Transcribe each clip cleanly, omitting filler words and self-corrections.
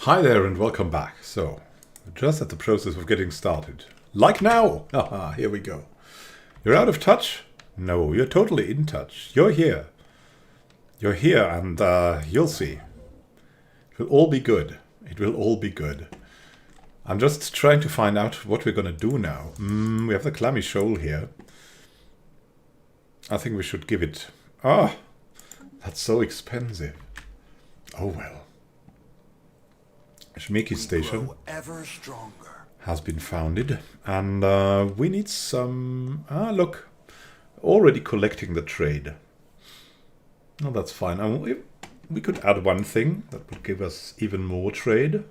Hi there and welcome back. So, we're just at the process of getting started. Like now! Haha, here we go. You're out of touch? No, you're totally in touch. You're here. You're here and you'll see. It will all be good. It will all be good. I'm just trying to find out what we're gonna do now. We have the clammy shoal here. I think we should give it... Ah! That's so expensive. Oh well. Shmiki Station has been founded, and we need some... Ah, look, already collecting the trade. Oh, that's fine. We could add one thing that would give us even more trade.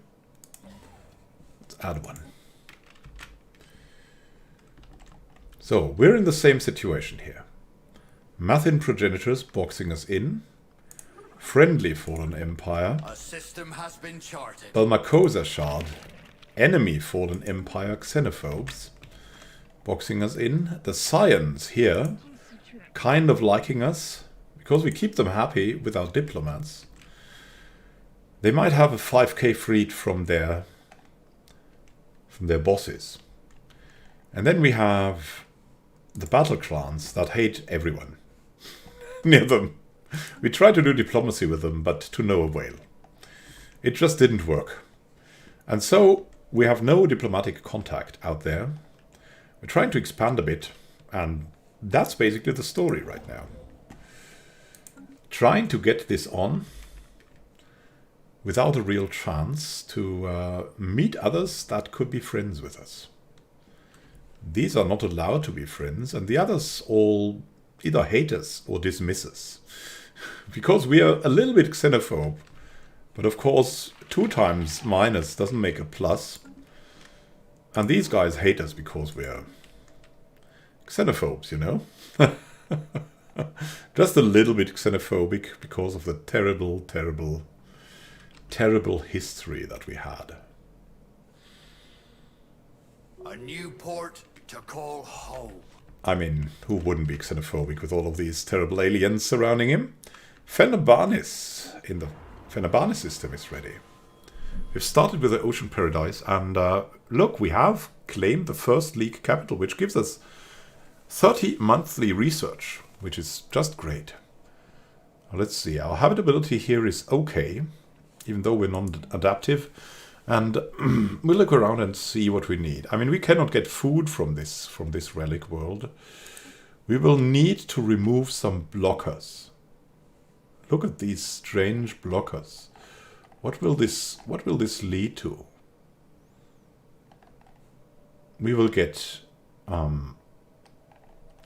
Let's add one. So, we're in the same situation here. Mathin progenitors boxing us in. Friendly Fallen Empire. A system has been charted. Balmacosa Shard. Enemy Fallen Empire Xenophobes. Boxing us in. The Scions here. Kind of liking us. Because we keep them happy with our diplomats. They might have a 5k freed from their bosses. And then we have the battle clans that hate everyone near them. We tried to do diplomacy with them, but to no avail. It just didn't work. And so we have no diplomatic contact out there. We're trying to expand a bit, and that's basically the story right now. Trying to get this on without a real chance to meet others that could be friends with us. These are not allowed to be friends, and the others all either hate us or dismiss us. Because we are a little bit xenophobe. But of course, 2 times minus doesn't make a plus. And these guys hate us because we're xenophobes, you know? Just a little bit xenophobic because of the terrible, terrible, terrible history that we had. A new port to call home. I mean, who wouldn't be xenophobic with all of these terrible aliens surrounding him? Fenebanis in the Fenebanis system is ready. We've started with the Ocean Paradise, and look, we have claimed the first League capital, which gives us 30 monthly research, which is just great. Let's see, our habitability here is okay, even though we're non-adaptive, and we'll look around and see what we need. I mean, we cannot get food from this relic world. We will need to remove some blockers. Look at these strange blockers. What will this lead to? We will get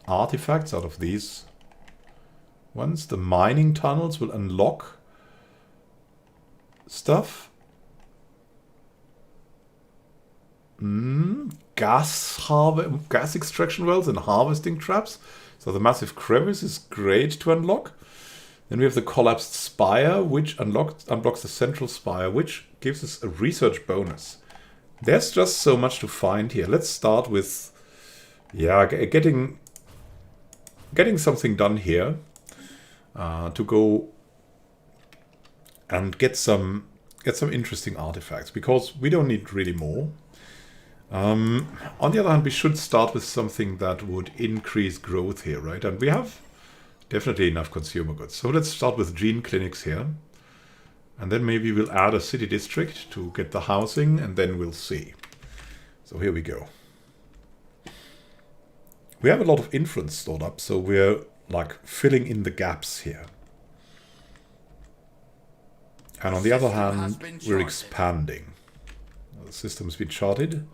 artifacts out of these ones. The mining tunnels will unlock stuff. Gas extraction wells and harvesting traps. So the massive crevice is great to unlock. Then we have the collapsed spire, which unlocks the central spire, which gives us a research bonus. There's just so much to find here. Let's start with, yeah, getting something done here to go and get some interesting artifacts, because we don't need really more. On the other hand, we should start with something that would increase growth here, right? And we have definitely enough consumer goods. So let's start with gene clinics here. And then maybe we'll add a city district to get the housing, and then we'll see. So here we go. We have a lot of influence stored up, so we're like filling in the gaps here. And on the other hand, we're expanding. The system's been charted.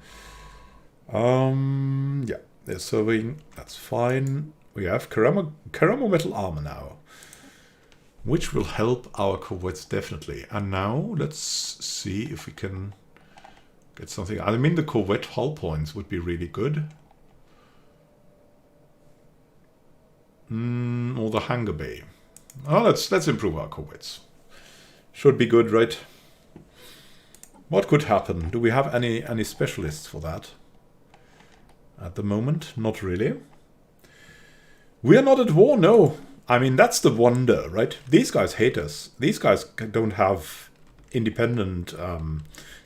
Yeah, they're serving, that's fine. We have Karamo metal armor now, which will help our corvettes definitely. And now let's see if we can get something. I mean, the corvette hull points would be really good. Or the hangar bay. Oh, let's improve our corvettes. Should be good, right? What could happen? Do we have any specialists for that? At the moment, not really. We are not at war, no. I mean, that's the wonder, right? These guys hate us. These guys don't have independent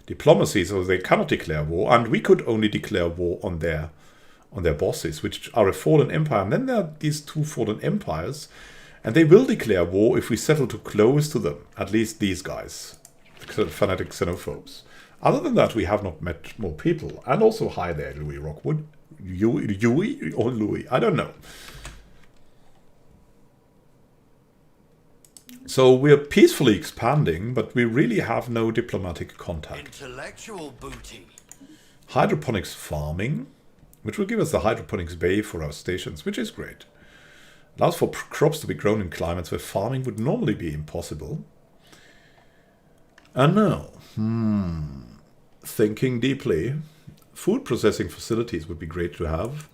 diplomacy, so they cannot declare war, and we could only declare war on their bosses, which are a fallen empire. And then there are these two fallen empires, and they will declare war if we settle too close to them. At least these guys, the fanatic xenophobes. Other than that, we have not met more people. And also, hi there, Louis Rockwood. Yui or Louis? I don't know. So we're peacefully expanding, but we really have no diplomatic contact. Intellectual booty. Hydroponics farming, which will give us the hydroponics bay for our stations, which is great. Allows for crops to be grown in climates where farming would normally be impossible. And now, thinking deeply, food processing facilities would be great to have.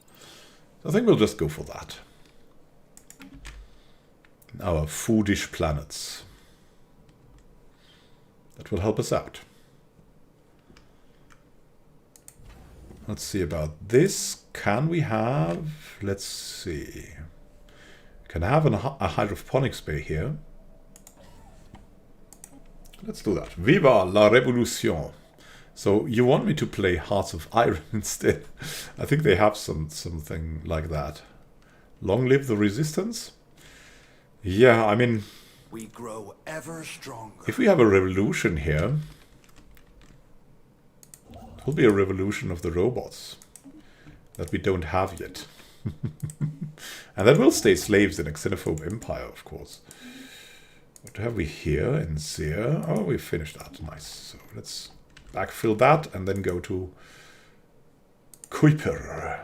So I think we'll just go for that. Our foodish planets. That will help us out. Let's see about this. Can we have... Let's see. Can I have a hydroponics bay here? Let's do that. Viva la Révolution. So you want me to play Hearts of Iron instead? I think they have something like that. Long live the resistance? Yeah, I mean... We grow ever stronger. If we have a revolution here... It will be a revolution of the robots. That we don't have yet. And that will stay slaves in a xenophobe empire, of course. What have we here in Seer? Oh, we finished that. Nice. So let's backfill that and then go to Kuiper.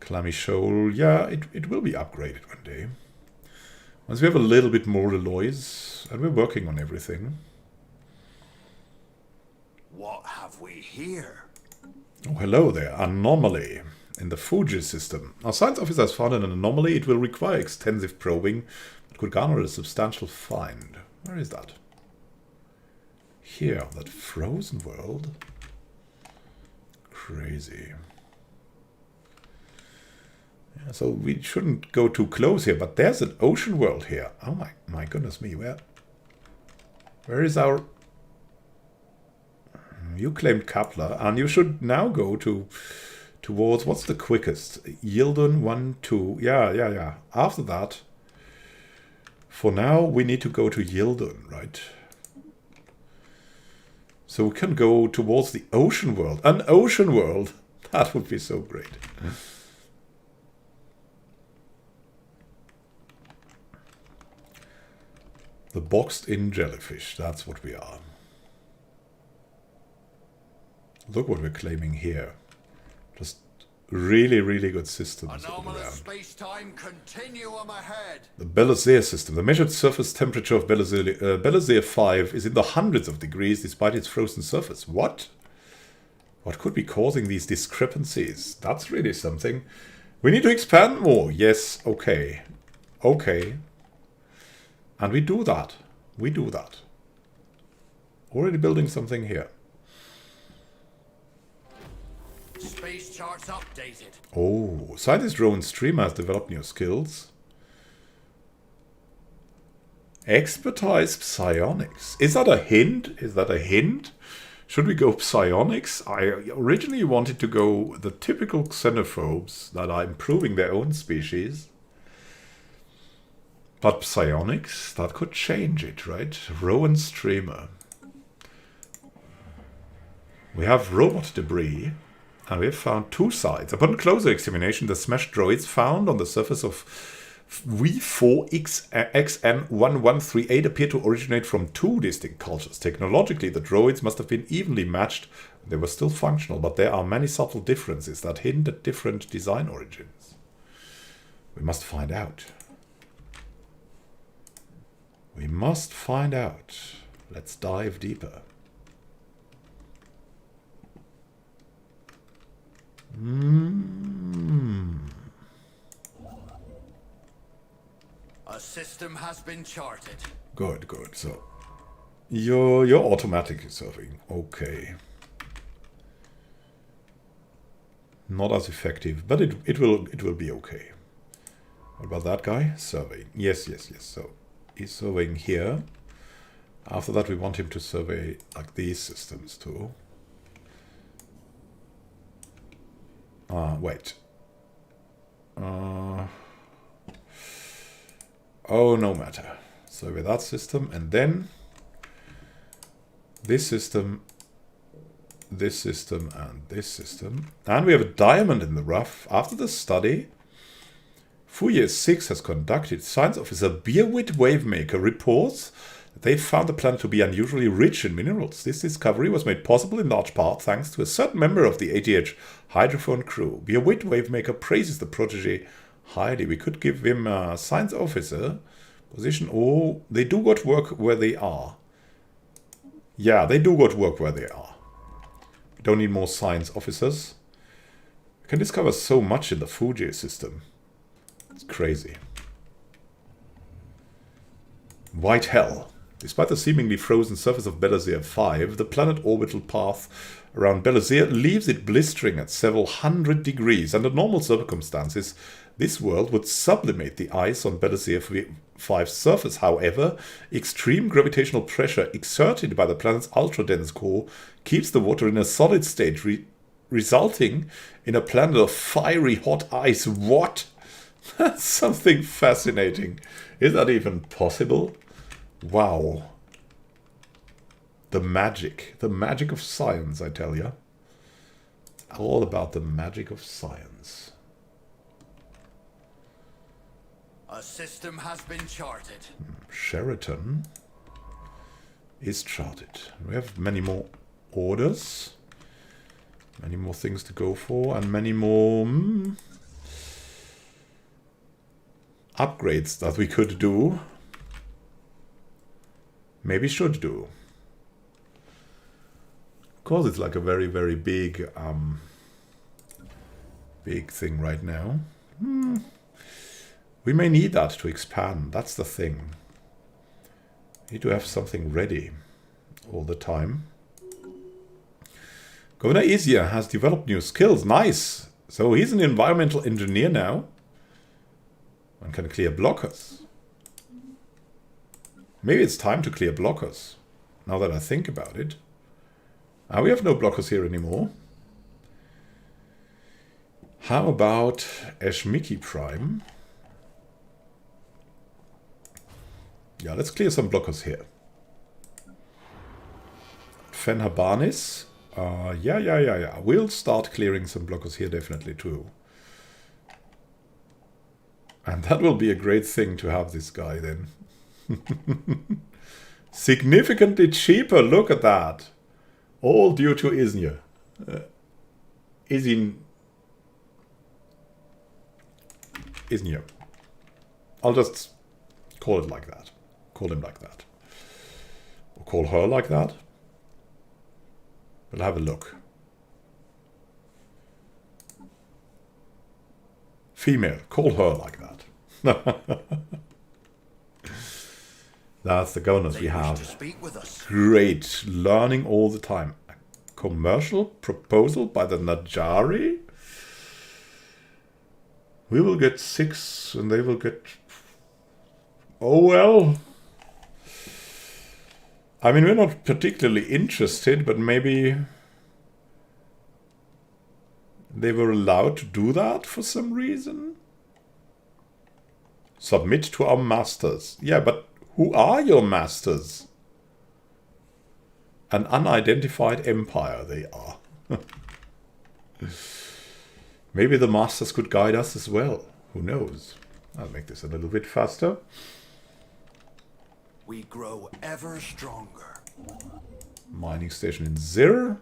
Clammy Shoal. Yeah, it will be upgraded one day. Once we have a little bit more alloys, and we're working on everything. What have we here? Oh, hello there. Anomaly in the Fuji system. Our science officer has found an anomaly. It will require extensive probing, but could garner a substantial find. Where is that? Here, that frozen world. Crazy. Yeah, so we shouldn't go too close here, but there's an ocean world here. Oh my goodness me, where is our... You claimed Kepler, and you should now go towards, what's the quickest? Yildiz 1, 2, yeah. After that, for now, we need to go to Yildiz, right? So we can go towards the ocean world. An ocean world! That would be so great. The boxed-in jellyfish, that's what we are. Look what we're claiming here. Just really, really good systems. Anomalous space-time continuum ahead. The Bellazeer system. The measured surface temperature of Bellazeer 5 is in the hundreds of degrees despite its frozen surface. What? What could be causing these discrepancies? That's really something. We need to expand more. Yes, okay. Okay. And we do that. We do that. Already building something here. Space charts updated. Oh, scientist drone streamer has developed new skills. Expertise psionics. Is that a hint? Is that a hint? Should we go psionics? I originally wanted to go the typical xenophobes that are improving their own species. But psionics, that could change it, right? Rowan streamer. We have robot debris. And we have found two sites. Upon closer examination, the smashed droids found on the surface of V4XN1138 appear to originate from two distinct cultures. Technologically, the droids must have been evenly matched. They were still functional, but there are many subtle differences that hint at different design origins. We must find out. We must find out. Let's dive deeper. A system has been charted. Good, good. So you're automatic surfing. Okay. Not as effective, but it will be okay. What about that guy? Surveying. Yes. So he's surveying here. After that, we want him to survey like these systems too. Wait. Oh, no matter. Survey that system, and then this system, this system, and this system. And we have a diamond in the rough. After the study, Fourier 6 has conducted. Science officer Beerwit Wavemaker reports that they found the planet to be unusually rich in minerals. This discovery was made possible in large part thanks to a certain member of the ATH hydrophone crew. Beerwit Wavemaker praises the protege highly. We could give him a science officer position. Oh, they do got work where they are. Yeah, they do got work where they are. We don't need more science officers. We can discover so much in the Fourier system. It's crazy. White hell. Despite the seemingly frozen surface of Belazir 5, the planet orbital path around Belazir leaves it blistering at several hundred degrees. Under normal circumstances, this world would sublimate the ice on Belazir 5's surface. However, extreme gravitational pressure exerted by the planet's ultra-dense core keeps the water in a solid state, resulting in a planet of fiery hot ice. What? That's something fascinating. Is that even possible? Wow. The magic of science, I tell you. All about the magic of science. A system has been charted. Sheraton is charted. We have many more orders. Many more things to go for, and many more upgrades that we could do. Maybe should do. Of course, it's like a very, very big thing right now. We may need that to expand. That's the thing. Need to have something ready all the time. Governor Isia has developed new skills. Nice. So he's an environmental engineer now. One can clear blockers. Maybe it's time to clear blockers, now that I think about it. We have no blockers here anymore. How about Eshmiki Prime? Yeah, let's clear some blockers here. Fenhabanis. Yeah. We'll start clearing some blockers here definitely too. And that will be a great thing to have this guy then. Significantly cheaper, look at that. All due to Isnir. Isnir. I'll just call it like that. Call him like that. Or call her like that. We'll have a look. Female. Call her like that. That's the governors we have. Great. Learning all the time. A commercial proposal by the Najari? We will get 6 and they will get... Oh well. I mean, we're not particularly interested, but maybe they were allowed to do that for some reason. Submit to our masters. Yeah, but who are your masters? An unidentified empire they are. Maybe the masters could guide us as well. Who knows? I'll make this a little bit faster. We grow ever stronger. Mining station in Zir.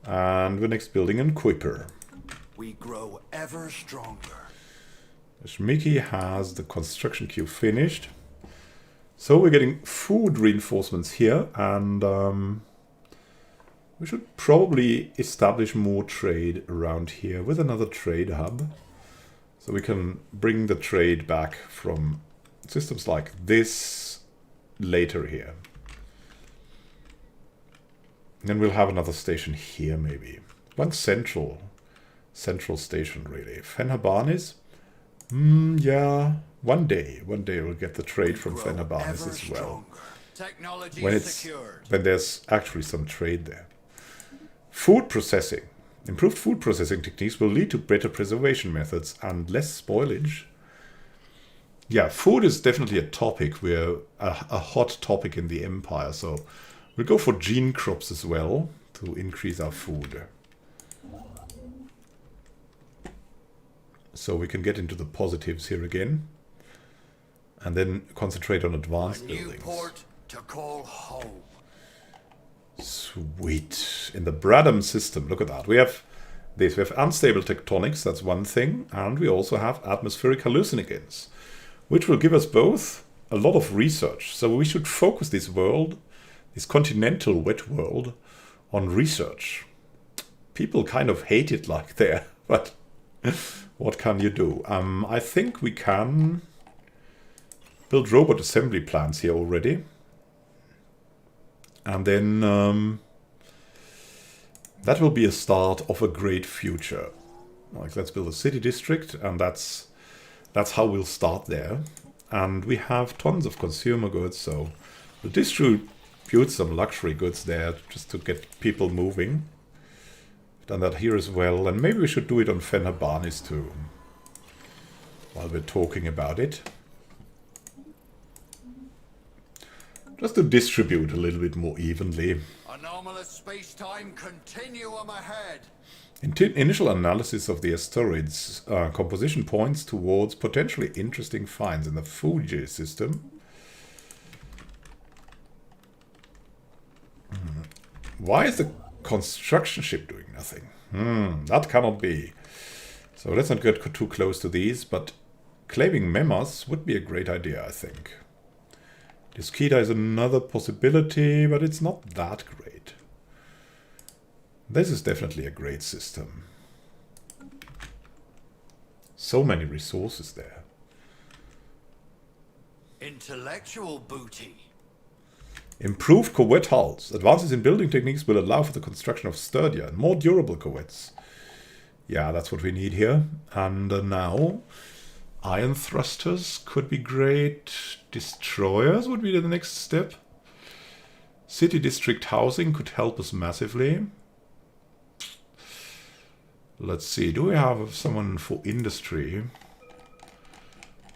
And the next building in Kuiper. We grow ever stronger. Shmiki has the construction queue finished. So we're getting food reinforcements here, and we should probably establish more trade around here with another trade hub. So we can bring the trade back from systems like this later here. And then we'll have another station here maybe. One central central station, really. Fenhabanis? Yeah, one day we'll get the trade from Fenhabanis as well. When there's actually some trade there. Food processing. Improved food processing techniques will lead to better preservation methods and less spoilage. Yeah, food is definitely a topic. We're a hot topic in the Empire, so we'll go for gene crops as well to increase our food. So we can get into the positives here again. And then concentrate on advanced buildings. Port to call home. Sweet. In the Bradham system, look at that. We have this. We have unstable tectonics, that's one thing. And we also have atmospheric hallucinogens, which will give us both a lot of research. So we should focus this world, this continental wet world, on research. People kind of hate it like there, but what can you do? I think we can build robot assembly plants here already. And then that will be a start of a great future. Like, let's build a city district, and that's how we'll start there. And we have tons of consumer goods, so we'll distribute some luxury goods there just to get people moving. Done that here as well, and maybe we should do it on Fenhabanis too, while we're talking about it. Just to distribute a little bit more evenly. Anomalous space-time continuum ahead. Initial analysis of the asteroid's composition points towards potentially interesting finds in the Fuji system. Why is the construction ship doing nothing? That cannot be. So let's not get too close to these, but claiming Memas would be a great idea, I think. Disquita is another possibility, but it's not that great. This is definitely a great system. So many resources there. Intellectual booty. Improved corvette hulls. Advances in building techniques will allow for the construction of sturdier and more durable corvettes. Yeah, that's what we need here. And now, iron thrusters could be great. Destroyers would be the next step. City district housing could help us massively. Let's see, do we have someone for industry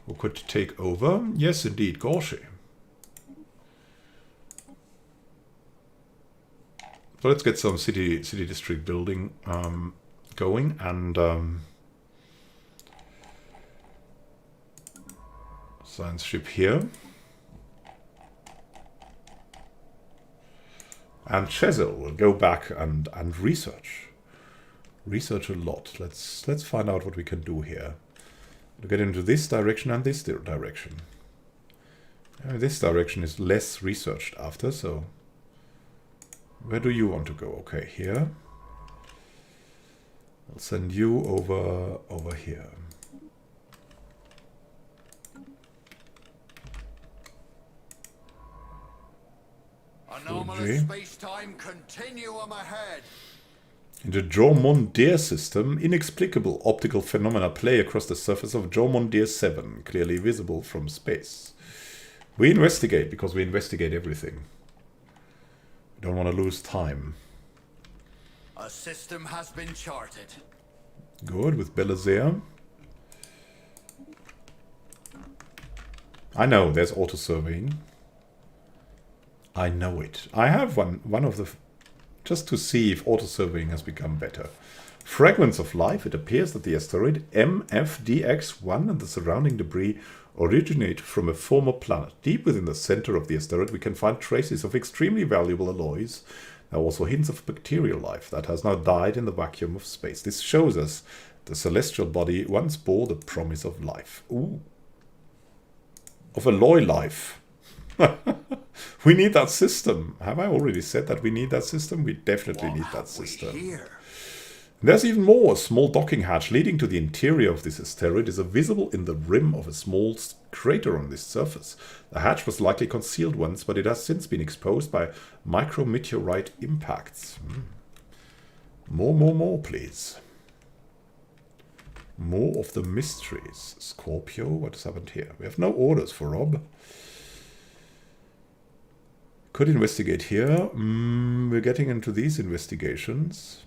who could take over? Yes, indeed, Gorshi. So let's get some city district building going, and science ship here. And Chesil will go back and research. Research a lot. Let's find out what we can do here. To get into this direction and this direction. This direction is less researched after, so where do you want to go? Okay, here. I'll send you over here. Anomalous space-time continuum ahead. In the Jormundir system, inexplicable optical phenomena play across the surface of Jormundir 7, clearly visible from space. We investigate, because we investigate everything. We don't want to lose time. A system has been charted. Good, with Belazea. I know, there's auto-surveying. I know it. I have one of the... just to see if auto-surveying has become better. Fragments of life. It appears that the asteroid MFDX1 and the surrounding debris originate from a former planet. Deep within the center of the asteroid, we can find traces of extremely valuable alloys. There are also hints of bacterial life that has now died in the vacuum of space. This shows us the celestial body once bore the promise of life. Ooh. Of alloy life. We need that system. Have I already said that we need that system? We definitely need that system. There's even more. A small docking hatch leading to the interior of this asteroid is visible in the rim of a small crater on this surface. The hatch was likely concealed once, but it has since been exposed by micrometeorite impacts. More, please. More of the mysteries. Scorpio, what has happened here? We have no orders for Rob. Could investigate here. We're getting into these investigations.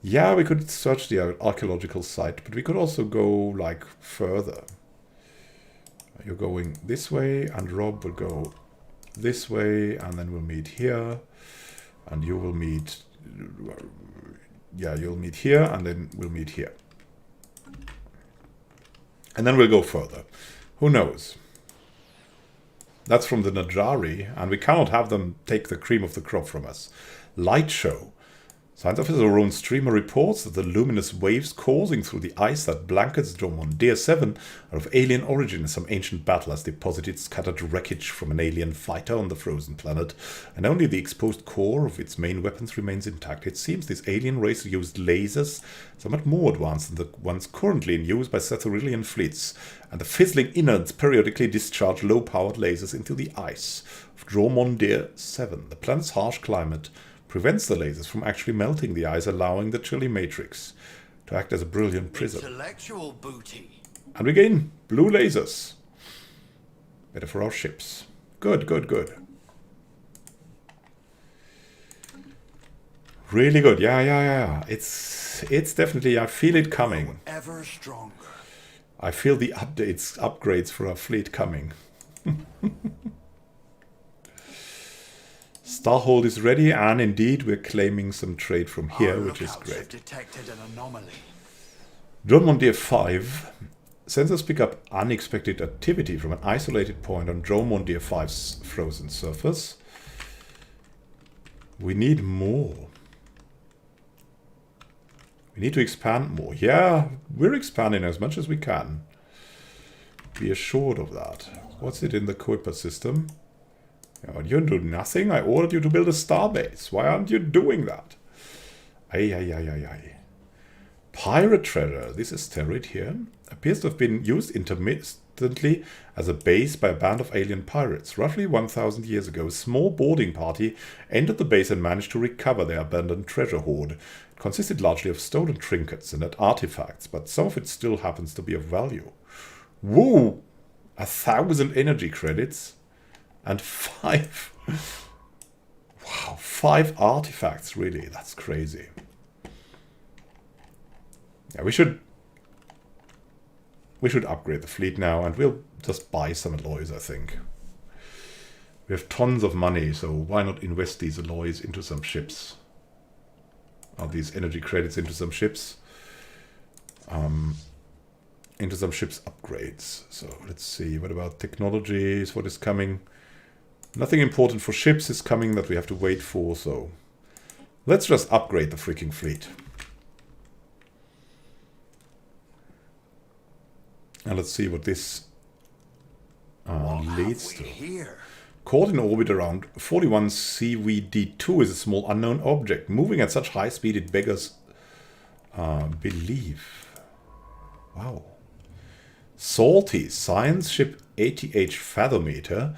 Yeah, we could search the archaeological site, but we could also go, like, further. You're going this way, and Rob will go this way, and then we'll meet here. And you will meet... Yeah, you'll meet here, and then we'll meet here. And then we'll go further. Who knows? That's from the Najari, and we cannot have them take the cream of the crop from us. Light show. Science officer Ron Streamer reports that the luminous waves coursing through the ice that blankets Dromon 7 are of alien origin. Some ancient battle has deposited scattered wreckage from an alien fighter on the frozen planet, and only the exposed core of its main weapons remains intact. It seems this alien race used lasers somewhat more advanced than the ones currently in use by Sathyrelian fleets, and the fizzling innards periodically discharge low-powered lasers into the ice of Dromon 7. The planet's harsh climate prevents the lasers from actually melting the ice, allowing the chilly matrix to act as a brilliant prism. Intellectual booty. And we gain blue lasers. Better for our ships. Good, good, good. Really good. Yeah. It's definitely, I feel it coming. Ever stronger. I feel the upgrades for our fleet coming. Starhold is ready, and indeed we're claiming some trade from here, which is great. Detected an anomaly. Dromon 5. Sensors pick up unexpected activity from an isolated point on Dromon 5's frozen surface. We need more. We need to expand more. Yeah, we're expanding as much as we can. Be assured of that. What's it in the Kuiper system? Oh, you do nothing? I ordered you to build a starbase. Why aren't you doing that? Ay. Pirate treasure. This asteroid here appears to have been used intermittently as a base by a band of alien pirates. Roughly 1,000 years ago, a small boarding party entered the base and managed to recover their abandoned treasure hoard. It consisted largely of stolen trinkets and artifacts, but some of it still happens to be of value. Woo! 1,000 energy credits. And 5... Wow, 5 artifacts, really. That's crazy. Yeah, we should upgrade the fleet now, and we'll just buy some alloys, I think. We have tons of money, so why not invest these alloys into some ships? Or these energy credits into some ships. Into some ships upgrades. So let's see, what about technologies? What is coming? Nothing important for ships is coming that we have to wait for, so let's just upgrade the freaking fleet. And let's see what this leads to. Here? Caught in orbit around 41 CVD2 is a small unknown object, moving at such high speed it beggars belief. Wow. Salty science ship ATH Fathometer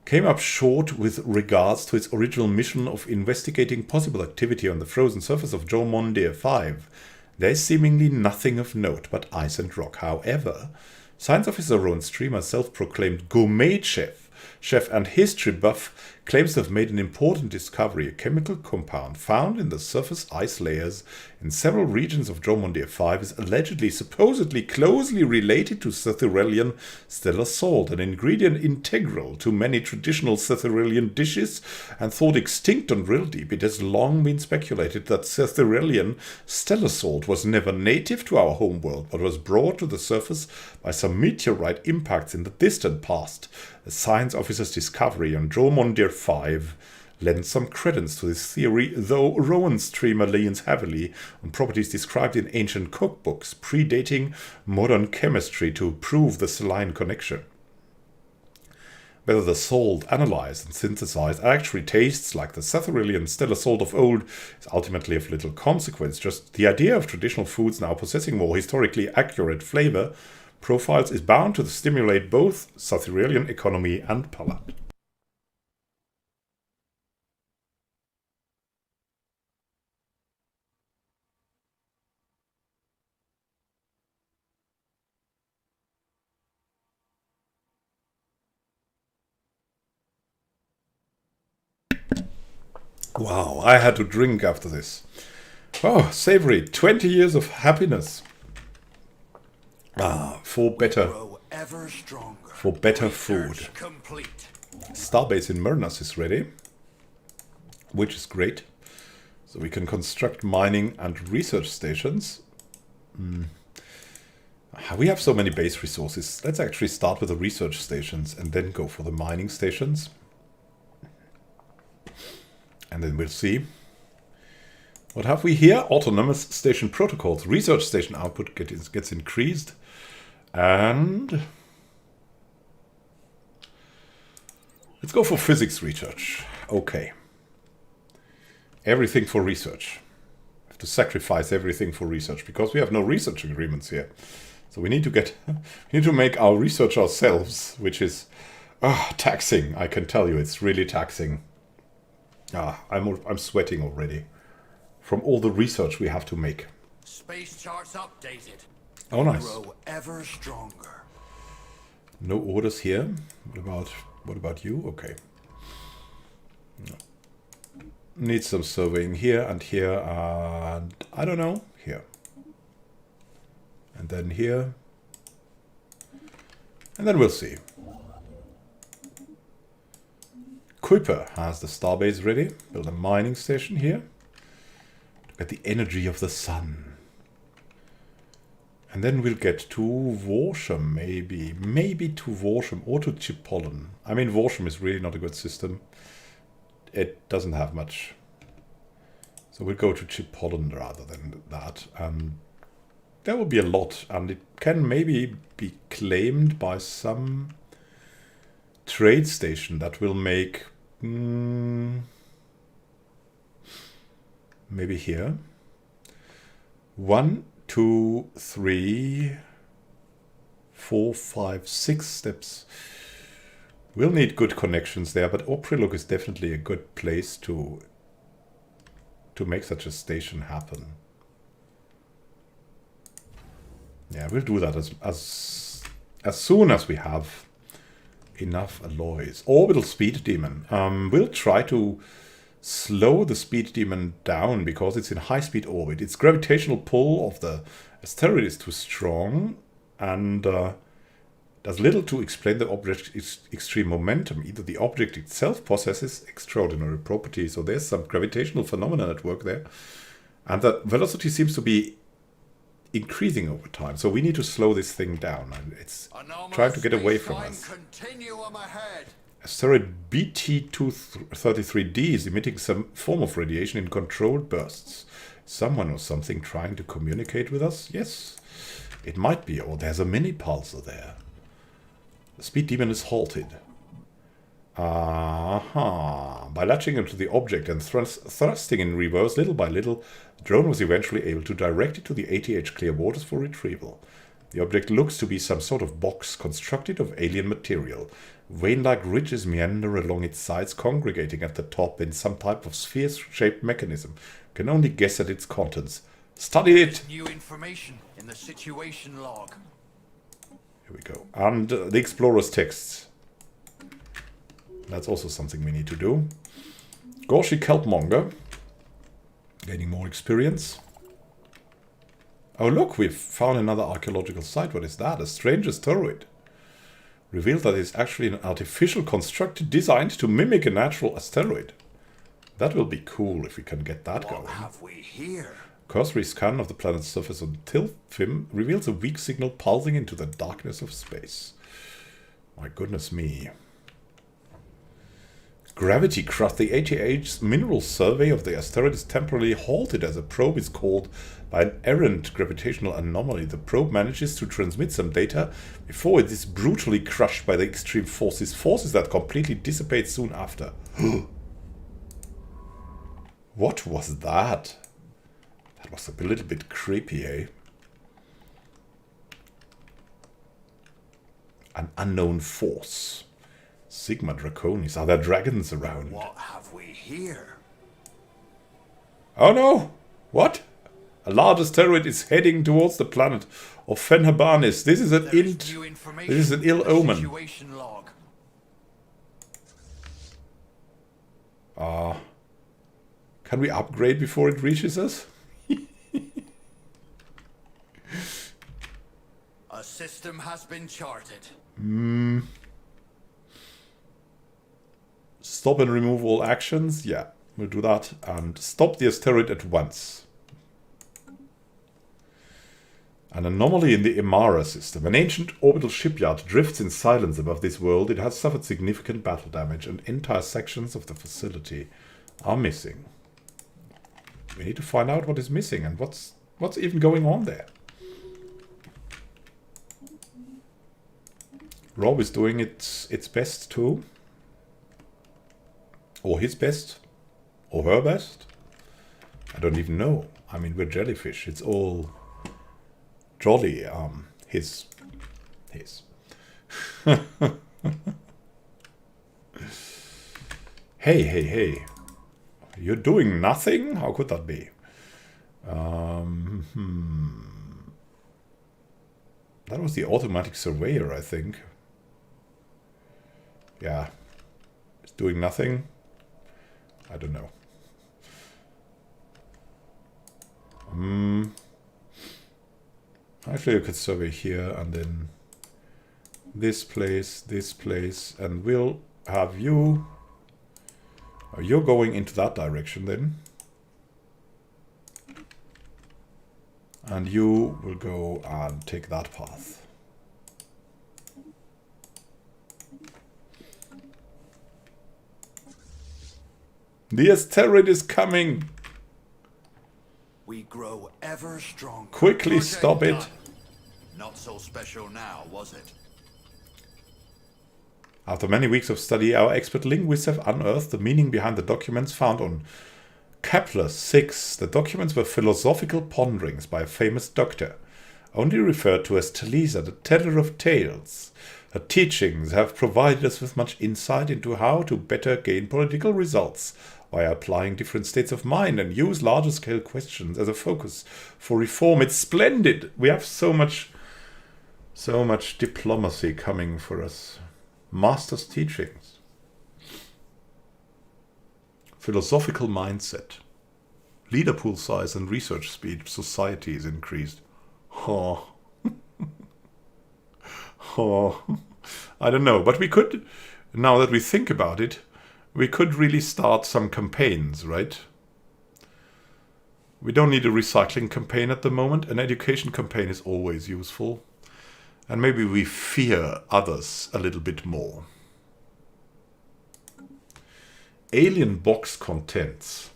came up short with regards to its original mission of investigating possible activity on the frozen surface of Dromon 5. There is seemingly nothing of note but ice and rock. However, science officer Ron Streamer, self-proclaimed gourmet chef and history buff, claims to have made an important discovery. A chemical compound found in the surface ice layers in several regions of Dromon 5 is allegedly, supposedly closely related to Sathyrelian stellar salt, an ingredient integral to many traditional Sathyrelian dishes and thought extinct on Real Deep. It has long been speculated that Sathyrelian stellar salt was never native to our homeworld, but was brought to the surface by some meteorite impacts in the distant past. The science officer's discovery on Dromon 5 lends some credence to this theory, though Rowan Streamer leans heavily on properties described in ancient cookbooks, predating modern chemistry to prove the saline connection. Whether the salt analyzed and synthesized actually tastes like the Sathyrelian stellar salt of old is ultimately of little consequence. Just the idea of traditional foods now possessing more historically accurate flavor profiles is bound to stimulate both Sathyrelian economy and palate. Wow, I had to drink after this. Oh, savory. 20 years of happiness. Ah, for better food. Complete. Starbase in Myrnas is ready, which is great. So we can construct mining and research stations. We have so many base resources. Let's actually start with the research stations and then go for the mining stations. And then we'll see. What have we here? Autonomous station protocols. Research station output gets increased. And let's go for physics research. Okay. Everything for research. We have to sacrifice everything for research because we have no research agreements here. So we need to make our research ourselves, which is taxing. I can tell you, it's really taxing. I'm sweating already from all the research we have to make. Space charts updated. Oh, nice. Grow ever stronger. No orders here. What about you? Okay. No. Need some surveying here, and I don't know, here. And then here. And then we'll see. Kuiper has the starbase ready. Build a mining station here. Get the energy of the sun. And then we'll get to Worsham, maybe. Maybe to Worsham or to Chipollon. I mean, Worsham is really not a good system. It doesn't have much. So we'll go to Chipollon rather than that. There will be a lot, and it can maybe be claimed by some trade station that will make maybe here 1, 2, 3, 4, 5, 6 steps. We'll need good connections there, but Opriluk is definitely a good place to make such a station happen. Yeah, we'll do that as soon as we have enough alloys. Orbital speed demon. We'll try to slow the speed demon down because it's in high speed orbit. Its gravitational pull of the asteroid is too strong and does little to explain the object's extreme momentum. Either the object itself possesses extraordinary properties, or there's some gravitational phenomenon at work there, and the velocity seems to be increasing over time. So we need to slow this thing down, and it's trying to get away from us. Asteroid BT-233D is emitting some form of radiation in controlled bursts. Someone or something trying to communicate with us? Yes, it might be. Or there's a mini pulsar there. The speed demon is halted. By latching into the object and thrusting in reverse little by little, the drone was eventually able to direct it to the ATH clear waters for retrieval. The object looks to be some sort of box constructed of alien material. Vein-like ridges meander along its sides, congregating at the top in some type of sphere-shaped mechanism. Can only guess at its contents. Study it! New information in the situation log. Here we go. And the explorer's texts. That's also something we need to do. Gorshi Kelpmonger. Gaining more experience. Oh look, we've found another archaeological site. What is that? A strange asteroid. Revealed that it's actually an artificial construct designed to mimic a natural asteroid. That will be cool if we can get that going. What have we here? Cursory scan of the planet's surface on Tilfim reveals a weak signal pulsing into the darkness of space. My goodness me. Gravity crush. The ATH's mineral survey of the asteroid is temporarily halted as a probe is called by an errant gravitational anomaly. The probe manages to transmit some data before it is brutally crushed by the extreme forces that completely dissipate soon after. What was that? That was a little bit creepy, eh? An unknown force. Sigma Draconis. Are there dragons around? What have we here? Oh no! What? A large asteroid is heading towards the planet of Fenhabanis. This is an ill omen. Can we upgrade before it reaches us? A system has been charted. Stop and remove all actions. Yeah, we'll do that. And stop the asteroid at once. An anomaly in the Imara system. An ancient orbital shipyard drifts in silence above this world. It has suffered significant battle damage and entire sections of the facility are missing. We need to find out what is missing and what's even going on there. Rob is doing its best too. Or his best. Or her best. I don't even know. I mean, we're Jellyfish. It's all jolly. His. Hey. You're doing nothing? How could that be? That was the automatic surveyor, I think. Yeah. It's doing nothing. I don't know. Actually, you could survey here and then this place, and we'll have you. You're going into that direction then. And you will go and take that path. The asteroid is coming! We grow ever stronger. Quickly Project stop it. done. Not so special now, was it? After many weeks of study, our expert linguists have unearthed the meaning behind the documents found on Kepler 6. The documents were philosophical ponderings by a famous doctor, only referred to as Talisa, the teller of tales. Her teachings have provided us with much insight into how to better gain political results via applying different states of mind and use larger scale questions as a focus for reform. It's splendid. We have so much diplomacy coming for us. Master's teachings. Philosophical mindset. Leader pool size and research speed. Society is increased. Oh. Oh. I don't know. But we could, now that we think about it, we could really start some campaigns, right? We don't need a recycling campaign at the moment. An education campaign is always useful. And maybe we fear others a little bit more. Alien box contents.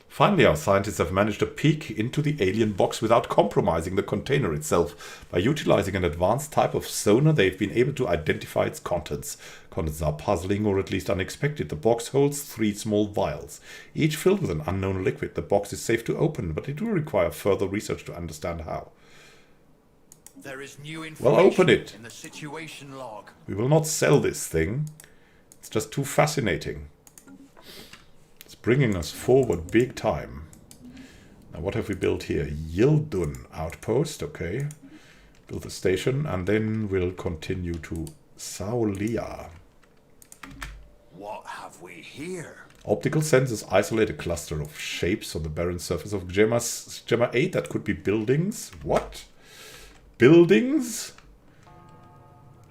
Finally, our scientists have managed to peek into the alien box without compromising the container itself. By utilizing an advanced type of sonar, they've been able to identify its contents. Contents are puzzling or at least unexpected. The box holds 3 small vials, each filled with an unknown liquid. The box is safe to open, but it will require further research to understand how. There is new information well, open it. In the situation log. We will not sell this thing. It's just too fascinating. It's bringing us forward big time. Now what have we built here? Yildun outpost, okay. Build a station and then we'll continue to Saulia. What have we here? Optical sensors isolate a cluster of shapes on the barren surface of Gemma 8. That could be buildings. What? Buildings?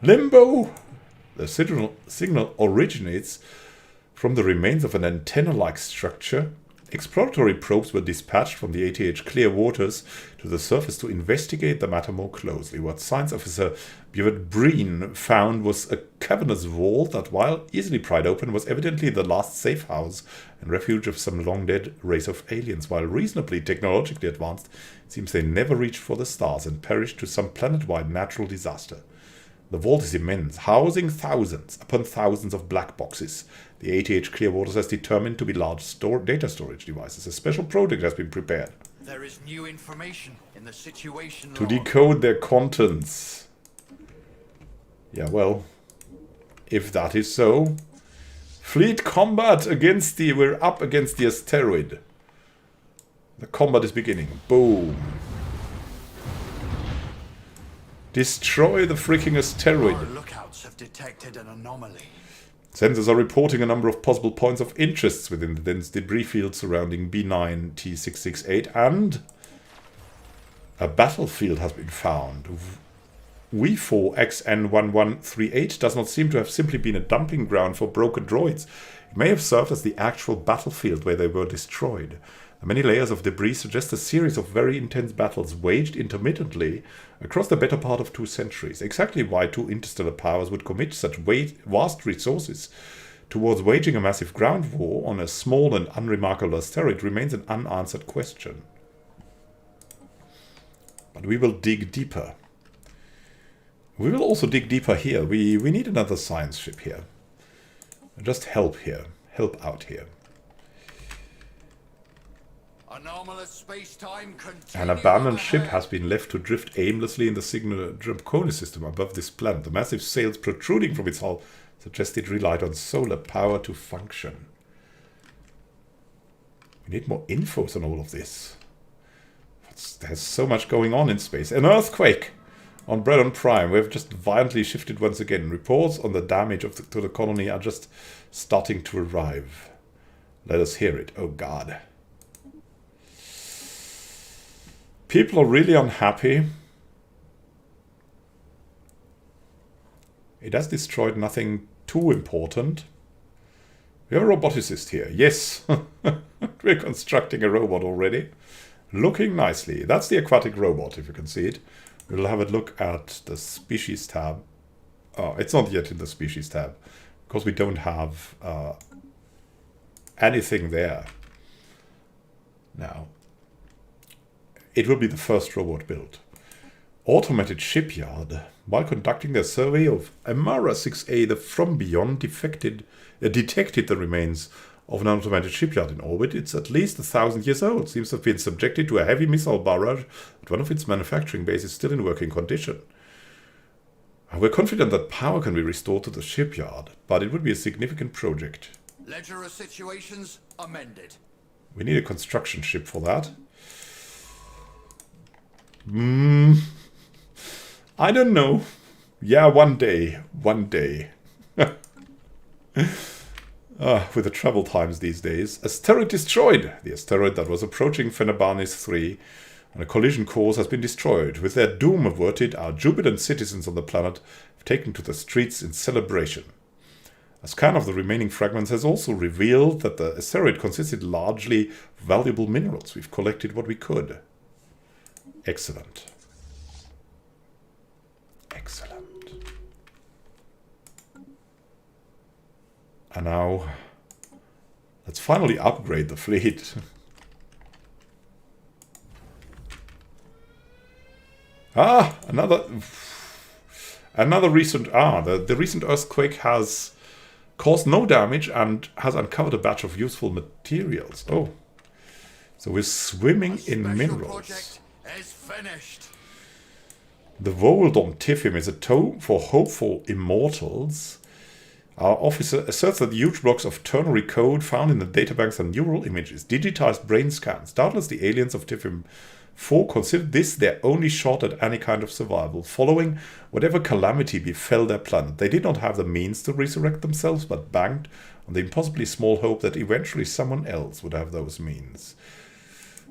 Limbo? The signal originates from the remains of an antenna-like structure. Exploratory probes were dispatched from the ATH Clear Waters to the surface to investigate the matter more closely. What Science Officer Buvett Breen found was a cavernous vault that, while easily pried open, was evidently the last safe house and refuge of some long-dead race of aliens. While reasonably technologically advanced, it seems they never reached for the stars and perished to some planet-wide natural disaster. The vault is immense, housing thousands upon thousands of black boxes. The ATH Clearwaters has determined to be large data storage devices. A special project has been prepared. There is new information in the situation to log. decode their contents. Yeah, well, if that is so. Fleet combat against we're up against the asteroid. The combat is beginning. Boom. Destroy the freaking asteroid. Our lookouts have detected an anomaly. Sensors are reporting a number of possible points of interest within the dense debris field surrounding B9T668, and a battlefield has been found. V4XN1138 does not seem to have simply been a dumping ground for broken droids. It may have served as the actual battlefield where they were destroyed. The many layers of debris suggest a series of very intense battles waged intermittently across the better part of 2 centuries. Exactly why 2 interstellar powers would commit such vast resources towards waging a massive ground war on a small and unremarkable asteroid remains an unanswered question. But we will dig deeper. We will also dig deeper here. We need another science ship here. Just help here. Help out here. Anomalous space-time An abandoned ship has been left to drift aimlessly in the Signal Colonies system above this planet. The massive sails protruding from its hull suggest it relied on solar power to function. We need more infos on all of this. There's so much going on in space. An earthquake on Breton Prime. We've just violently shifted once again. Reports on the damage to the colony are just starting to arrive. Let us hear it. Oh God. People are really unhappy. It has destroyed nothing too important. We have a roboticist here. Yes. We're constructing a robot already. Looking nicely. That's the aquatic robot, if you can see it. We'll have a look at the species tab. Oh, it's not yet in the species tab, because we don't have anything there. Now, it will be the first robot built. Automated shipyard. While conducting their survey of Amara 6A, the From Beyond detected the remains of an automated shipyard in orbit. It's at least 1,000 years old. Seems to have been subjected to a heavy missile barrage, but one of its manufacturing bases is still in working condition. We're confident that power can be restored to the shipyard, but it would be a significant project. Ledger of situations amended. We need a construction ship for that. I don't know. Yeah, one day. One day. With the travel times these days. Asteroid destroyed. The asteroid that was approaching Phenebarnis 3 on a collision course has been destroyed. With their doom averted, our jubilant citizens on the planet have taken to the streets in celebration. A scan of the remaining fragments has also revealed that the asteroid consisted largely of valuable minerals. We've collected what we could. Excellent. Excellent. And now, let's finally upgrade the fleet. Another recent... the recent earthquake has caused no damage and has uncovered a batch of useful materials. Oh. So we're swimming in minerals. Is finished. The Vold on Tiffim is a tome for hopeful immortals. Our officer asserts that the huge blocks of ternary code found in the databanks are neural images, digitized brain scans. Doubtless the aliens of Tiffim 4 considered this their only shot at any kind of survival, following whatever calamity befell their planet. They did not have the means to resurrect themselves, but banked on the impossibly small hope that eventually someone else would have those means.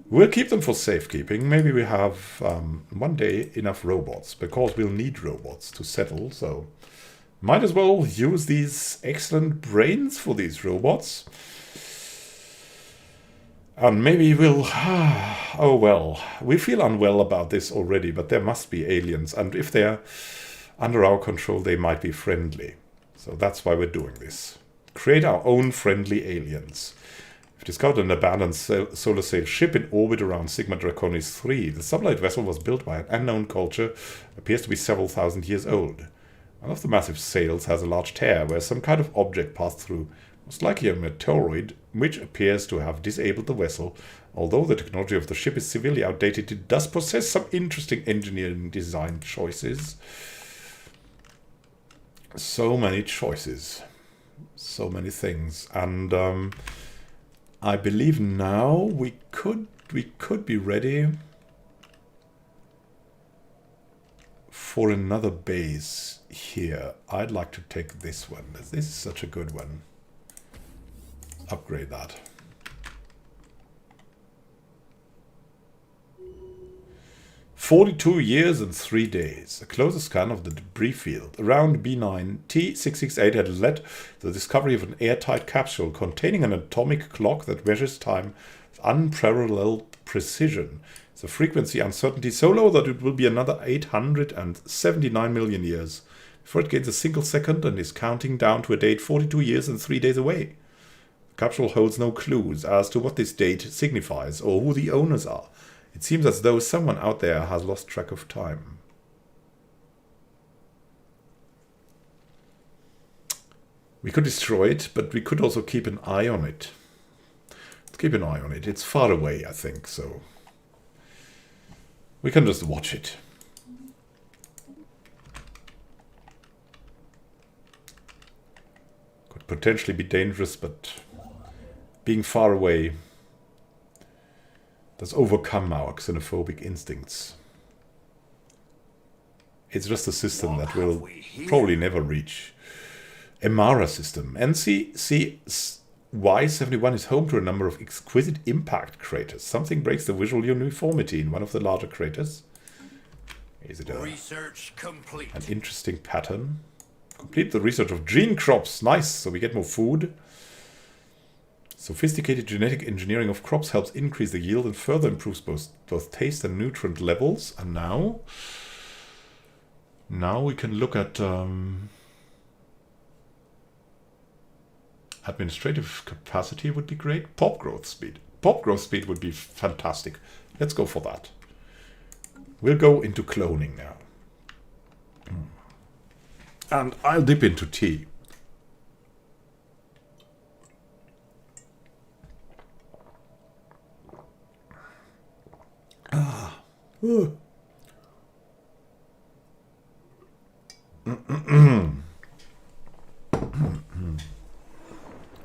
We'll keep them for safekeeping. Maybe we have one day enough robots, because we'll need robots to settle, so might as well use these excellent brains for these robots. And maybe we'll... oh well, we feel unwell about this already, but there must be aliens, and if they're under our control, they might be friendly. So that's why we're doing this. Create our own friendly aliens. We've discovered an abandoned solar sail ship in orbit around Sigma Draconis 3. The sublight vessel was built by an unknown culture, appears to be several thousand years old. One of the massive sails has a large tear where some kind of object passed through, most likely a meteoroid, which appears to have disabled the vessel. Although the technology of the ship is severely outdated, it does possess some interesting engineering design choices. So many choices. So many things. And I believe now we could be ready for another base here, I'd like to take this one. This is such a good one. Upgrade that. "42 years and 3 days. A closer scan of the debris field around B9 T668 had led to the discovery of an airtight capsule containing an atomic clock that measures time with unparalleled precision. The frequency uncertainty so low that it will be another 879 million years before it gains a single second and is counting down to a date 42 years and 3 days away. The capsule holds no clues as to what this date signifies or who the owners are. It seems as though someone out there has lost track of time." We could destroy it, but we could also keep an eye on it. Let's keep an eye on it. It's far away, I think, so we can just watch it. Could potentially be dangerous, but being far away does overcome our xenophobic instincts. It's just a system that will probably never reach. A Mara system. NCCY71 is home to a number of exquisite impact craters. Something breaks the visual uniformity in one of the larger craters. Is it Research complete. an interesting pattern? Complete the research of gene crops. Nice, so we get more food. Sophisticated genetic engineering of crops helps increase the yield and further improves both taste and nutrient levels. And now we can look at administrative capacity would be great. Pop growth speed. Pop growth speed would be fantastic. Let's go for that. We'll go into cloning now. And I'll dip into tea.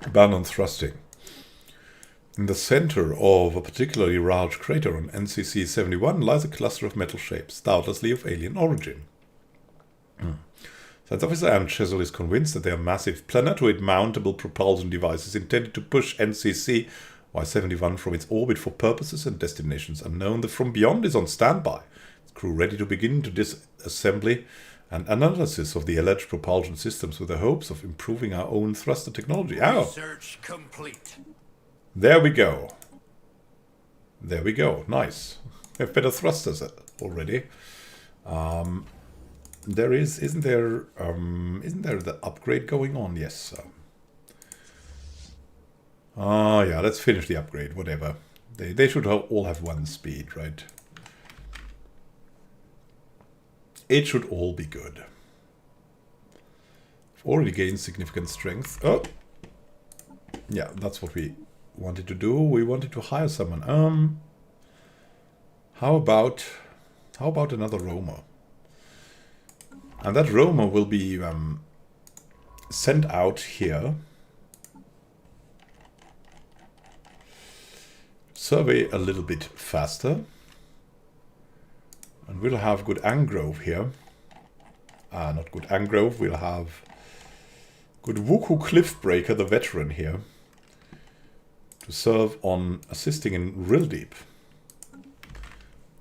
Abandoned thrusting. In the center of a particularly large crater on NCC 71 lies a cluster of metal shapes, doubtlessly of alien origin. Science Officer Anne Chisel is convinced that they are massive planetoid mountable propulsion devices intended to push NCC Y71 from its orbit for purposes and destinations unknown. The From Beyond is on standby. Its crew ready to begin to disassembly and analysis of the alleged propulsion systems with the hopes of improving our own thruster technology. Research complete. There we go. There we go. Nice. We have better thrusters already. Isn't there the upgrade going on? Yes. Yeah, let's finish the upgrade, whatever. They should all have one speed, right? It should all be good. I've already gained significant strength. Oh! Yeah, that's what we wanted to do. We wanted to hire someone. How about another roamer? And that roamer will be sent out here. Survey a little bit faster. And we'll have good Angrove here. Not good Angrove. We'll have good Wuku Cliffbreaker, the veteran here, to serve on assisting in Rill Deep.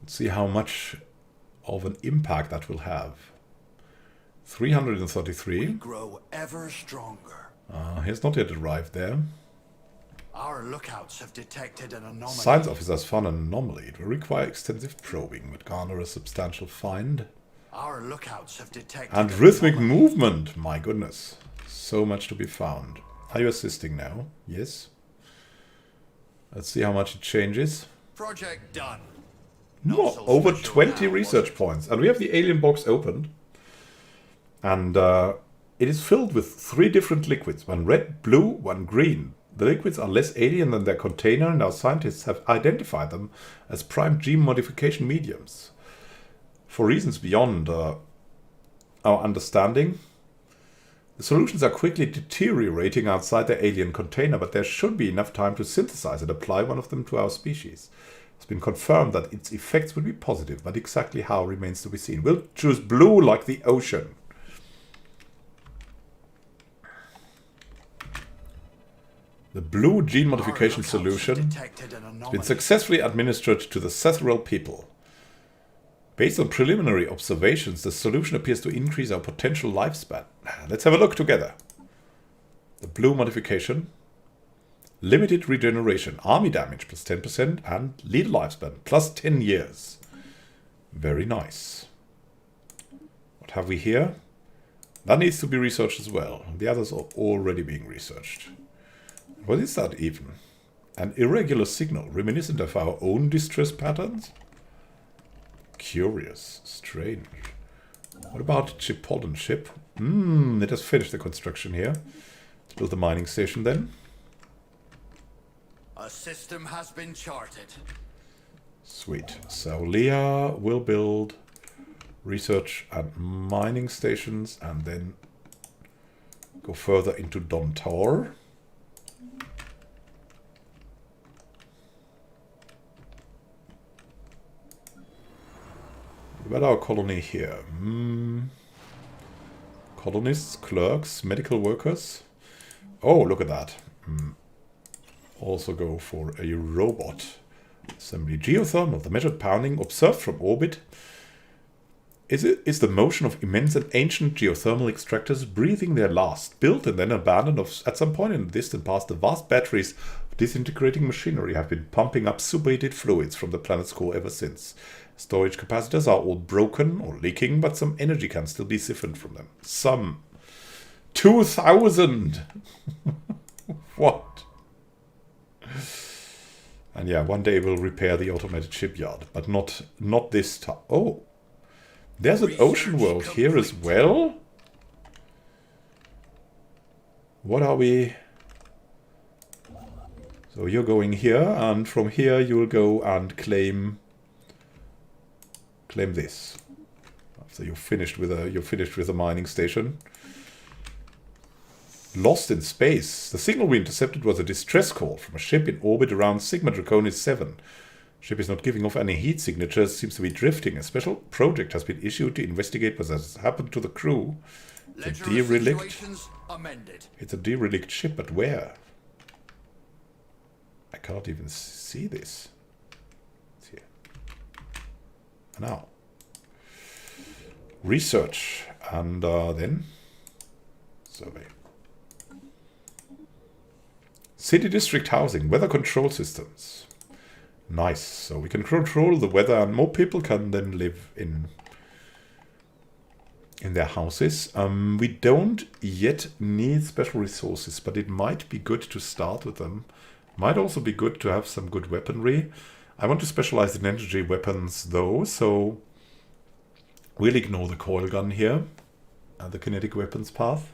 Let's see how much of an impact that will have. 333. We grow ever stronger. He has not yet arrived there. Our lookouts have detected an anomaly. Science officers found an anomaly. It will require extensive probing, but garner a substantial find. Our lookouts have detected And an rhythmic anomaly. movement. My goodness. So much to be found. Are you assisting now? Yes. Let's see how much it changes. Project done. No, so over special 20 now, research was it? points. And we have the alien box opened. And it is filled with 3 different liquids. One red, blue, one green. The liquids are less alien than their container, and our scientists have identified them as prime gene modification mediums. For reasons beyond our understanding, the solutions are quickly deteriorating outside their alien container, but there should be enough time to synthesize and apply one of them to our species. It's been confirmed that its effects will be positive, but exactly how remains to be seen. We'll choose blue like the ocean. The blue gene modification solution has been successfully administered to the Sathyrel people. Based on preliminary observations, the solution appears to increase our potential lifespan. Let's have a look together. The blue modification. Limited regeneration, army damage plus 10%, and leader lifespan plus 10 years. Very nice. What have we here? That needs to be researched as well. The others are already being researched. What is that even? An irregular signal, reminiscent of our own distress patterns? Curious, strange. What about Chipotle ship? Let us finish the construction here. Let's build the mining station then. A system has been charted. Sweet. So Leah will build research and mining stations and then go further into Dontor. What about our colony here? Colonists, clerks, medical workers. Oh, look at that. Also go for a robot assembly. Geothermal, the measured pounding observed from orbit is the motion of immense and ancient geothermal extractors breathing their last, built and then abandoned at some point in the distant past. The vast batteries of disintegrating machinery have been pumping up superheated fluids from the planet's core ever since. Storage capacitors are all broken or leaking, but some energy can still be siphoned from them. Some. 2,000! What? And yeah, one day we'll repair the automated shipyard, but not this time. Oh, there's an ocean world here as well? What are we? So you're going here, and from here you'll go and claim this. So you're finished with a mining station. Lost in space. The signal we intercepted was a distress call from a ship in orbit around Sigma Draconis 7. Ship is not giving off any heat signatures, seems to be drifting. A special project has been issued to investigate what has happened to the crew. It's a derelict. It's a derelict ship, but where? I cannot even see this. It's here. Now. Research. And then survey. City district housing, weather control systems. Nice. So we can control the weather and more people can then live in their houses. We don't yet need special resources, but it might be good to start with them. Might also be good to have some good weaponry. I want to specialize in energy weapons though, so we'll ignore the coil gun here and the kinetic weapons path.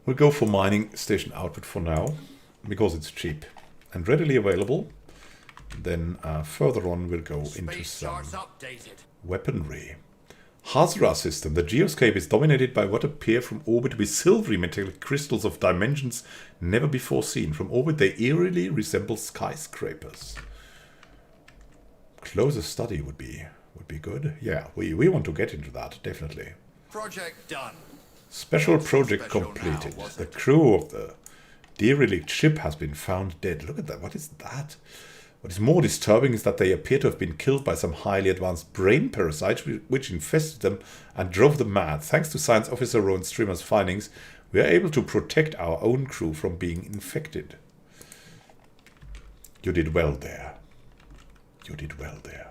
We'll go for mining station output for now, because it's cheap and readily available. Then further on we'll go into some weaponry. Hazra system. The geoscape is dominated by what appear from orbit to be silvery metallic crystals of dimensions never before seen. From orbit they eerily resemble skyscrapers. Closer study would be good. Yeah, we want to get into that, definitely. Project done. Special project completed. The crew of the derelict ship has been found dead. Look at that. What is that? What is more disturbing is that they appear to have been killed by some highly advanced brain parasites which infested them and drove them mad. Thanks to Science Officer Rowan Streamer's findings, we are able to protect our own crew from being infected. You did well there. You did well there.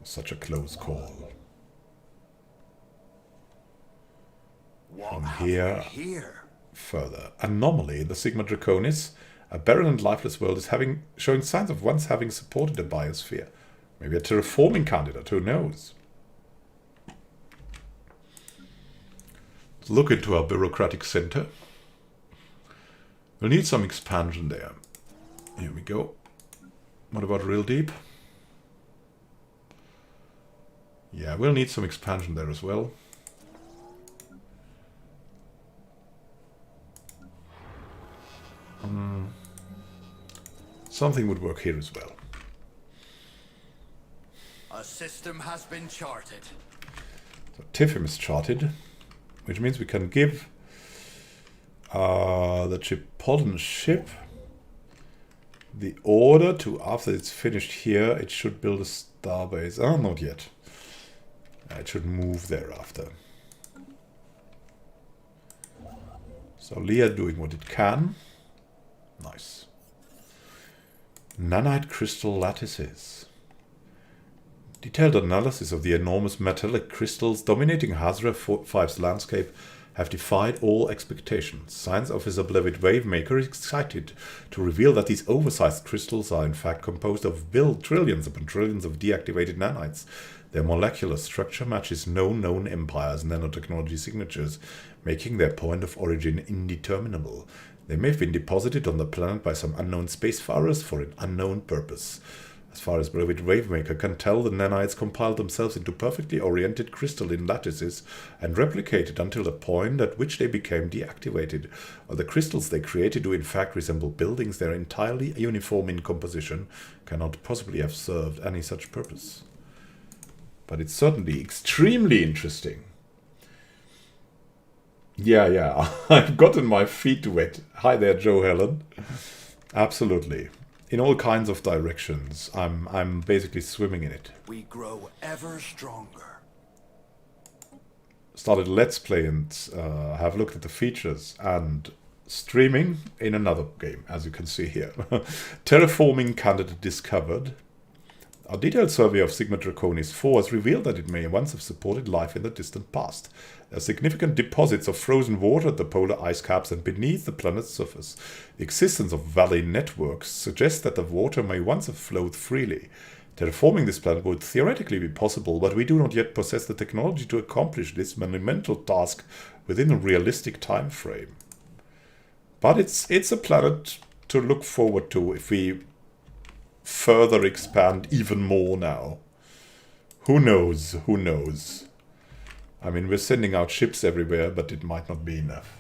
Such a close call. From here, further. Anomaly in the Sigma Draconis. A barren and lifeless world is showing signs of once having supported a biosphere. Maybe a terraforming candidate, who knows? Let's look into our bureaucratic center. We'll need some expansion there. Here we go. What about real deep? Yeah, we'll need some expansion there as well. something would work here as well. A system has been charted. So Tiffin is charted, which means we can give the Chipotle ship the order to, after it's finished here, it should build a starbase. Oh, not yet. It should move thereafter. So Leah doing what it can. Nice. Nanite crystal lattices. Detailed analysis of the enormous metallic crystals dominating Hazra 5's landscape have defied all expectations. Science Officer Blevitt Wavemaker is excited to reveal that these oversized crystals are in fact composed of trillions upon trillions of deactivated nanites. Their molecular structure matches no known empire's nanotechnology signatures, making their point of origin indeterminable. They may have been deposited on the planet by some unknown spacefarers for an unknown purpose. As far as Blevitt Wavemaker can tell, the nanites compiled themselves into perfectly oriented crystalline lattices and replicated until the point at which they became deactivated. While the crystals they created do in fact resemble buildings, they are entirely uniform in composition, cannot possibly have served any such purpose. But it's certainly extremely interesting. Yeah, I've gotten my feet wet. Hi there, Joe Helen. Absolutely. In all kinds of directions. I'm basically swimming in it. We grow ever stronger. Started Let's Play and have looked at the features and streaming in another game, as you can see here. Terraforming candidate discovered. A detailed survey of Sigma Draconis 4 has revealed that it may once have supported life in the distant past. There are significant deposits of frozen water at the polar ice caps and beneath the planet's surface. The existence of valley networks suggests that the water may once have flowed freely. Terraforming this planet would theoretically be possible, but we do not yet possess the technology to accomplish this monumental task within a realistic time frame. But it's a planet to look forward to if we further expand even more now. Who knows? Who knows? I mean, we're sending out ships everywhere, but it might not be enough.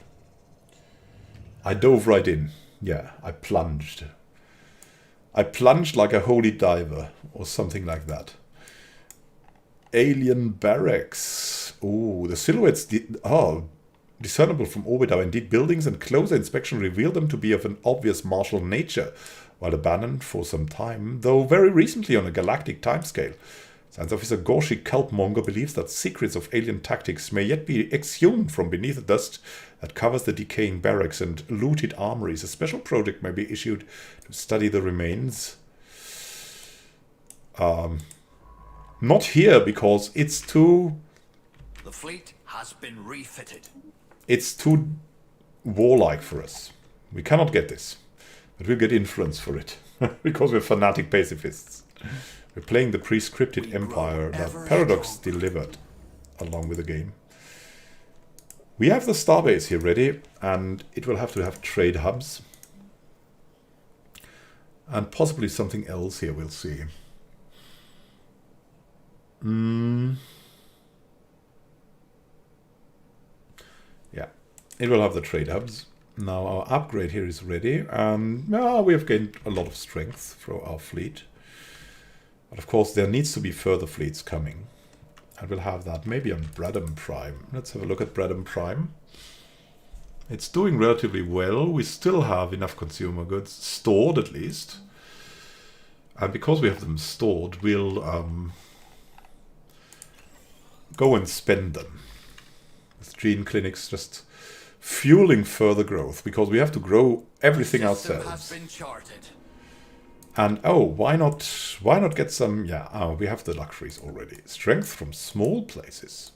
I dove right in. Yeah, I plunged. I plunged like a holy diver, or something like that. Alien Barracks. Oh, the silhouettes discernible from orbit are indeed buildings, and closer inspection revealed them to be of an obvious martial nature, while abandoned for some time, though very recently on a galactic timescale. Science Officer Gorshi Kelpmonger believes that secrets of alien tactics may yet be exhumed from beneath the dust that covers the decaying barracks and looted armories. A special project may be issued to study the remains. Not here, because it's too... The fleet has been refitted. It's too warlike for us. We cannot get this. But we'll get influence for it. Because we're fanatic pacifists. We're playing the prescripted empire that Paradox delivered along with the game. We have the starbase here ready, and it will have to have trade hubs. And possibly something else here, we'll see. Yeah, it will have the trade hubs. Now our upgrade here is ready, and we have gained a lot of strength for our fleet. But of course there needs to be further fleets coming. And we'll have that maybe on Bradham Prime. Let's have a look at Bradham Prime. It's doing relatively well. We still have enough consumer goods, stored at least. And because we have them stored, we'll go and spend them. With gene clinics just fueling further growth, because we have to grow everything ourselves. Has been charted. And why not get some, we have the luxuries already. Strength from small places.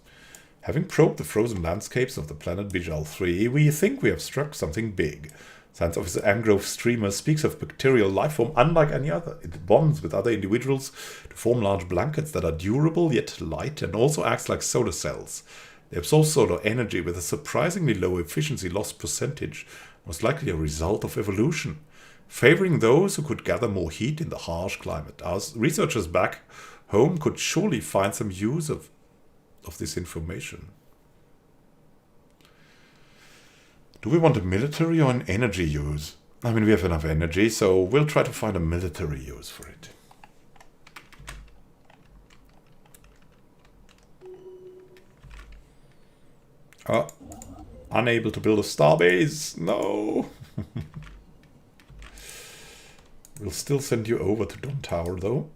Having probed the frozen landscapes of the planet Vijal 3, we think we have struck something big. Science Officer Angrove Streamer speaks of bacterial lifeform unlike any other. It bonds with other individuals to form large blankets that are durable yet light, and also acts like solar cells. They absorb solar energy with a surprisingly low efficiency loss percentage, most likely a result of evolution, favoring those who could gather more heat in the harsh climate. Our researchers back home could surely find some use of this information. Do we want a military or an energy use? I mean, we have enough energy, so we'll try to find a military use for it. Oh, unable to build a starbase. No. We'll still send you over to Dawn Tower, though,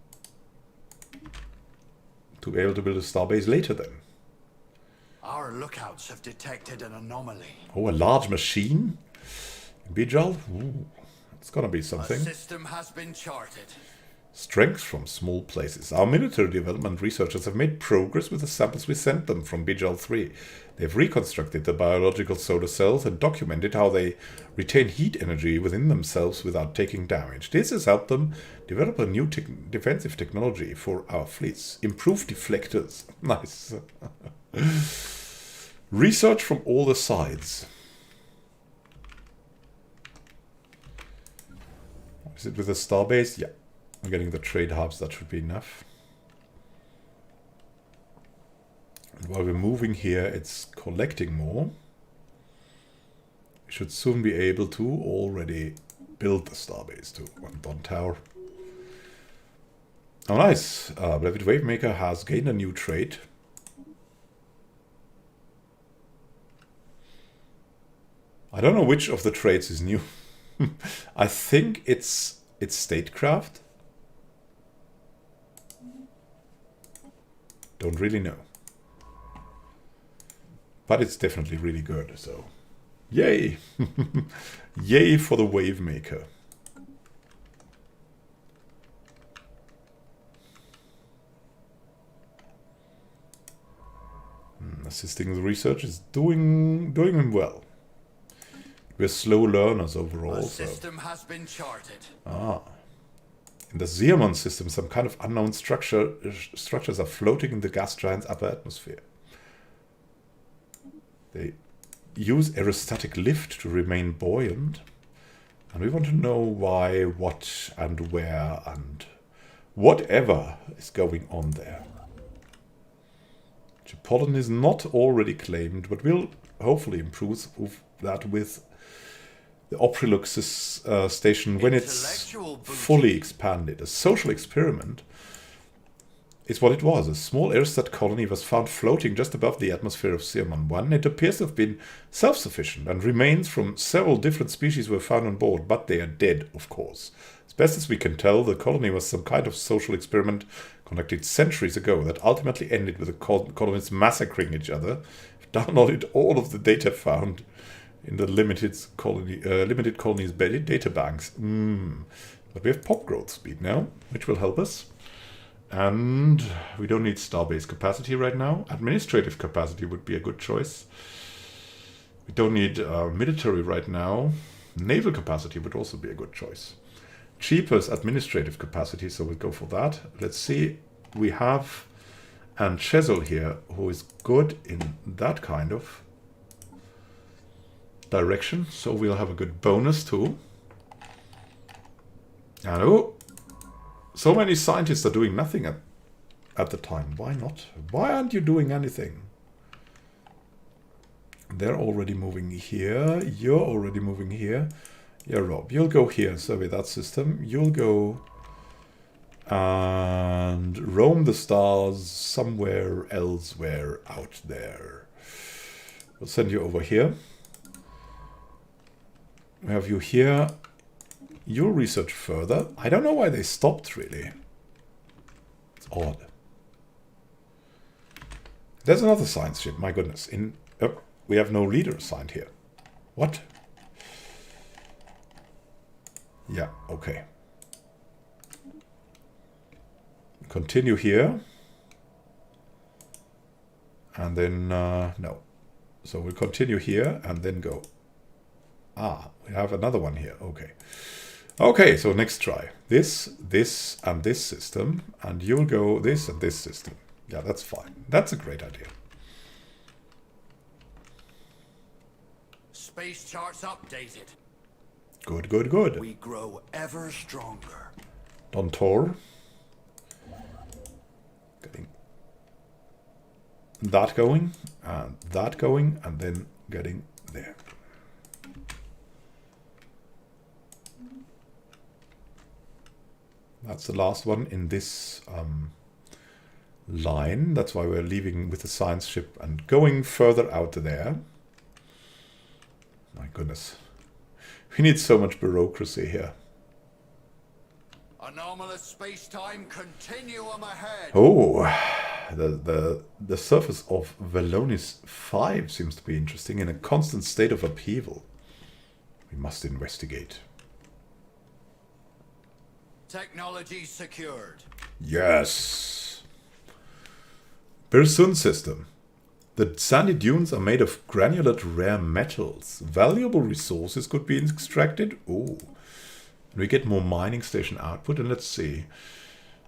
to be able to build a starbase later then. Our lookouts have detected an anomaly. Oh, a large machine? Bijal? Ooh, it's gonna be something. A system has been charted. Strength from small places. Our military development researchers have made progress with the samples we sent them from Bijal 3. They've reconstructed the biological solar cells and documented how they retain heat energy within themselves without taking damage. This has helped them develop a new defensive technology for our fleets. Improved deflectors. Nice. Research from all the sides. Is it with a starbase? Yeah. I'm getting the trade hubs, that should be enough. And while we're moving here, it's collecting more. We should soon be able to already build the starbase too on Dawn Tower. Oh, nice. Brevet Wavemaker has gained a new trait. I don't know which of the traits is new. I think it's statecraft. Don't really know. But it's definitely really good, so yay! Yay for the Wavemaker. Assisting the research is doing him well. We're slow learners overall. A system has been charted. Ah. In the Zeomon system, some kind of unknown structures are floating in the gas giant's upper atmosphere. They use aerostatic lift to remain buoyant. And we want to know why, what, and where, and whatever is going on there. Japan is not already claimed, but we'll hopefully improve that with the Oprilux station when it's fully expanded. A social experiment is what it was. A small Aristotle colony was found floating just above the atmosphere of Zeomon 1. It appears to have been self-sufficient, and remains from several different species were found on board, but they are dead, of course. As best as we can tell, the colony was some kind of social experiment conducted centuries ago that ultimately ended with the colonists massacring each other. We've downloaded all of the data found in the limited colonies data banks. But we have pop growth speed now, which will help us. And we don't need starbase capacity right now. Administrative capacity would be a good choice. We don't need military right now. Naval capacity would also be a good choice. Cheapest administrative capacity, so we'll go for that. Let's see. We have Anne Chesil here, who is good in that kind of direction, so we'll have a good bonus too. And oh, so many scientists are doing nothing at the time. Why not? Why aren't you doing anything? They're already moving here. You're already moving here. Yeah, Rob, you'll go here, survey that system. You'll go and roam the stars somewhere elsewhere out there. We'll send you over here. We have you here. You'll research further. I don't know why they stopped, really. It's odd. There's another science ship, my goodness. We have no leader assigned here. What? Yeah, okay. Continue here. And then, no. So we'll continue here and then go. Ah, we have another one here. Okay. Okay, so next try. This, and this system. And you'll go this and this system. Yeah, that's fine. That's a great idea. Space charts updated. Good, good, good. We grow ever stronger. Dontor. Getting that going, and then getting there. That's the last one in this line. That's why we're leaving with the science ship and going further out there. My goodness. We need so much bureaucracy here. Anomalous space-time continuum ahead. Oh, the surface of Velonis 5 seems to be interesting, in a constant state of upheaval. We must investigate. Technology secured. Yes. Bersun system. The sandy dunes are made of granulate rare metals. Valuable resources could be extracted. Oh. We get more mining station output, and let's see.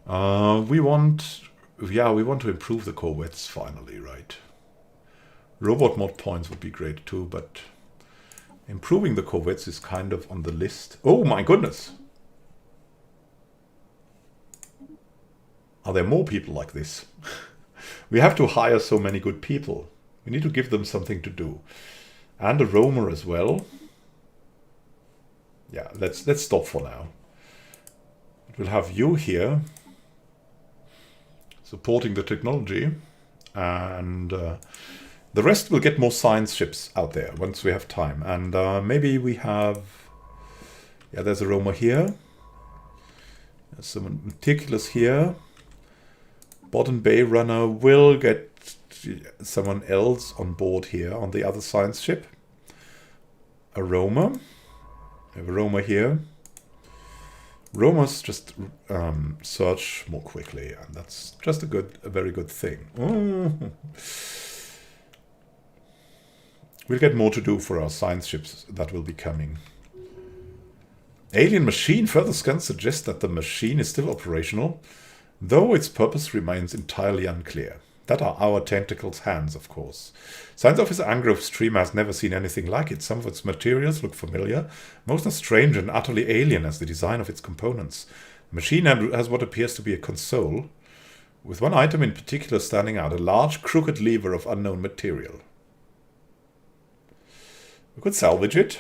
We want to improve the corvettes finally, right? Robot mod points would be great too, but improving the corvettes is kind of on the list. Oh my goodness! Are there more people like this? We have to hire so many good people. We need to give them something to do. And a roamer as well. Yeah, let's stop for now. We'll have you here supporting the technology, and the rest will get more science ships out there once we have time. And maybe we have, yeah, there's a roamer here. There's someone meticulous here. Bottom Bay Runner will get someone else on board here on the other science ship. A roamer. We have a roamer here. Roamers just search more quickly, and that's just a very good thing. We'll get more to do for our science ships that will be coming. Alien machine. Further scans suggest that the machine is still operational, though its purpose remains entirely unclear. That are our tentacles' hands, of course. Science Officer Angrove Streamer has never seen anything like it. Some of its materials look familiar. Most are strange and utterly alien as the design of its components. The machine has what appears to be a console, with one item in particular standing out, a large crooked lever of unknown material. We could salvage it,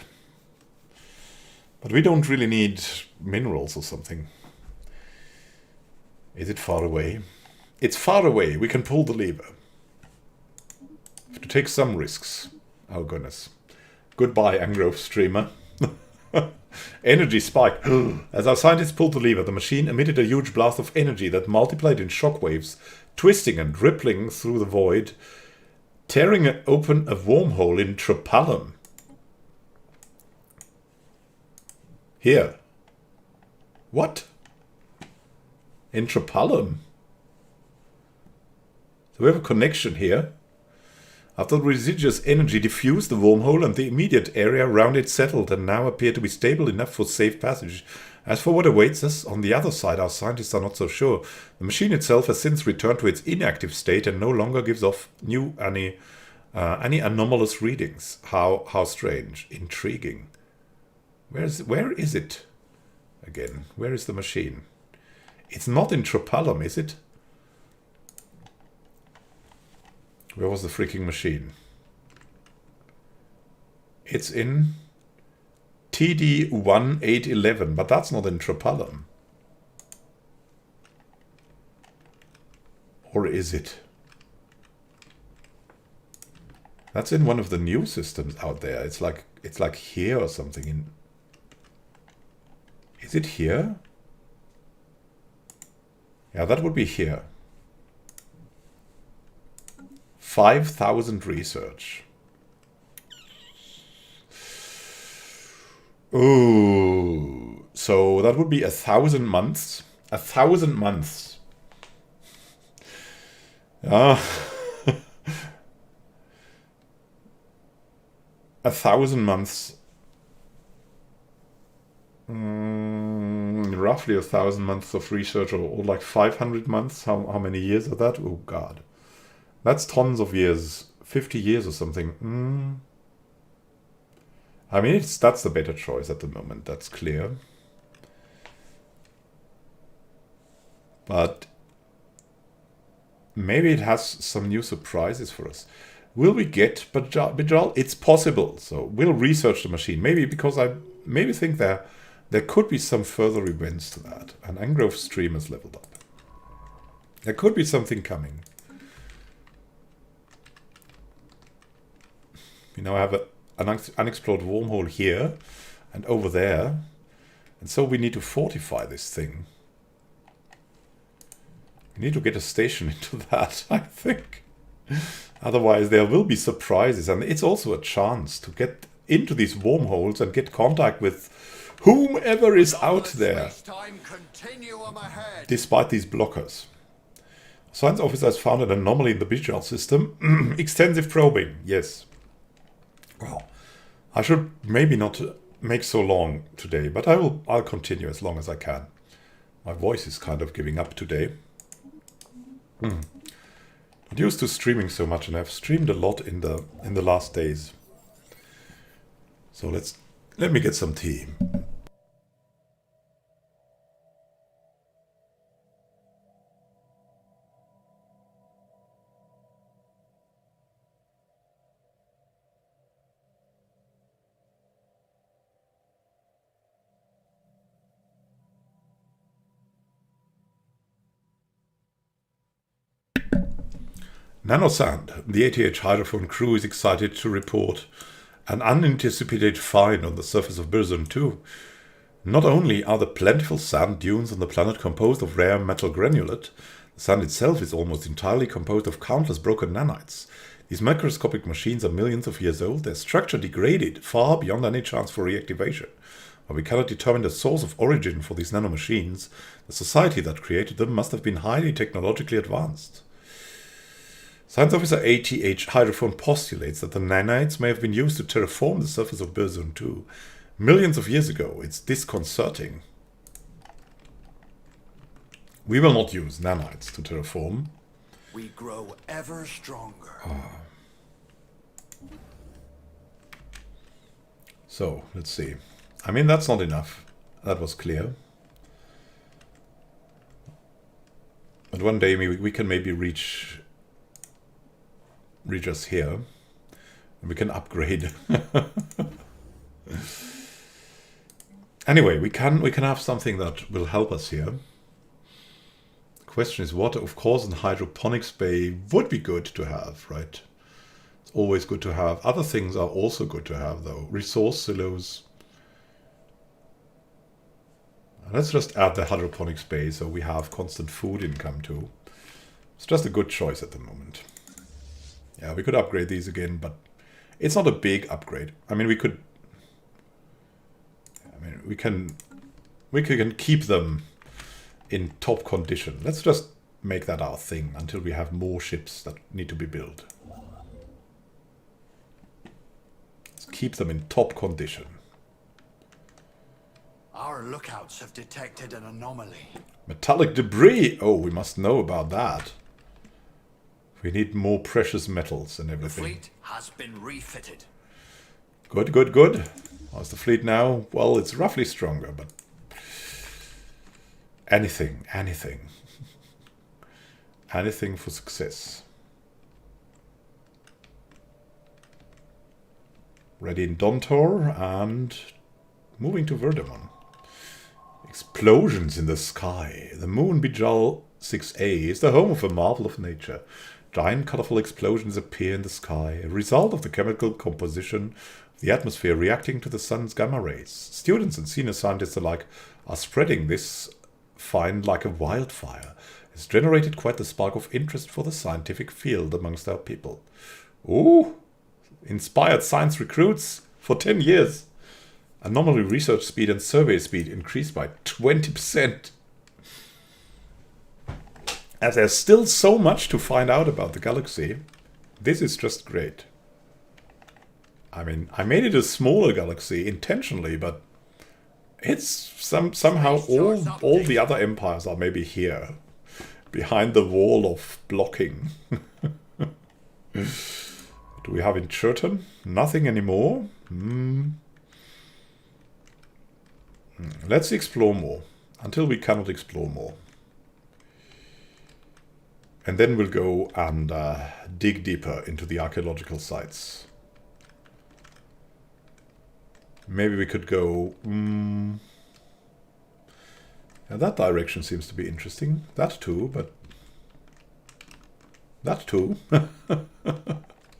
but we don't really need minerals or something. Is it far away? It's far away. We can pull the lever. Have to take some risks. Oh, goodness. Goodbye, Angrove Streamer. Energy spike. As our scientists pulled the lever, the machine emitted a huge blast of energy that multiplied in shockwaves, twisting and rippling through the void, tearing open a wormhole in Tropalum. Here. What? In Tropalum? So we have a connection here. After the residuous energy diffused the wormhole and the immediate area around it settled and now appear to be stable enough for safe passage. As for what awaits us on the other side, our scientists are not so sure. The machine itself has since returned to its inactive state and no longer gives off any anomalous readings. How strange. Intriguing. Where is it? Again, where is the machine? It's not in Tropalum, is it? Where was the freaking machine? It's in TD-1811, but that's not in Tropalum. Or is it? That's in one of the new systems out there. It's like here or something. Is it here? Yeah, that would be here. 5,000 research. Ooh, so that would be 1,000 months. 1,000 months. Ah, 1,000 months. Roughly 1,000 months of research, or like 500 months. How many years are that? Oh God. That's tons of years, 50 years or something. I mean, that's the better choice at the moment, that's clear. But maybe it has some new surprises for us. Will we get Bajal? It's possible. So we'll research the machine. Maybe because I think there there could be some further events to that. And Angrove Stream has leveled up. There could be something coming. We now have an unexplored wormhole here and over there. And so we need to fortify this thing. We need to get a station into that, I think. Otherwise there will be surprises. And it's also a chance to get into these wormholes and get contact with whomever is out there. Despite these blockers. Science officer has found an anomaly in the Bijal system. Extensive probing, yes. Well, I should maybe not make so long today, but I'll continue as long as I can. My voice is kind of giving up today. Not used to streaming so much, and I've streamed a lot in the last days. So let me get some tea. Nanosand, the ATH hydrophone crew is excited to report an unanticipated find on the surface of Birzon 2. Not only are the plentiful sand dunes on the planet composed of rare metal granulate, the sand itself is almost entirely composed of countless broken nanites. These microscopic machines are millions of years old, their structure degraded far beyond any chance for reactivation. While we cannot determine the source of origin for these nanomachines, the society that created them must have been highly technologically advanced. Science Officer ATH Hydrophone postulates that the nanites may have been used to terraform the surface of Birzon 2 millions of years ago. It's disconcerting. We will not use nanites to terraform. We grow ever stronger. So, let's see. I mean, that's not enough. That was clear. But one day we can maybe reach us here, and we can upgrade. Anyway, we can have something that will help us here. The question is what? Of course, an hydroponics bay would be good to have, right? It's always good to have. Other things are also good to have, though. Resource silos. Let's just add the hydroponics bay so we have constant food income too. It's just a good choice at the moment. Yeah, we could upgrade these again, but it's not a big upgrade. I mean, we can keep them in top condition. Let's just make that our thing until we have more ships that need to be built. Let's keep them in top condition. Our lookouts have detected an anomaly. Metallic debris! Oh, we must know about that. We need more precious metals and everything. The fleet has been refitted. Good, good, good. How's the fleet now? Well, it's roughly stronger, but anything. Anything for success. Ready in Domtor and moving to Verdamon. Explosions in the sky. The moon Bijal 6A is the home of a marvel of nature. Giant colorful explosions appear in the sky, a result of the chemical composition of the atmosphere reacting to the sun's gamma rays. Students and senior scientists alike are spreading this find like a wildfire. It's generated quite the spark of interest for the scientific field amongst our people. Ooh! Inspired science recruits for 10 years. Anomaly research speed and survey speed increased by 20%. As there's still so much to find out about the galaxy, this is just great. I mean, I made it a smaller galaxy intentionally, but it's somehow all the other empires are maybe here, behind the wall of blocking. Do we have in Churton? Nothing anymore. Let's explore more, until we cannot explore more. And then we'll go and dig deeper into the archaeological sites. Maybe we could go... And that direction seems to be interesting. That too, but... That too.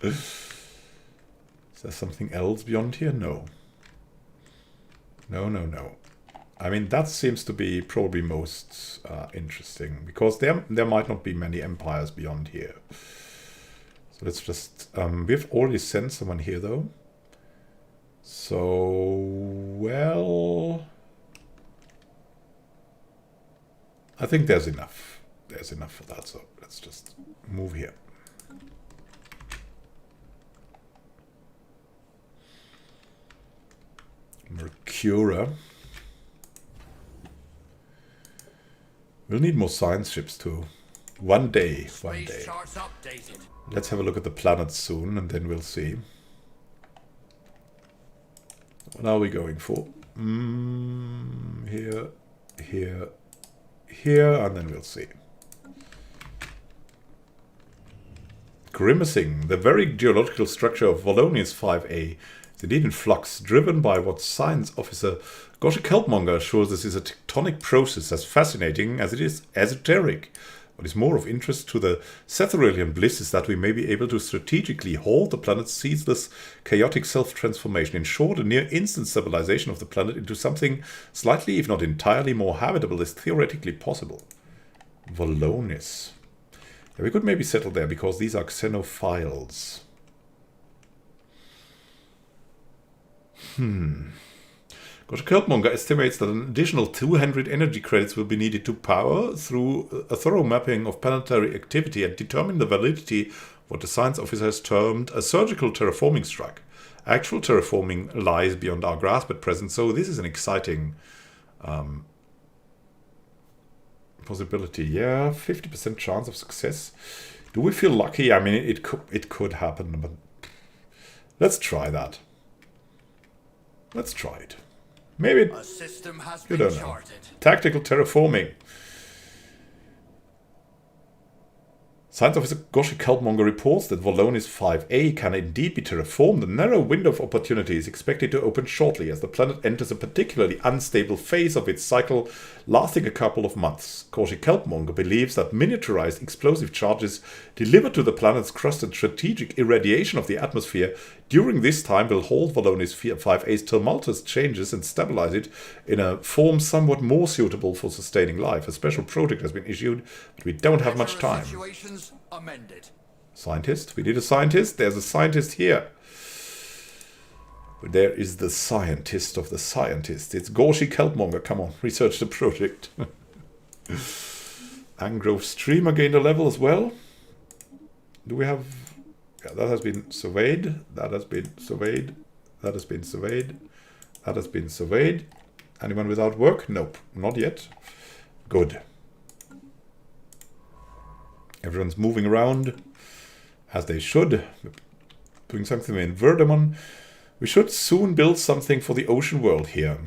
Is there something else beyond here? No. No, no, no. I mean, that seems to be probably most interesting, because there might not be many empires beyond here. So let's just... we've already sent someone here, though. So, well... I think there's enough. There's enough for that, so let's just move here. Mercura. We'll need more science ships too. One day. Let's have a look at the planets soon, and then we'll see. What are we going for? Here, here, here, and then we'll see. Grimacing. The very geological structure of Volonius 5A is indeed in flux, driven by what science officer Goshi Kelpmonger assures us is a tectonic process as fascinating as it is esoteric. What is more of interest to the Sathyrelian Bliss is that we may be able to strategically halt the planet's ceaseless, chaotic self-transformation. In short, a near-instant stabilization of the planet into something slightly, if not entirely, more habitable is theoretically possible. Volonius. Yeah, we could maybe settle there, because these are xenophiles. Goshi Kelpmonger estimates that an additional 200 energy credits will be needed to power through a thorough mapping of planetary activity and determine the validity of what the science officer has termed a surgical terraforming strike. Actual terraforming lies beyond our grasp at present, so this is an exciting possibility. Yeah, 50% chance of success. Do we feel lucky? I mean, it could happen, but let's try that. Let's try it. Maybe, A system has you been don't know. charted. Tactical terraforming. Science officer Goshi Kelpmonger reports that Volonius 5A can indeed be terraformed. A narrow window of opportunity is expected to open shortly as the planet enters a particularly unstable phase of its cycle, lasting a couple of months. Goshi Kelpmonger believes that miniaturized explosive charges delivered to the planet's crust and strategic irradiation of the atmosphere during this time will halt Volonius 5A's tumultuous changes and stabilize it in a form somewhat more suitable for sustaining life. A special project has been issued, but we don't have much time. Situations amended. Scientist? We need a scientist? There's a scientist here. There is the scientist of the scientists. It's Goshi Kelpmonger. Come on, research the project. Angrove Streamer gained a level as well. Do we have... Yeah, that has been surveyed. That has been surveyed. That has been surveyed. That has been surveyed. Anyone without work? Nope, not yet. Good. Everyone's moving around as they should. Doing something in Verdamon. We should soon build something for the ocean world here.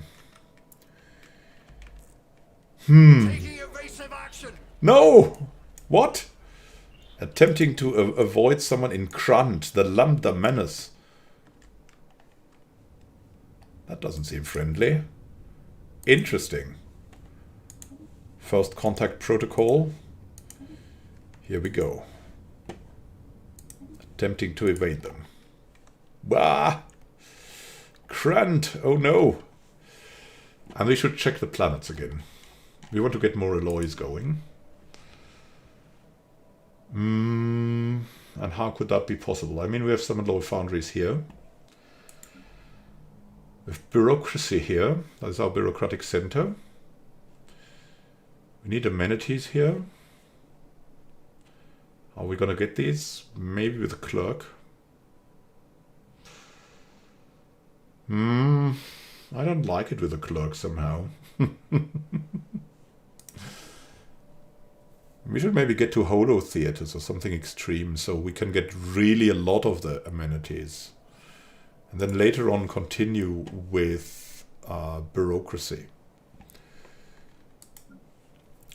Taking evasive action. No! What? Attempting to avoid someone in Krant, the Lambda Menace. That doesn't seem friendly. Interesting. First contact protocol. Here we go. Attempting to evade them. Bah! Krant! Oh no! And we should check the planets again. We want to get more alloys going. And how could that be possible? I mean, we have some alloy foundries here. We have bureaucracy here. That's our bureaucratic center. We need amenities here. Are we gonna get these? Maybe with a clerk. I don't like it with a clerk somehow. We should maybe get to holo theaters or something extreme so we can get really a lot of the amenities. And then later on continue with bureaucracy.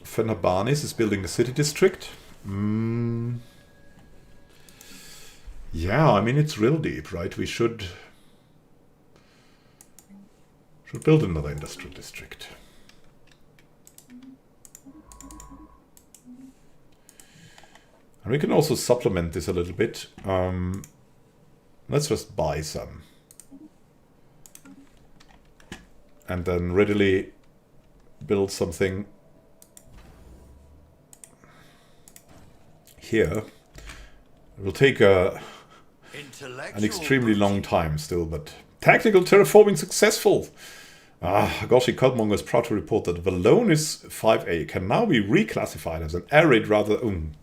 Fenabanis is building a city district. Yeah, I mean, it's real deep, right? We should build another industrial district. And we can also supplement this a little bit. Let's just buy some. And then readily build something here. It will take an extremely long time still, but tactical terraforming successful. Goshi Codmonger is proud to report that Valonis 5A can now be reclassified as an arid rather than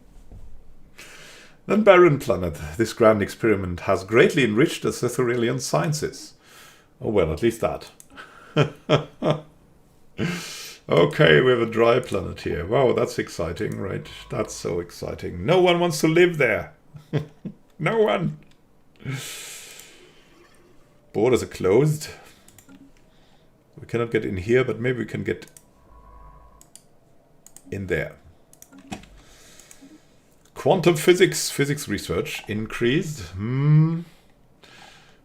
barren planet. This grand experiment has greatly enriched the Sathyrelian sciences. Oh well, at least that. Okay, we have a dry planet here. Wow, that's exciting, right? That's so exciting. No one wants to live there. No one. Borders are closed. We cannot get in here, but maybe we can get in there. Quantum physics research increased.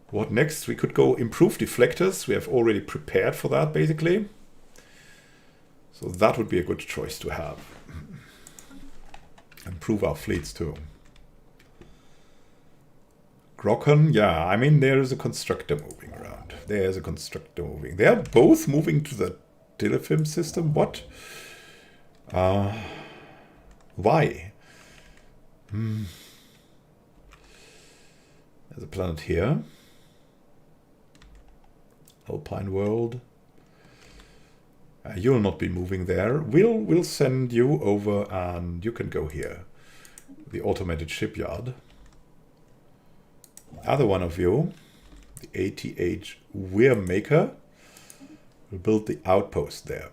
What next? We could go improve deflectors. We have already prepared for that, basically. So that would be a good choice to have. Improve our fleets too. Grokkon, yeah, I mean, there is a constructor moving around. There's a constructor moving. They are both moving to the Dilifim system. What? Why? There's a planet here. Alpine World. You'll not be moving there. We'll send you over and you can go here. The automated shipyard. Other one of you, the ATH Weir Maker, will build the outpost there.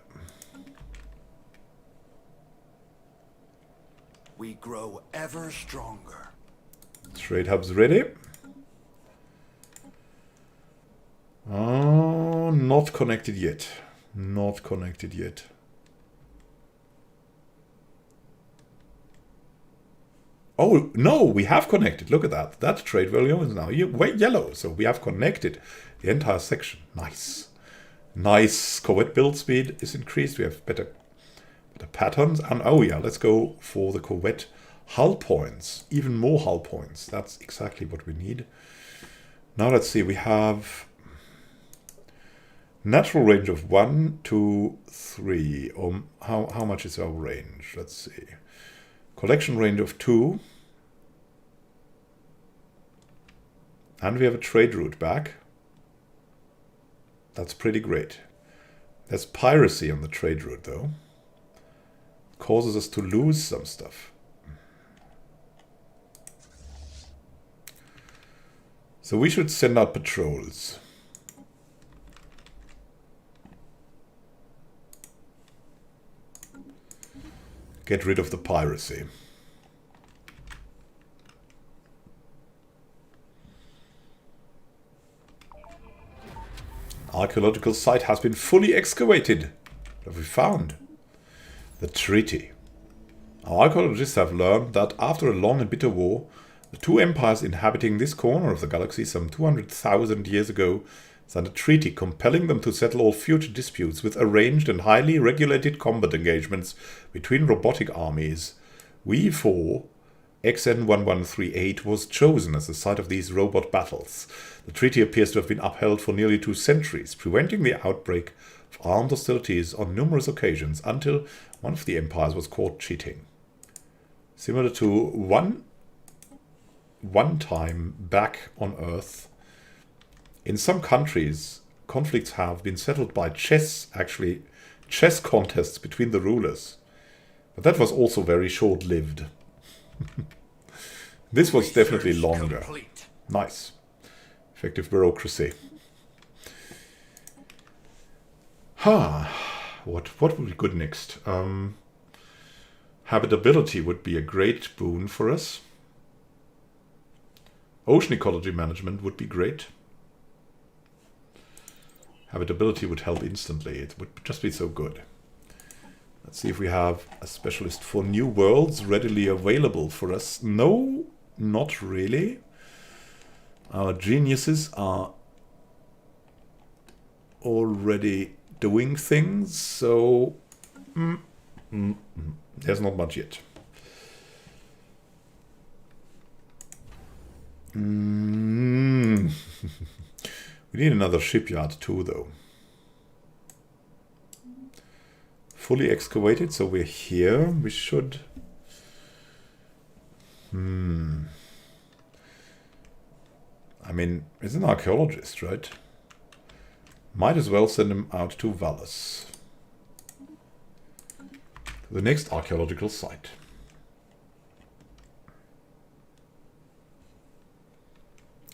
We grow ever stronger. Trade hub's ready. Oh, not connected yet. Not connected yet. Oh, no, we have connected. Look at that. That trade volume is now yellow. So we have connected the entire section. Nice. Nice. Corvette build speed is increased. We have better patterns. And oh yeah, let's go for the Corvette hull points. Even more hull points. That's exactly what we need. Now let's see. We have natural range of 1, 2, 3. How much is our range? Let's see. Collection range of 2. And we have a trade route back. That's pretty great. There's piracy on the trade route though. Causes us to lose some stuff. So we should send out patrols. Get rid of the piracy. Archaeological site has been fully excavated. What have we found? The treaty. Our archaeologists have learned that after a long and bitter war, the two empires inhabiting this corner of the galaxy some 200,000 years ago signed a treaty compelling them to settle all future disputes with arranged and highly regulated combat engagements between robotic armies. We4 XN1138 was chosen as the site of these robot battles. The treaty appears to have been upheld for nearly 2 centuries, preventing the outbreak of armed hostilities on numerous occasions until one of the empires was caught cheating. Similar to one time back on Earth, in some countries, conflicts have been settled by chess contests between the rulers. But that was also very short-lived. This was definitely longer. Nice. Effective bureaucracy. What would be good next? Habitability would be a great boon for us. Ocean ecology management would be great. Habitability would help instantly. It would just be so good. Let's see if we have a specialist for new worlds readily available for us. No, not really. Our geniuses are already doing things, so there's not much yet. Mm. We need another shipyard too, though. Fully excavated, so we're here. We should... I mean, he's an archaeologist, right? Might as well send him out to Valles. The next archaeological site.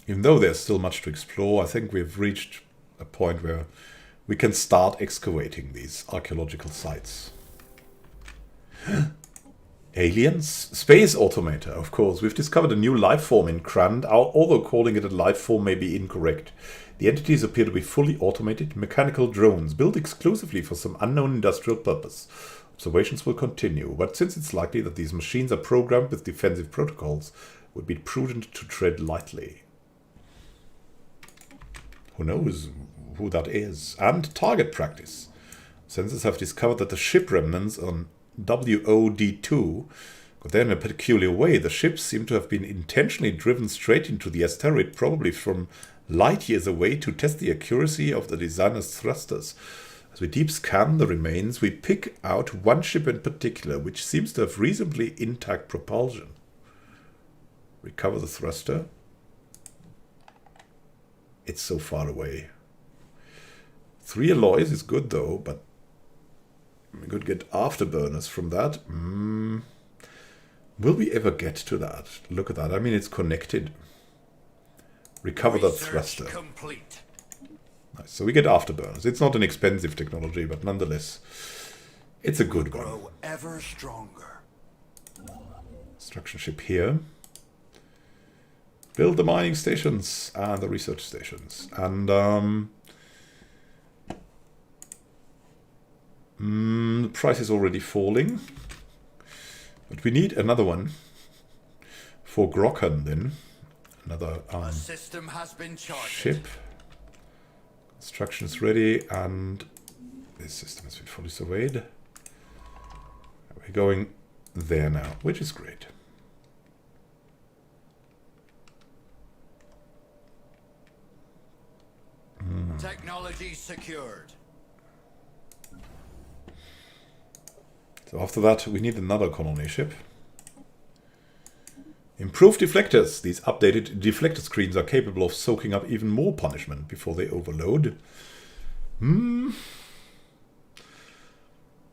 Even though there's still much to explore, I think we've reached a point where we can start excavating these archaeological sites. Aliens? Space automata, of course. We've discovered a new life form in Krand, although calling it a life form may be incorrect. The entities appear to be fully automated mechanical drones, built exclusively for some unknown industrial purpose. Observations will continue, but since it's likely that these machines are programmed with defensive protocols, it would be prudent to tread lightly. Who knows who that is? And target practice. Sensors have discovered that the ship remnants on WOD2 got there in a peculiar way. The ships seem to have been intentionally driven straight into the asteroid, probably from light years away, to test the accuracy of the designer's thrusters. As we deep scan the remains, we pick out one ship in particular, which seems to have reasonably intact propulsion. Recover the thruster. It's so far away. 3 alloys is good though, but we could get afterburners from that. Will we ever get to that? Look at that. I mean, it's connected. Recover that thruster. Complete. Nice. So we get afterburners. It's not an expensive technology, but nonetheless, it's a good one. Grow ever stronger. Construction ship here. Build the mining stations and the research stations. And the price is already falling. But we need another one for Grokhan then. Another A system has been charted. ship. Construction is ready and this system has been fully surveyed. We're going there now, which is great. Technology secured. So after that, we need another colony ship. Improved deflectors. These updated deflector screens are capable of soaking up even more punishment before they overload.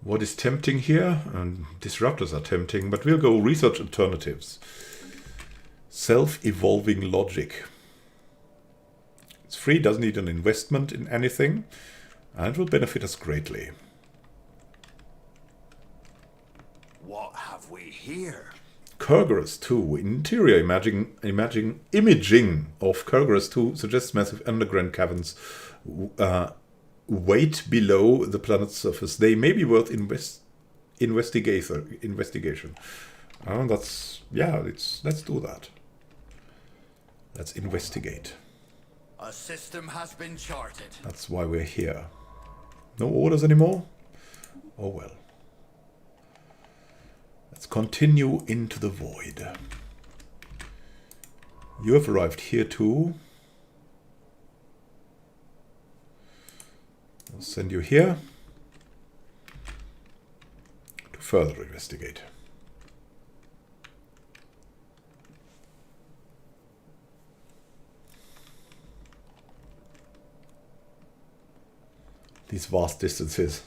What is tempting here? And disruptors are tempting, but we'll go research alternatives. Self-evolving logic. It's free, doesn't need an investment in anything, and it will benefit us greatly. What have we here? Kergorus 2. Interior imaging of Kergorus 2 suggests massive underground caverns wait below the planet's surface. They may be worth investigation. Let's do that. Let's investigate. A system has been charted. That's why we're here. No orders anymore? Oh well. Let's continue into the void. You have arrived here too. I'll send you here to further investigate. These vast distances.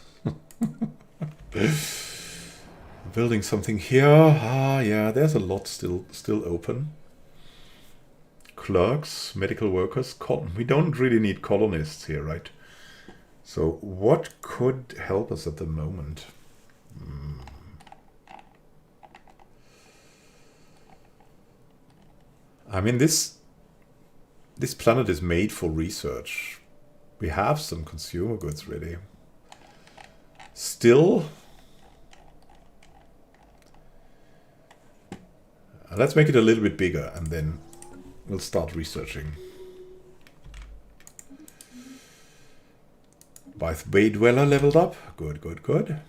Building something here. Yeah, there's a lot still open. Clerks, medical workers. We don't really need colonists here, right? So what could help us at the moment? I mean, this planet is made for research. We have some consumer goods ready. Still, let's make it a little bit bigger and then we'll start researching. Bay Dweller leveled up. Good, good, good.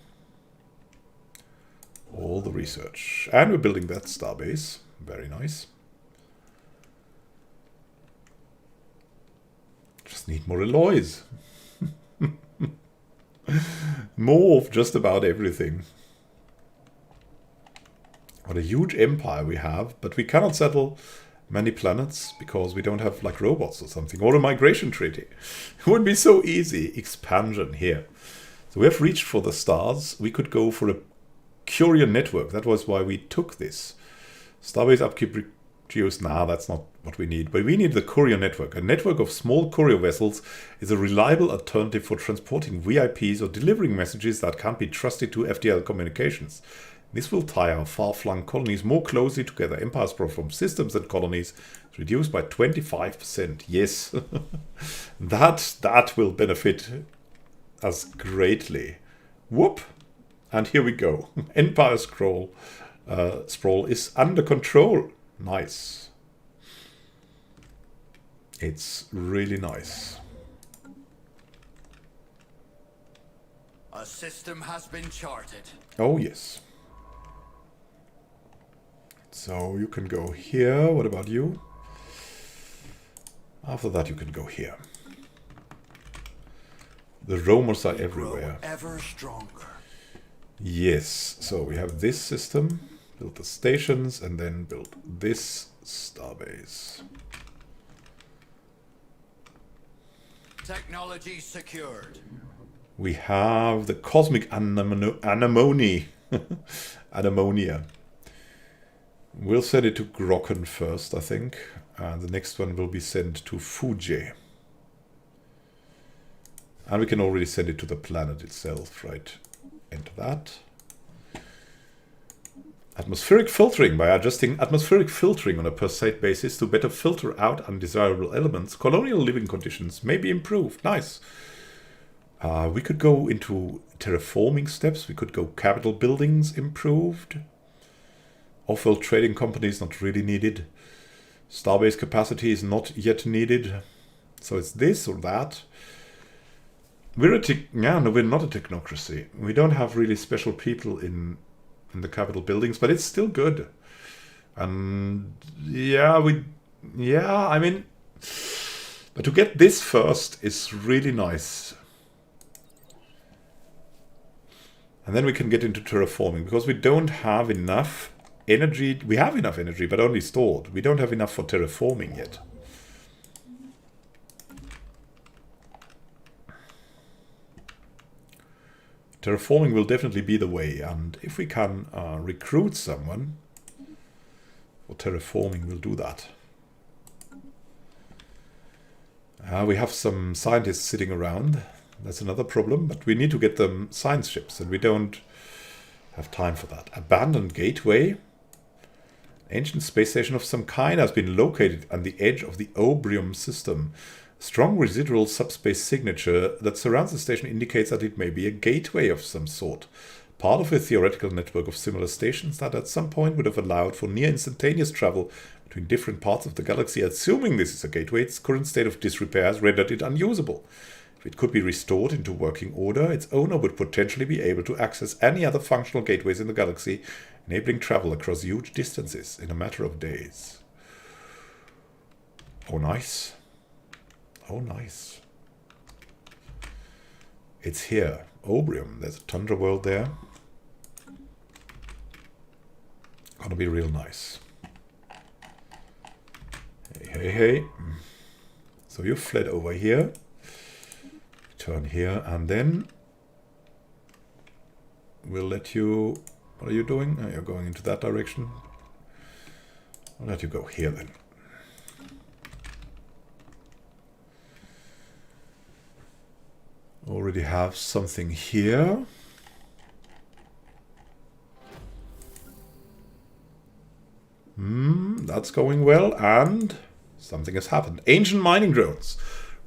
All the research. And we're building that starbase. Very nice. Just need more alloys. More of just about everything. What a huge empire we have, but we cannot settle many planets because we don't have like robots or something, or a migration treaty. It would be so easy. Expansion here. So we have reached for the stars. We could go for a courier network. That was why we took this. Starbase upkeep reduced. Nah, that's not what we need. But we need the courier network. A network of small courier vessels is a reliable alternative for transporting VIPs or delivering messages that can't be trusted to FTL communications. This will tie our far-flung colonies more closely together. Empire's profit from systems and colonies is reduced by 25%. Yes, that will benefit us greatly. Whoop! And here we go. Empire sprawl is under control. Nice. It's really nice. A system has been charted. Oh, yes. So you can go here. What about you? After that, you can go here. The roamers are everywhere. Ever stronger. Yes. So we have this system. Build the stations and then build this starbase. Technology secured. We have the cosmic anemone. Anemonia. We'll send it to Grokken first, I think. And the next one will be sent to Fuji. And we can already send it to the planet itself, right? Enter that. Atmospheric filtering. By adjusting atmospheric filtering on a per site basis to better filter out undesirable elements, colonial living conditions may be improved. Nice. We could go into terraforming steps. We could go capital buildings improved. Off-world trading companies not really needed. Starbase capacity is not yet needed. So it's this or that. We're not a technocracy. We don't have really special people in the capital buildings, but it's still good. And yeah, I mean, but to get this first is really nice. And then we can get into terraforming because we don't have enough energy. We have enough energy, but only stored. We don't have enough for terraforming yet. Terraforming will definitely be the way, and if we can recruit someone for terraforming, we'll do that. We have some scientists sitting around. That's another problem, but we need to get them science ships, and we don't have time for that. Abandoned gateway. Ancient space station of some kind has been located on the edge of the Obrium system. Strong residual subspace signature that surrounds the station indicates that it may be a gateway of some sort. Part of a theoretical network of similar stations that at some point would have allowed for near instantaneous travel between different parts of the galaxy. Assuming this is a gateway, its current state of disrepair has rendered it unusable. If it could be restored into working order, its owner would potentially be able to access any other functional gateways in the galaxy, enabling travel across huge distances in a matter of days. Oh, nice. Oh, nice. It's here. Obrium. There's a tundra world there. Gonna be real nice. Hey, hey, hey. So you fled over here. Turn here, and then we'll let you... What are you doing? Oh, you're going into that direction. I'll let you go here then. Already have something here. That's going well, and something has happened. Ancient mining drones.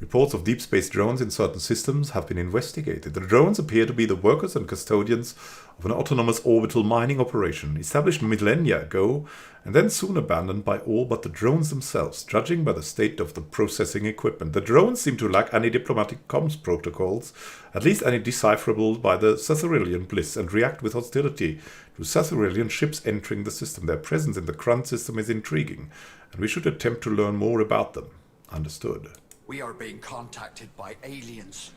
Reports of deep space drones in certain systems have been investigated. The drones appear to be the workers and custodians of an autonomous orbital mining operation, established millennia ago, and then soon abandoned by all but the drones themselves, judging by the state of the processing equipment. The drones seem to lack any diplomatic comms protocols, at least any decipherable by the Sathyrelian Bliss, and react with hostility to Sathyrelian ships entering the system. Their presence in the Krun system is intriguing, and we should attempt to learn more about them. Understood. We are being contacted by aliens.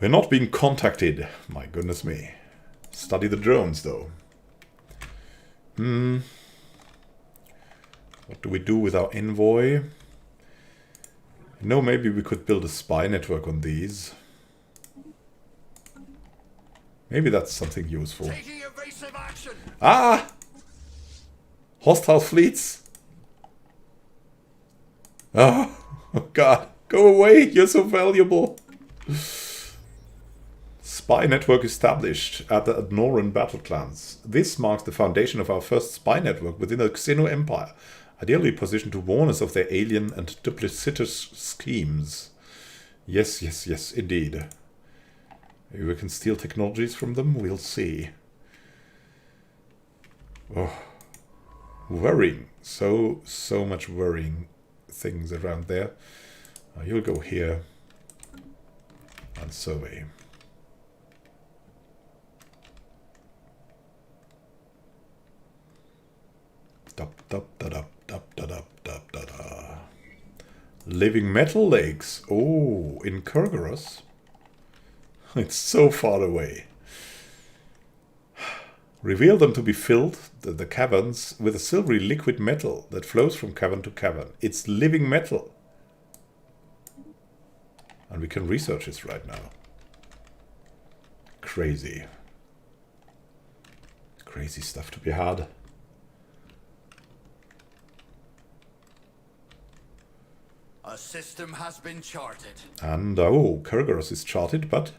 We're not being contacted. My goodness me. Study the drones, though. What do we do with our envoy? Maybe we could build a spy network on these. Maybe that's something useful. Taking evasive action. Ah! Hostile fleets! Oh, God. Go away! You're so valuable! Spy network established at the Adnoran battle clans. This marks the foundation of our first spy network within the Xeno Empire, ideally positioned to warn us of their alien and duplicitous schemes. Yes, yes, yes, indeed. Maybe we can steal technologies from them, we'll see. Oh, worrying. So much worrying things around there. You'll go here and survey. Living metal lakes. Oh, in Kurgaros. It's so far away. Reveal them to be filled, the caverns, with a silvery liquid metal that flows from cavern to cavern. It's living metal. And we can research this right now. Crazy. Crazy stuff to be had. A system has been charted. And, oh, Kurgaros is charted, but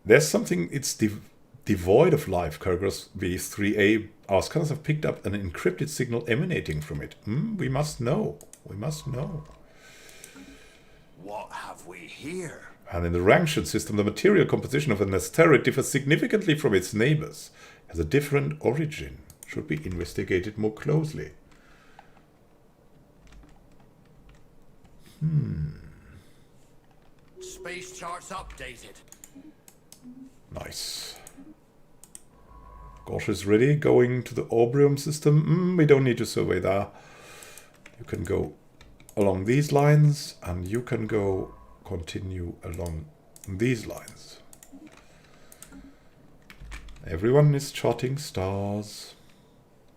there's something, it's devoid of life. Kurgaros V3A, our scanners have picked up an encrypted signal emanating from it. We must know. We must know. What have we here? And in the Rangshan system, the material composition of an asteroid differs significantly from its neighbors. It has a different origin. Should be investigated more closely. Space charts updated. Nice. Gosh is ready. Going to the Orbrium system. We don't need to survey that. You can go along these lines, and you can go continue along these lines. Everyone is charting stars.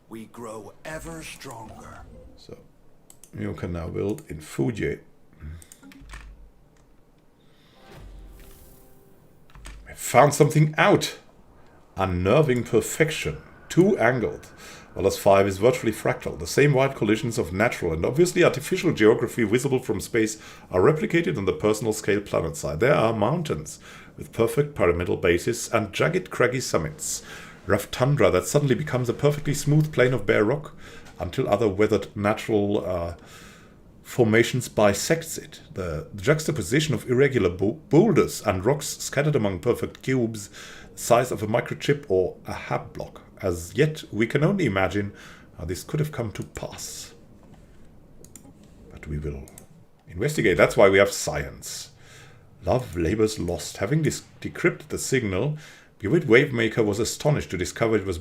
We grow ever stronger. So you can now build in Fuji. We found something out. Unnerving perfection. Two-angled. Wallace 5 is virtually fractal. The same wide collisions of natural and obviously artificial geography visible from space are replicated on the personal scale planet side. There are mountains with perfect pyramidal bases and jagged craggy summits. Rough tundra that suddenly becomes a perfectly smooth plain of bare rock until other weathered natural formations bisects it. The juxtaposition of irregular boulders and rocks scattered among perfect cubes, the size of a microchip or a hab block. As yet, we can only imagine how this could have come to pass. But we will investigate. That's why we have science. Love labors lost. Having decrypted the signal, Bewit Wavemaker was astonished to discover it was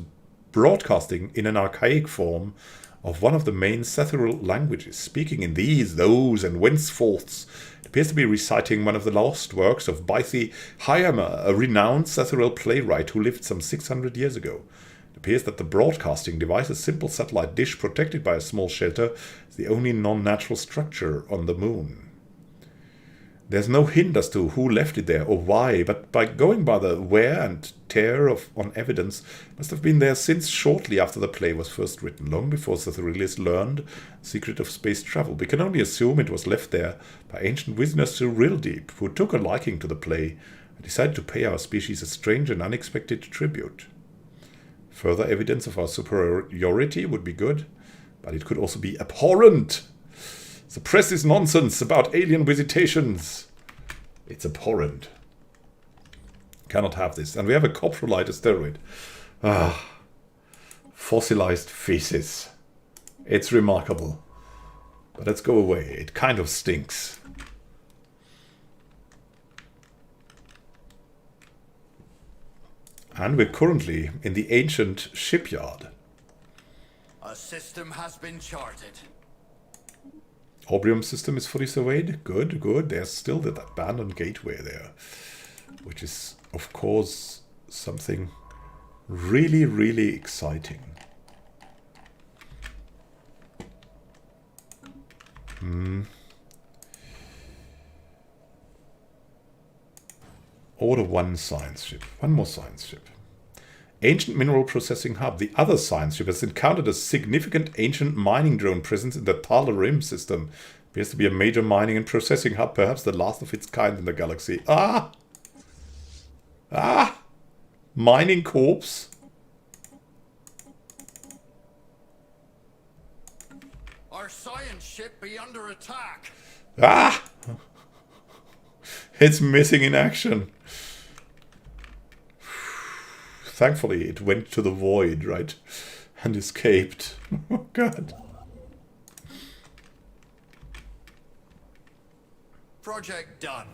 broadcasting in an archaic form of one of the main Sathyrel languages, speaking in these, those, and whenceforths. It appears to be reciting one of the lost works of Bythi Hyama, a renowned Sathyrel playwright who lived some 600 years ago. It appears that the broadcasting device, a simple satellite dish protected by a small shelter, is the only non-natural structure on the moon. There's no hint as to who left it there or why, but by going by the wear and tear on evidence, it must have been there since shortly after the play was first written, long before Sathyrelius learned the secret of space travel. We can only assume it was left there by ancient wizards to Rildeep, who took a liking to the play and decided to pay our species a strange and unexpected tribute. Further evidence of our superiority would be good, but it could also be abhorrent. Suppress this nonsense about alien visitations. It's abhorrent. Cannot have this. And we have a coprolite asteroid. Fossilized feces. It's remarkable. But let's go away. It kind of stinks. And we're currently in the ancient shipyard. A system has been charted. Orbrium system is fully surveyed. Good, good. There's still that abandoned gateway there, which is, of course, something really, really exciting. Order 1 science ship. One more science ship. Ancient Mineral Processing Hub. The other science ship has encountered a significant ancient mining drone presence in the Rim system. Appears to be a major mining and processing hub, perhaps the last of its kind in the galaxy. Ah! Ah! Mining corpse. Our science ship be under attack. Ah! It's missing in action. Thankfully, it went to the void, right? And escaped. Oh, God. Project done.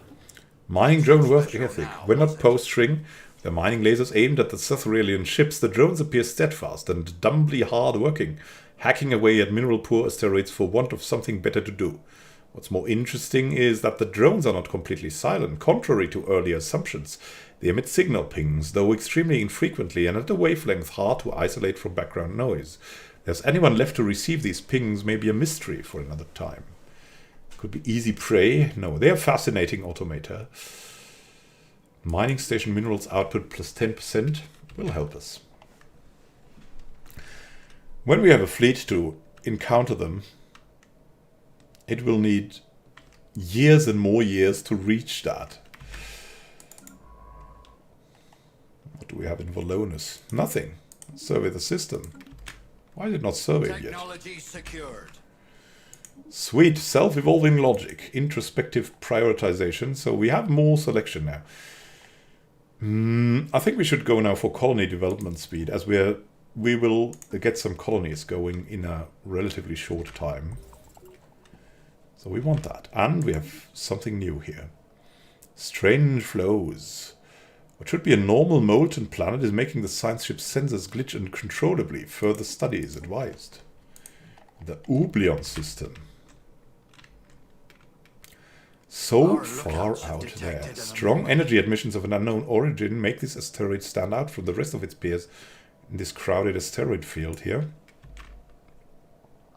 Mining drone worth ethic. When not posturing, the mining lasers aimed at the Sathyrelian ships, the drones appear steadfast and dumbly hard-working, hacking away at mineral-poor asteroids for want of something better to do. What's more interesting is that the drones are not completely silent, contrary to earlier assumptions. They emit signal pings, though extremely infrequently and at a wavelength hard to isolate from background noise. If there's anyone left to receive these pings may be a mystery for another time. Could be easy prey. No, they are fascinating automata. Mining station minerals output plus 10% will help us. When we have a fleet to encounter them, it will need years and more years to reach that. What do we have in Volonus? Nothing. Survey the system. Why is it not surveyed yet? Technology secured. Sweet. Self-evolving logic. Introspective prioritization. So we have more selection now. I think we should go now for colony development speed, as we will get some colonies going in a relatively short time. So we want that. And we have something new here. Strange flows. What should be a normal molten planet is making the science ship's sensors glitch uncontrollably. Further study is advised. The Oublion system. So far out there. Strong energy emissions of an unknown origin make this asteroid stand out from the rest of its peers in this crowded asteroid field here.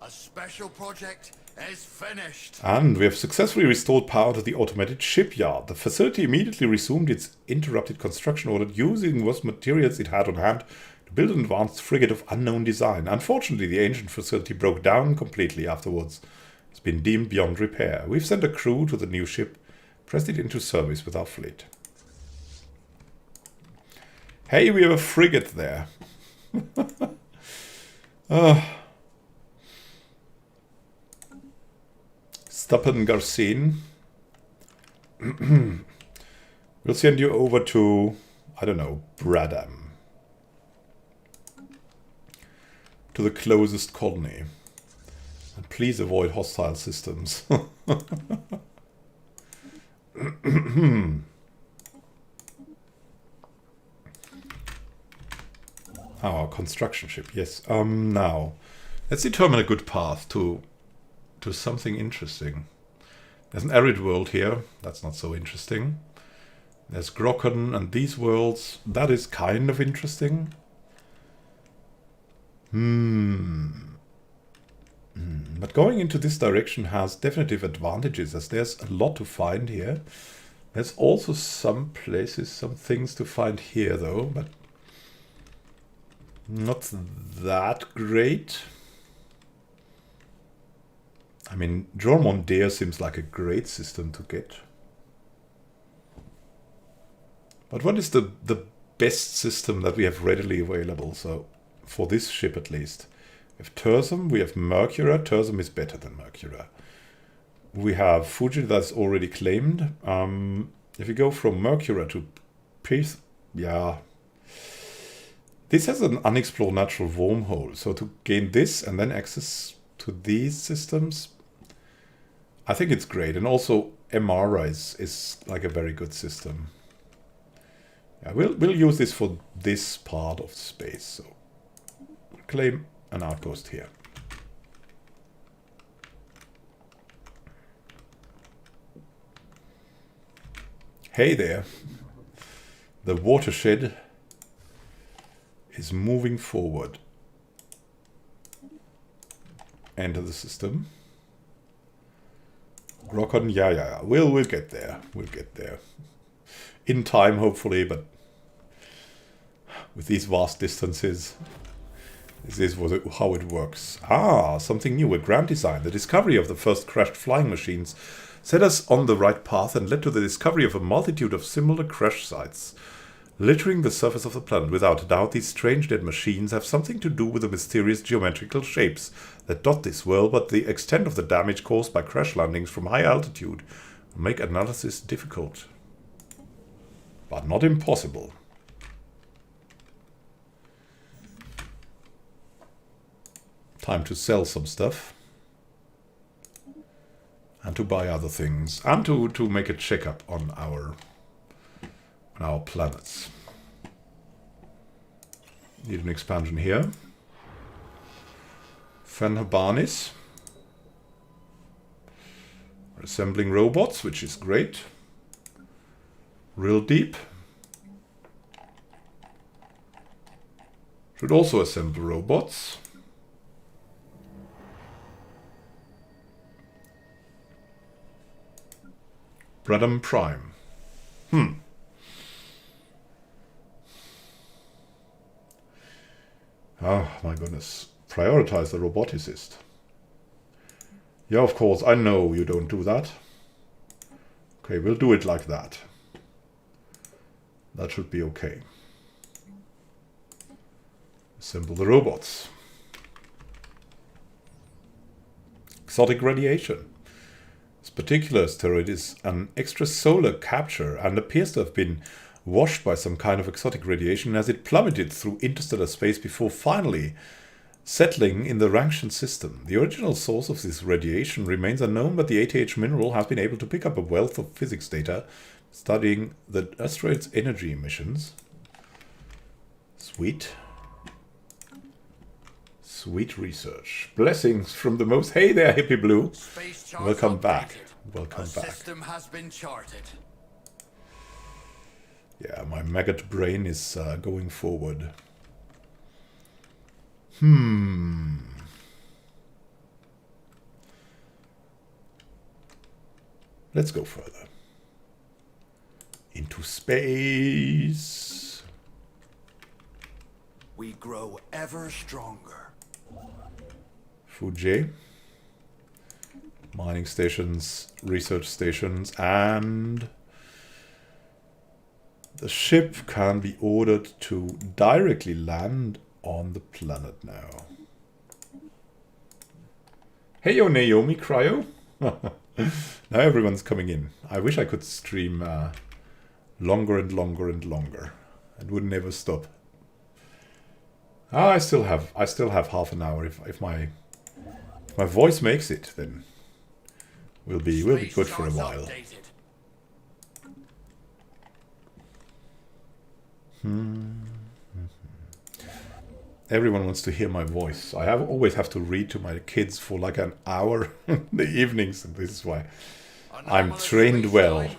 A special project is finished. And we have successfully restored power to the automated shipyard. The facility immediately resumed its interrupted construction order, using what materials it had on hand to build an advanced frigate of unknown design. Unfortunately, the ancient facility broke down completely afterwards. It's been deemed beyond repair. We've sent a crew to the new ship, pressed it into service with our fleet. Hey, we have a frigate there. Stappen Garcin. We'll send you over to, I don't know, Bradham. To the closest colony. And please avoid hostile systems. Our construction ship, yes. Now, let's determine a good path to something interesting. There's an arid world here. That's not so interesting. There's Grokken and these worlds. That is kind of interesting. But going into this direction has definitive advantages, as there's a lot to find here. There's also some places, some things to find here, though, but not that great. I mean, Jormungandr seems like a great system to get. But what is the best system that we have readily available? So, for this ship at least. We have Tersum, we have Mercura. Tersum is better than Mercura. We have Fuji, that's already claimed. If you go from Mercura to Peace, yeah. This has an unexplored natural wormhole. So to gain this and then access to these systems, I think it's great. And also Emara is like a very good system. Yeah, we'll use this for this part of space. So claim an outpost here. Hey there. The watershed is moving forward. Enter the system. Grokkon, yeah. We'll get there. We'll get there. In time, hopefully, but with these vast distances, this is how it works. Ah, something new, a grand design. The discovery of the first crashed flying machines set us on the right path and led to the discovery of a multitude of similar crash sites, littering the surface of the planet. Without a doubt, these strange dead machines have something to do with the mysterious geometrical shapes that dot this world, but the extent of the damage caused by crash landings from high altitude will make analysis difficult. But not impossible. Time to sell some stuff. And to buy other things. And to make a checkup on our planets. Need an expansion here. Fenhabanis. Assembling robots, which is great. Real deep. Should also assemble robots. Bradham Prime. Oh my goodness. Prioritize the roboticist. Yeah, of course, I know you don't do that. Okay, we'll do it like that. That should be okay. Assemble the robots. Exotic radiation. This particular asteroid is an extrasolar capture and appears to have been washed by some kind of exotic radiation as it plummeted through interstellar space before finally settling in the Ranktian system. The original source of this radiation remains unknown, but the ATH mineral has been able to pick up a wealth of physics data studying the asteroid's energy emissions. Sweet. Sweet research. Blessings from the most... Hey there, Hippie Blue. Welcome back. Welcome back. System has been charted. Yeah, my maggot brain is going forward. Let's go further. Into space. We grow ever stronger. Fuji. Mining stations, research stations, and the ship can be ordered to directly land on the planet now. Hey yo Naomi Cryo. Now everyone's coming in. I wish I could stream longer and longer and longer. It would never stop. I still have half an hour. If my voice makes it, then we'll be good for a while. Everyone wants to hear my voice. I always have to read to my kids for like an hour in the evenings, and this is why I'm trained well.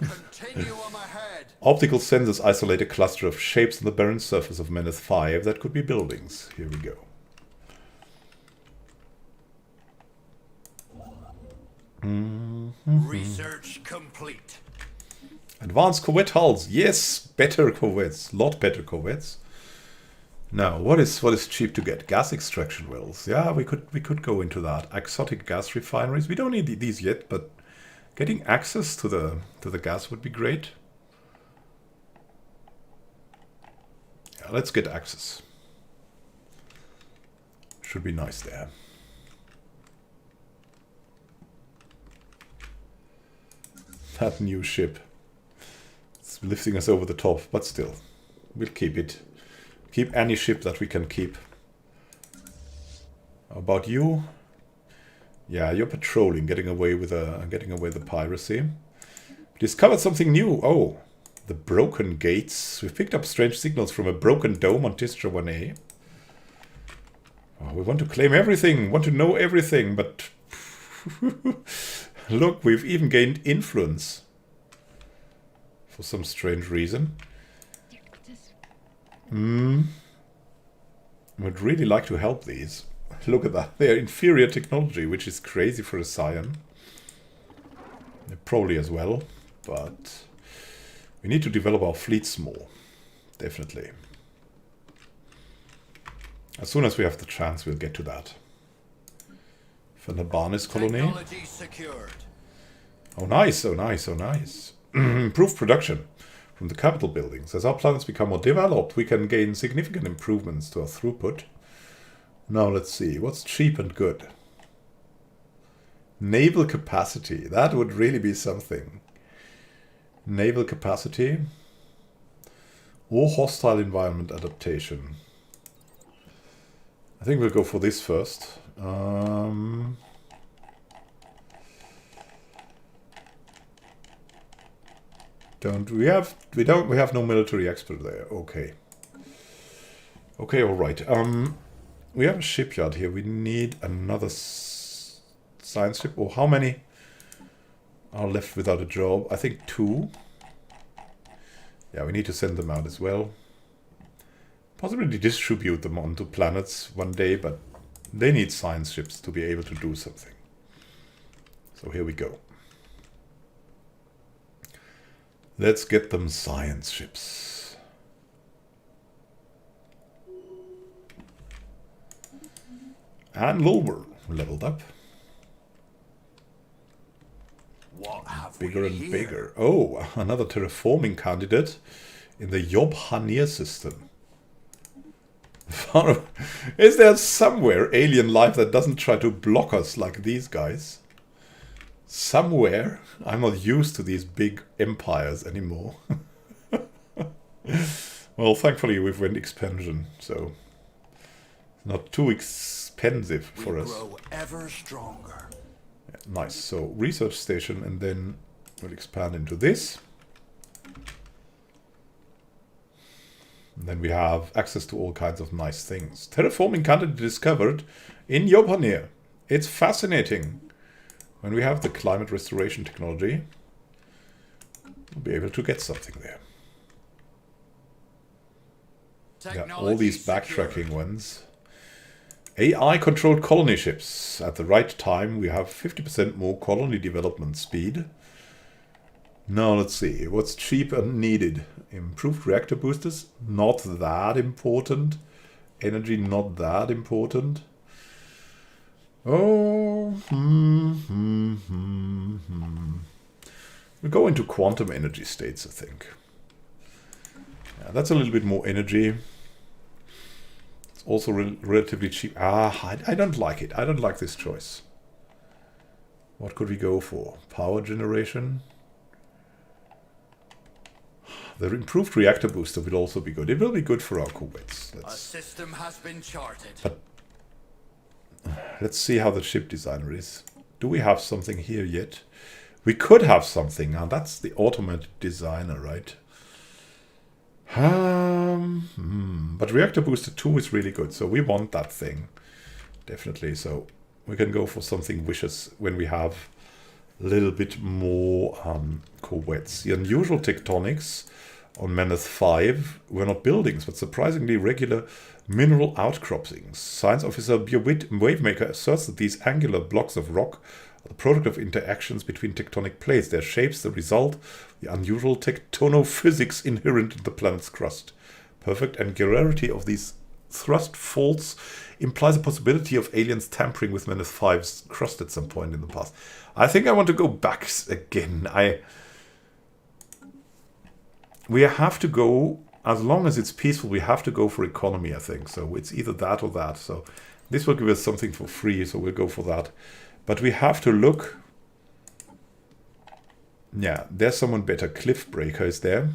Optical sensors isolate a cluster of shapes on the barren surface of Meneth 5 that could be buildings. Here we go. Research complete. Advanced corvette hulls. Yes, better corvettes. Lot better corvettes. Now, what is cheap to get? Gas extraction wells. Yeah, we could go into that. Exotic gas refineries. We don't need these yet, but getting access to the gas would be great. Yeah, let's get access. Should be nice there. That new ship. It's lifting us over the top, but still. We'll keep it. Keep any ship that we can keep. How about you? Yeah, you're patrolling, getting away with the piracy. Discovered something new. Oh, the broken gates. We've picked up strange signals from a broken dome on Tistra 1A. Oh, we want to claim everything, want to know everything, but look, we've even gained influence for some strange reason. Would really like to help these. Look at that. They're inferior technology, which is crazy for a Scion. They're probably as well, but we need to develop our fleets more. Definitely. As soon as we have the chance, we'll get to that. Fenebanis colony. Technology secured. Oh nice, oh nice, oh nice. Improved production from the capital buildings. As our planets become more developed, we can gain significant improvements to our throughput. Now let's see, what's cheap and good? Naval capacity, that would really be something. Naval capacity. Or hostile environment adaptation. I think we'll go for this first. We have no military expert there. Okay. Okay, all right. We have a shipyard here. We need another science ship. Or how many are left without a job? I think 2. Yeah, we need to send them out as well. Possibly distribute them onto planets one day, but they need science ships to be able to do something. So here we go. Let's get them science ships. And Lulwer leveled up. What have Bigger we and here? bigger. Oh, another terraforming candidate in the Yob-Hanir system. Is there somewhere alien life that doesn't try to block us like these guys? Somewhere. I'm not used to these big empires anymore. Well, thankfully we've went expansion, so not too expensive for We us. grow ever stronger. Yeah, nice. So research station, and then we'll expand into this. And then we have access to all kinds of nice things. Terraforming candidate discovered in Yob-Hanir. It's fascinating. When we have the climate restoration technology, we'll be able to get something there. Yeah, all these backtracking ones. AI-controlled colony ships. At the right time, we have 50% more colony development speed. Now, let's see. What's cheap and needed? Improved reactor boosters? Not that important. Energy? Not that important. Oh, We go into quantum energy states, I think. Yeah, that's a little bit more energy. It's also relatively cheap. I don't like it. I don't like this choice. What could we go for? Power generation? The improved reactor booster will also be good. It will be good for our corvettes. A system has been charted. But let's see how the ship designer is. Do we have something here yet? We could have something. Now that's the automated designer, right? But reactor booster 2 is really good, so we want that thing. Definitely. So we can go for something vicious when we have a little bit more corvettes. The unusual tectonics on Maneth 5 were not buildings, but surprisingly regular mineral outcroppings. Science officer Wavemaker asserts that these angular blocks of rock are the product of interactions between tectonic plates. Their shapes the result of the unusual tectonophysics inherent in the planet's crust. Perfect angularity of these thrust faults implies a possibility of aliens tampering with Maneth 5's crust at some point in the past. I think I want to go back again. We have to go, as long as it's peaceful, we have to go for economy, I think. So it's either that or that. So this will give us something for free, so we'll go for that. But we have to look. Yeah, there's someone better. Cliffbreaker is there.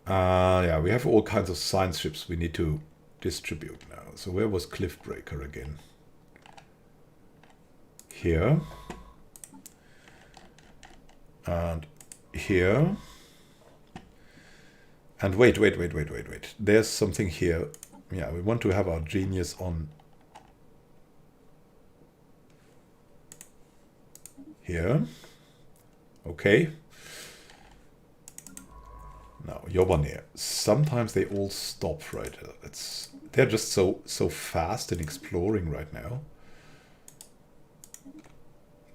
Yeah, we have all kinds of science ships we need to distribute now. So where was Cliffbreaker again? Here. And here. And wait. There's something here. Yeah, we want to have our genius on Here. Okay. Now, Yobanir. Sometimes they all stop, right? They're just so fast in exploring right now.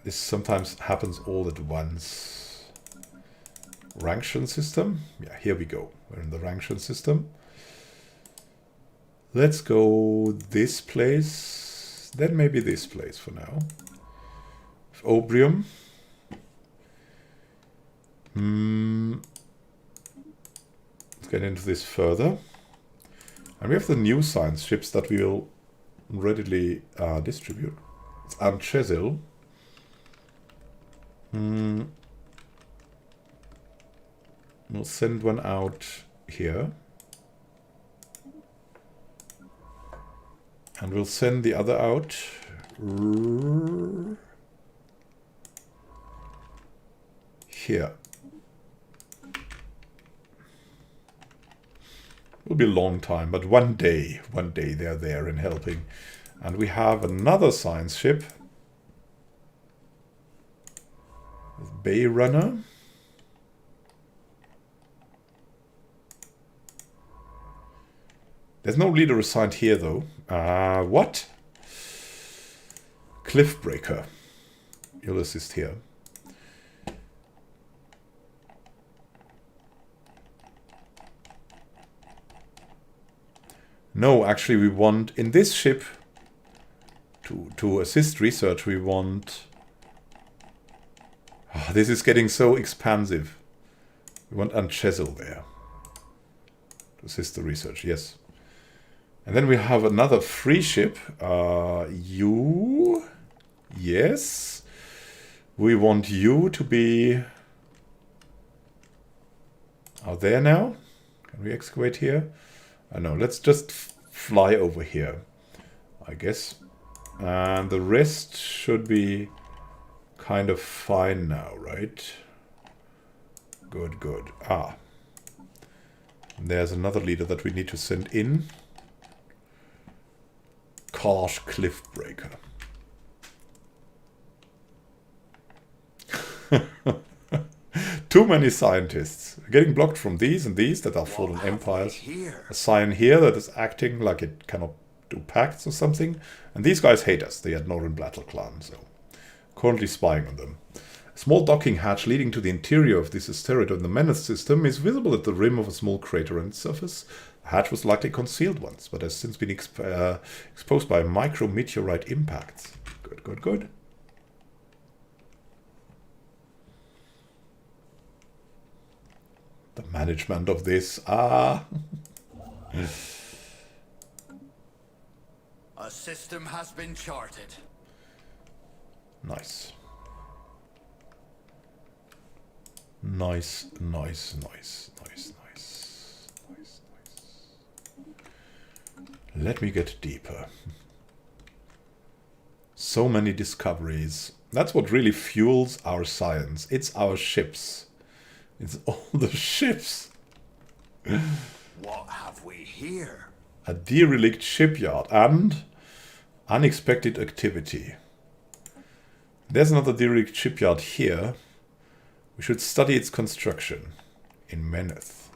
This sometimes happens all at once. Ranction system. Yeah, here we go. We're in the Ranction system. Let's go this place. Then maybe this place for now. Obrium. Let's get into this further. And we have the new science ships that we will readily distribute. It's Anchesil. We'll send one out here. And we'll send the other out here. It'll be a long time, but one day they're there and helping. And we have another science ship. Bay Runner. There's no leader assigned here, though. What? Cliffbreaker. You'll assist here. No, actually we want, in this ship, to assist research, we want... Oh, this is getting so expansive. We want Anchesil there. To assist the research, yes. And then we have another free ship. You... Yes. We want you to be... out there now. Can we excavate here? No, let's just fly over here, I guess. And the rest should be kind of fine now, right? Good, good. Ah. There's another leader that we need to send in. Karsh Cliffbreaker. Too many scientists. Getting blocked from these and these that are fallen empires. A scion here that is acting like it cannot do pacts or something. And these guys hate us, the Admiral Battle Clan, so currently spying on them. A small docking hatch leading to the interior of this asteroid on the Menace system is visible at the rim of a small crater on its surface. The hatch was likely concealed once, but has since been exposed by micrometeorite impacts. Good, good, good. The management of this, A system has been charted. Nice. Nice, nice, nice, nice, nice, nice, nice. Let me get deeper. So many discoveries. That's what really fuels our science. It's our ships. It's all the ships. What have we here? A derelict shipyard and unexpected activity. There's another derelict shipyard here. We should study its construction in Meneth.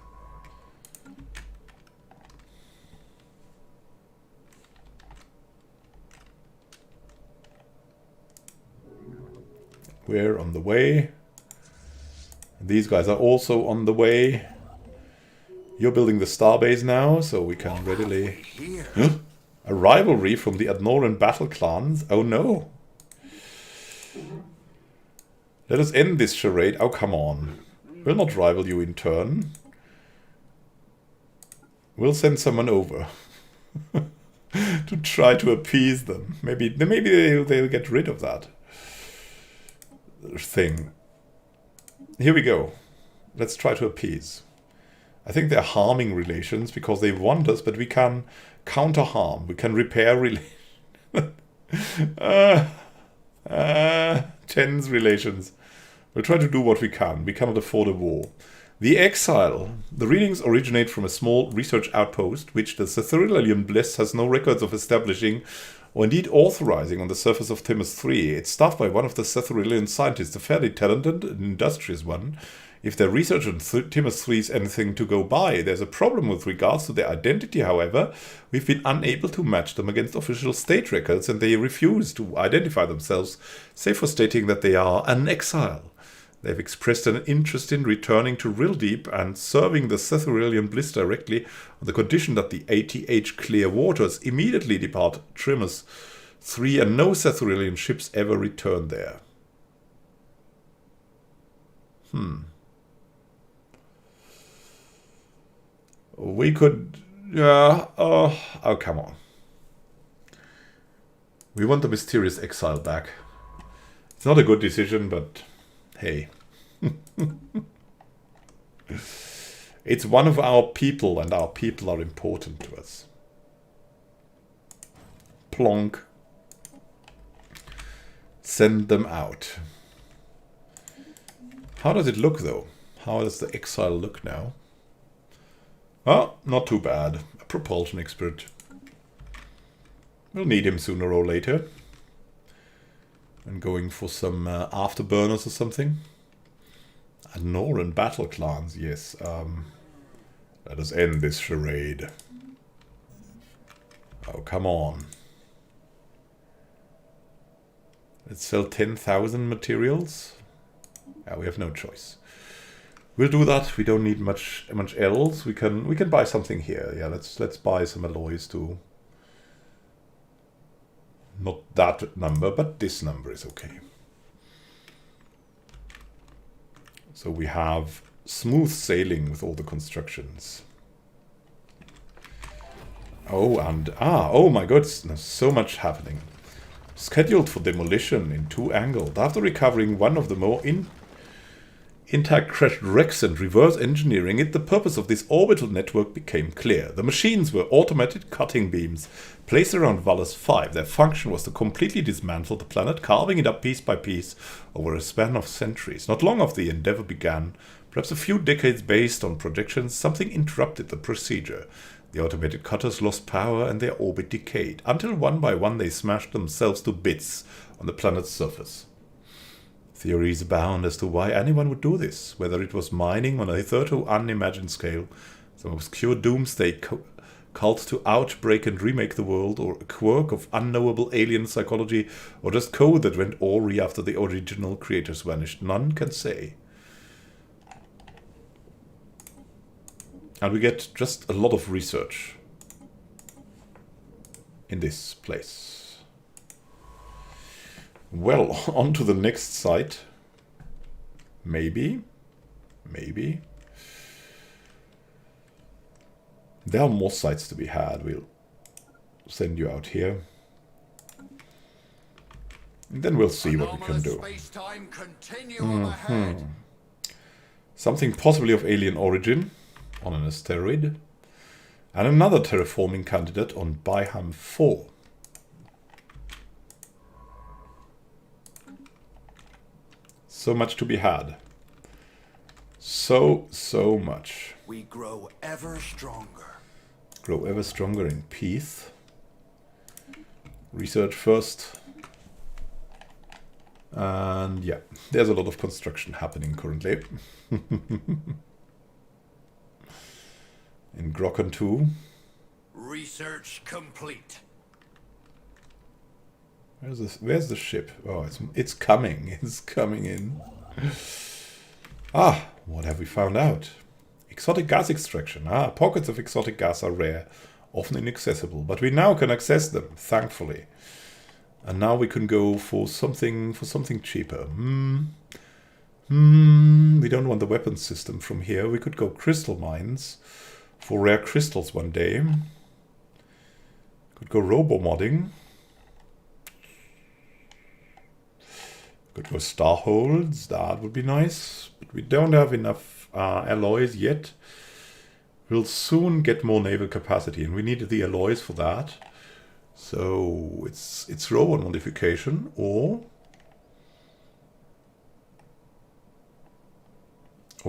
We're on the way. These guys are also on the way. You're building the starbase now, so we can readily... A rivalry from the Adnoran battle clans? Oh no. Let us end this charade. Oh, come on. We'll not rival you in turn. We'll send someone over. To try to appease them. Maybe they'll get rid of that thing. Here we go. Let's try to appease. I think they're harming relations because they want us, but we can counter harm. We can repair relations. Tense relations. We'll try to do what we can. We cannot afford a war. The Exile. The readings originate from a small research outpost, which the Sathyrelian Bliss has no records of establishing or indeed authorizing on the surface of Timus 3. It's staffed by one of the Sathyrelian scientists, a fairly talented and industrious one. If their research on Timus 3 is anything to go by, there's a problem with regards to their identity, however. We've been unable to match them against official state records, and they refuse to identify themselves, save for stating that they are an exile. They've expressed an interest in returning to Real Deep and serving the Sathyrelian Bliss directly on the condition that the ATH Clear Waters immediately depart Timus 3 and no Sathyrelian ships ever return there. We could... yeah, oh, come on. We want the mysterious exile back. It's not a good decision, but hey. It's one of our people, and our people are important to us. Plonk. Send them out. How does it look, though? How does the exile look now? Oh, not too bad. A propulsion expert. We'll need him sooner or later. And going for some afterburners or something. And Northern battle clans, yes. Let us end this charade. Oh, come on. Let's sell 10,000 materials. Yeah, we have no choice. We'll do that. We don't need much else. We can buy something here. Yeah, let's buy some alloys too. Not that number, but this number is okay. So we have smooth sailing with all the constructions. Oh, and oh my goodness, there's so much happening. Scheduled for demolition in 2 angles. After recovering one of the more intact crashed wrecks and reverse engineering it, the purpose of this orbital network became clear. The machines were automated cutting beams placed around Valles 5. Their function was to completely dismantle the planet, carving it up piece by piece over a span of centuries. Not long after the endeavor began, perhaps a few decades based on projections, something interrupted the procedure. The automated cutters lost power and their orbit decayed, until one by one they smashed themselves to bits on the planet's surface. Theories abound as to why anyone would do this, whether it was mining on a hitherto unimagined scale, some obscure doomsday cult to outbreak and remake the world, or a quirk of unknowable alien psychology, or just code that went awry after the original creators vanished. None can say. And we get just a lot of research in this place. Well, on to the next site. Maybe. Maybe. There are more sites to be had. We'll send you out here. And then we'll see what we can do. Something possibly of alien origin on an asteroid. And another terraforming candidate on Byham 4. So much to be had. So much. We grow ever stronger. Grow ever stronger in peace. Research first. And yeah, there's a lot of construction happening currently. In Grokken 2. Research complete. Where's the ship? Oh, it's coming. It's coming in. Ah, what have we found out? Exotic gas extraction. Ah, pockets of exotic gas are rare, often inaccessible, but we now can access them, thankfully. And now we can go for something cheaper. We don't want the weapons system from here. We could go crystal mines for rare crystals one day. Could go robo-modding. Could go star holds. That would be nice. But we don't have enough alloys yet. We'll soon get more naval capacity, and we need the alloys for that. So it's robot modification or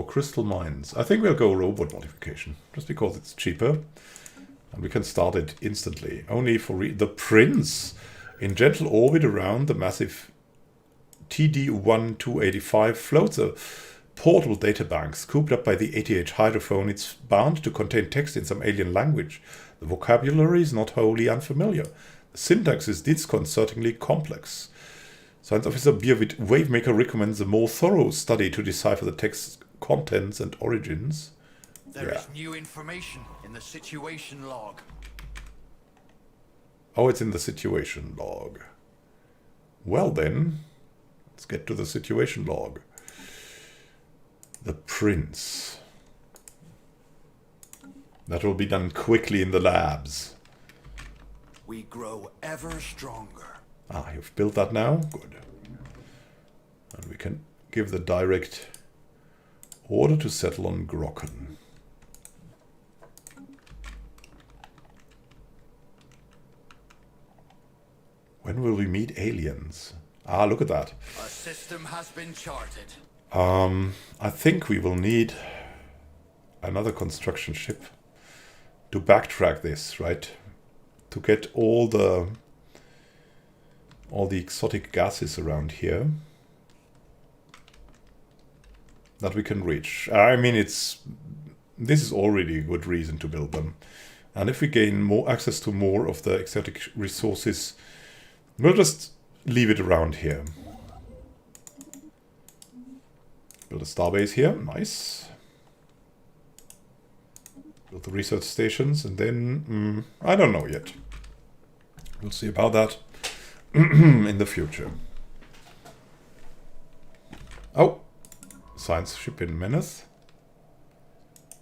crystal mines. I think we'll go robot modification just because it's cheaper and we can start it instantly. Only for the prince. In gentle orbit around the massive TD-1285 floats a portable databank scooped up by the ATH hydrophone. It's bound to contain text in some alien language. The vocabulary is not wholly unfamiliar. The syntax is disconcertingly complex. Science Officer Beerwit Wavemaker recommends a more thorough study to decipher the text's contents and origins. There is new information in the situation log. Oh, it's in the situation log. Well then, let's get to the situation log. The prince. That will be done quickly in the labs. We grow ever stronger. Ah, you've built that now? Good. And we can give the direct order to settle on Grokken. When will we meet aliens? Ah, look at that. A system has been charted. I think we will need another construction ship to backtrack this, right? To get all the exotic gases around here that we can reach. I mean, this is already a good reason to build them. And if we gain more access to more of the exotic resources, we'll just leave it around here. Build a starbase here, nice. Build the research stations, and then, I don't know yet. We'll see about that in the future. Oh, science ship in Menace.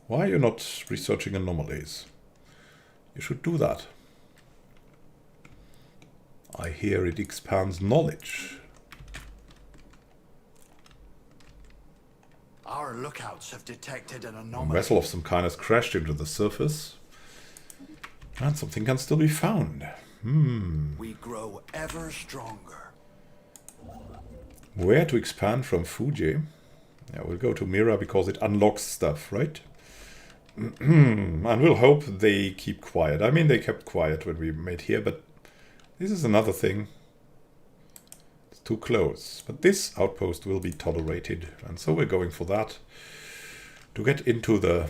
Why are you not researching anomalies? You should do that. I hear it expands knowledge. Our lookouts have detected an A anomaly. vessel of some kind has crashed into the surface. And something can still be found. We grow ever stronger. Where to expand from Fuji? Yeah, we'll go to Mira because it unlocks stuff, right? And we'll hope they keep quiet. I mean, they kept quiet when we made here, but this is another thing. It's too close. But this outpost will be tolerated, and so we're going for that to get into the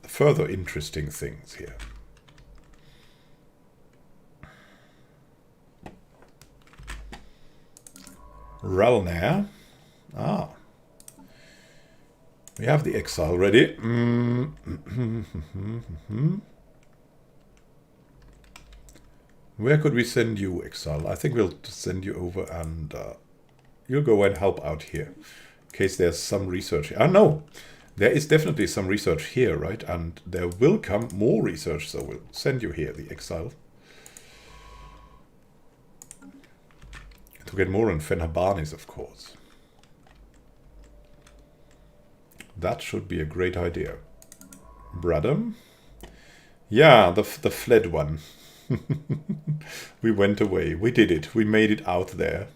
further interesting things here. Ralnair. Ah. We have the exile ready. Where could we send you, exile? I think we'll send you over and you'll go and help out here. In case there's some research here. Ah, no. There is definitely some research here, right? And there will come more research, so we'll send you here, the exile. To get more on Fenabanis, of course. That should be a great idea. Bradham? Yeah, the fled one. We went away. We did it. We made it out there.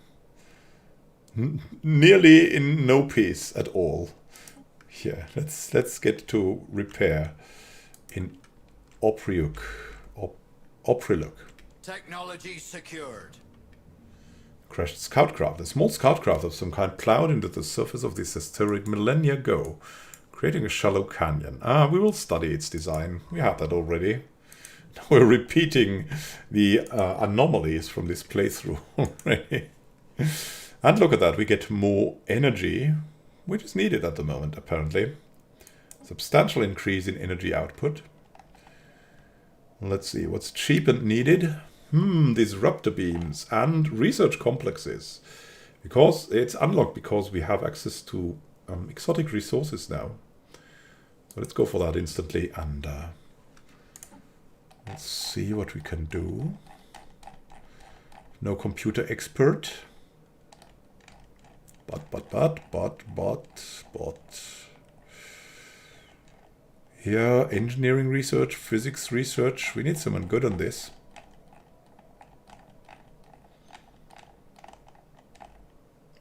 Nearly in no peace at all. Yeah, let's get to repair in Opriluk. Technology secured. Crashed scoutcraft. A small scoutcraft of some kind plowed into the surface of this asteroid millennia ago, creating a shallow canyon. Ah, we will study its design. We had that already. We're repeating the anomalies from this playthrough already. And look at that, we get more energy, which is needed at the moment, apparently. Substantial increase in energy output. Let's see, what's cheap and needed? Disruptor beams and research complexes. Because it's unlocked because we have access to exotic resources now. So let's go for that instantly and let's see what we can do. No computer expert. But. Yeah, engineering research, physics research. We need someone good on this.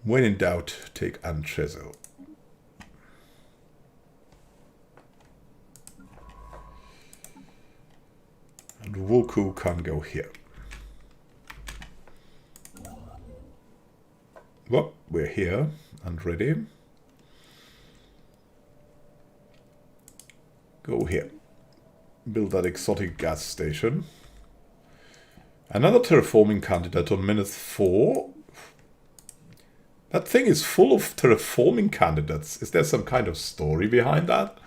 When in doubt, take Anchezo. And Woku can go here. Well, we're here and ready. Go here. Build that exotic gas station. Another terraforming candidate on minute 4. That thing is full of terraforming candidates. Is there some kind of story behind that?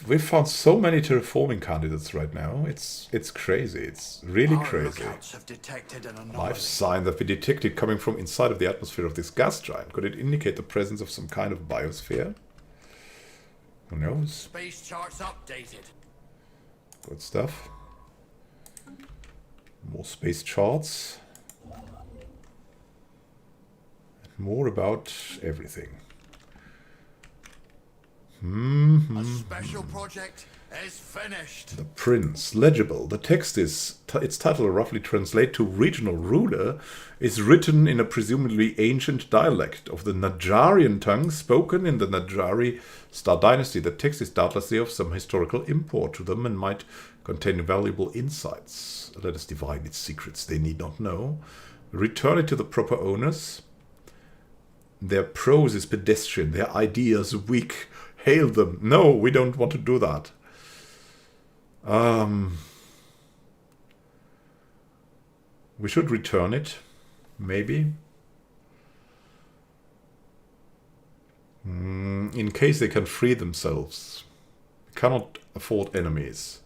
We've found so many terraforming candidates right now. It's crazy. It's really crazy. Have detected an anomaly. Life sign that we detected coming from inside of the atmosphere of this gas giant. Could it indicate the presence of some kind of biosphere? Who knows? Space charts updated. Good stuff. More space charts. More about everything. A special project is finished. The Prince. Legible. The text is, its title roughly translate to regional ruler, is written in a presumably ancient dialect of the Najarian tongue spoken in the Najari Star Dynasty. The text is doubtlessly of some historical import to them and might contain valuable insights. Let us divine its secrets they need not know. Return it to the proper owners. Their prose is pedestrian, their ideas weak. Hail them. No, we don't want to do that. We should return it. Maybe. In case they can free themselves. We cannot afford enemies.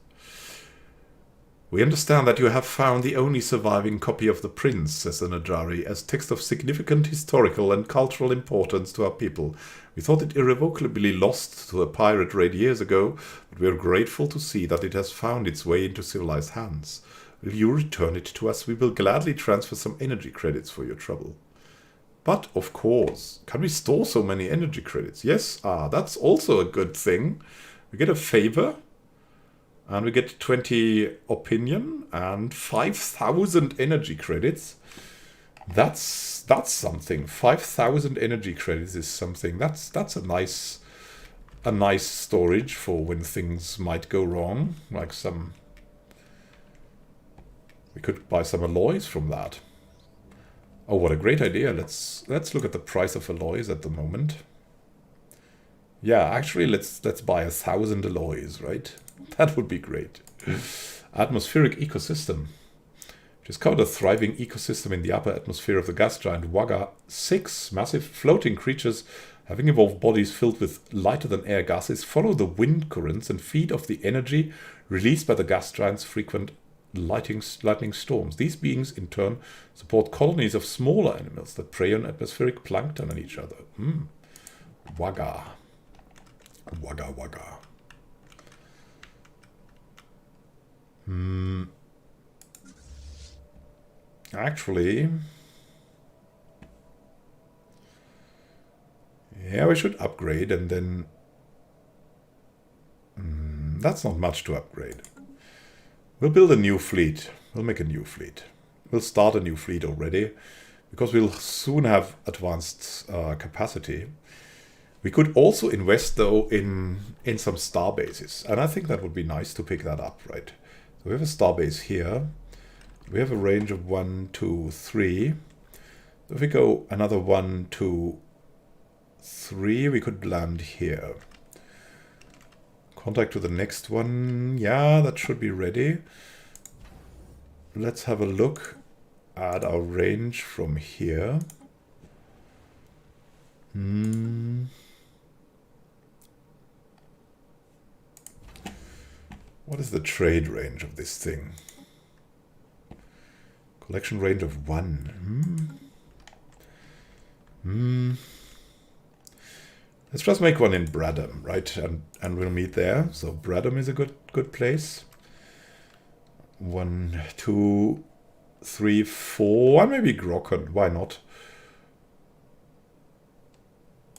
We understand that you have found the only surviving copy of The Prince, says the Najari, as text of significant historical and cultural importance to our people. We thought it irrevocably lost to a pirate raid years ago, but we are grateful to see that it has found its way into civilized hands. If you return it to us, we will gladly transfer some energy credits for your trouble. But, of course, can we store so many energy credits? Yes, that's also a good thing. We get a favor. And we get 20 opinion and 5,000 energy credits. That's something. 5,000 energy credits is something. That's a nice storage for when things might go wrong. Like we could buy some alloys from that. Oh, what a great idea! Let's look at the price of alloys at the moment. Yeah, actually, let's buy 1,000 alloys, right? That would be great. Atmospheric ecosystem. Discovered a thriving ecosystem in the upper atmosphere of the gas giant Wagga 6. Massive floating creatures having evolved bodies filled with lighter-than-air gases follow the wind currents and feed off the energy released by the gas giant's frequent lightning storms. These beings, in turn, support colonies of smaller animals that prey on atmospheric plankton and each other. Wagga. Wagga, wagga. Actually, yeah, we should upgrade and then... that's not much to upgrade. We'll build a new fleet. We'll make a new fleet. We'll start a new fleet already, because we'll soon have advanced capacity. We could also invest, though, in some star bases. And I think that would be nice to pick that up, right? So we have a star base here. We have a range of 1, 2, 3. If we go another 1, 2, 3, we could land here. Contact to the next one. Yeah, that should be ready. Let's have a look at our range from here. What is the trade range of this thing? Collection range of 1. Let's just make one in Bradham, right? And we'll meet there. So Bradham is a good place. 1, 2, 3, 4. And maybe Grokken. Why not?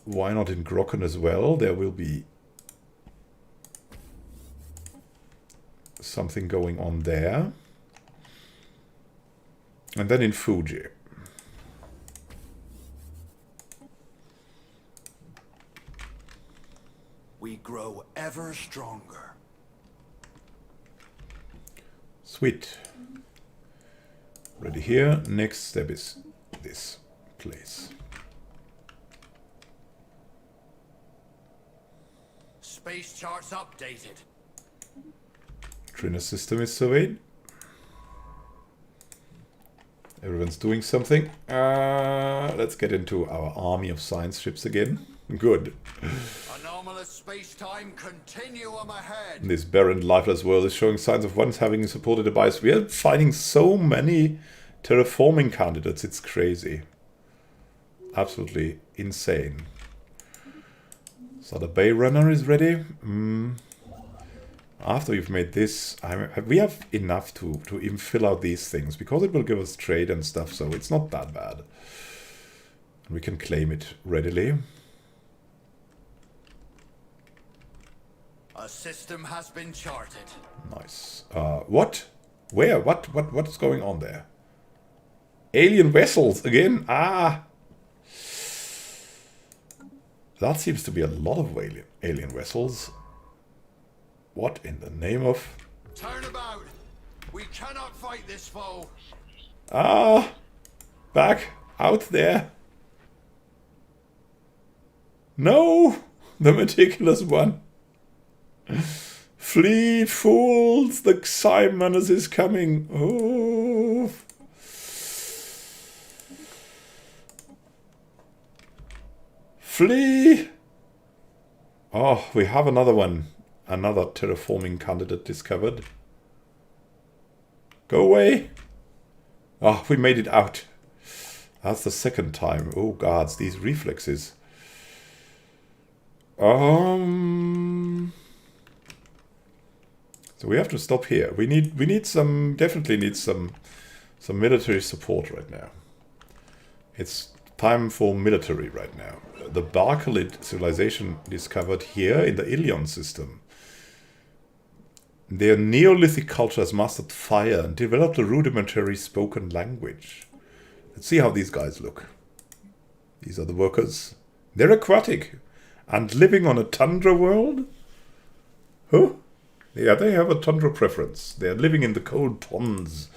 Why not in Grokken as well? There will be something going on there. And then in Fuji. We grow ever stronger. Sweet. Ready here. Next step is this place. Space charts updated. Trainer system is surveyed. Everyone's doing something. Let's get into our army of science ships again. Good. Anomalous space-time continuum ahead. This barren, lifeless world is showing signs of once having supported a bias. We are finding so many terraforming candidates. It's crazy. Absolutely insane. So the Bay Runner is ready. After we've made this, we have enough to even fill out these things, because it will give us trade and stuff, so it's not that bad. We can claim it readily. A system has been charted. Nice. What? Where? What's going on there? Alien vessels again? Ah! That seems to be a lot of alien vessels. What in the name of... Turn about! We cannot fight this foe! Ah! Back out there! No! The meticulous one! Flee, fools! The Simonus is coming! Oh! Flee! Oh, we have another one. Another terraforming candidate discovered. Go away! Oh, we made it out. That's the second time. Oh, gods, these reflexes. So we have to stop here. We definitely need some military support right now. It's time for military right now. The Barcalid civilization discovered here in the Ilion system. Their Neolithic culture has mastered fire and developed a rudimentary spoken language. Let's see how these guys look. These are the workers. They're aquatic and living on a tundra world. Huh? Yeah, they have a tundra preference. They're living in the cold ponds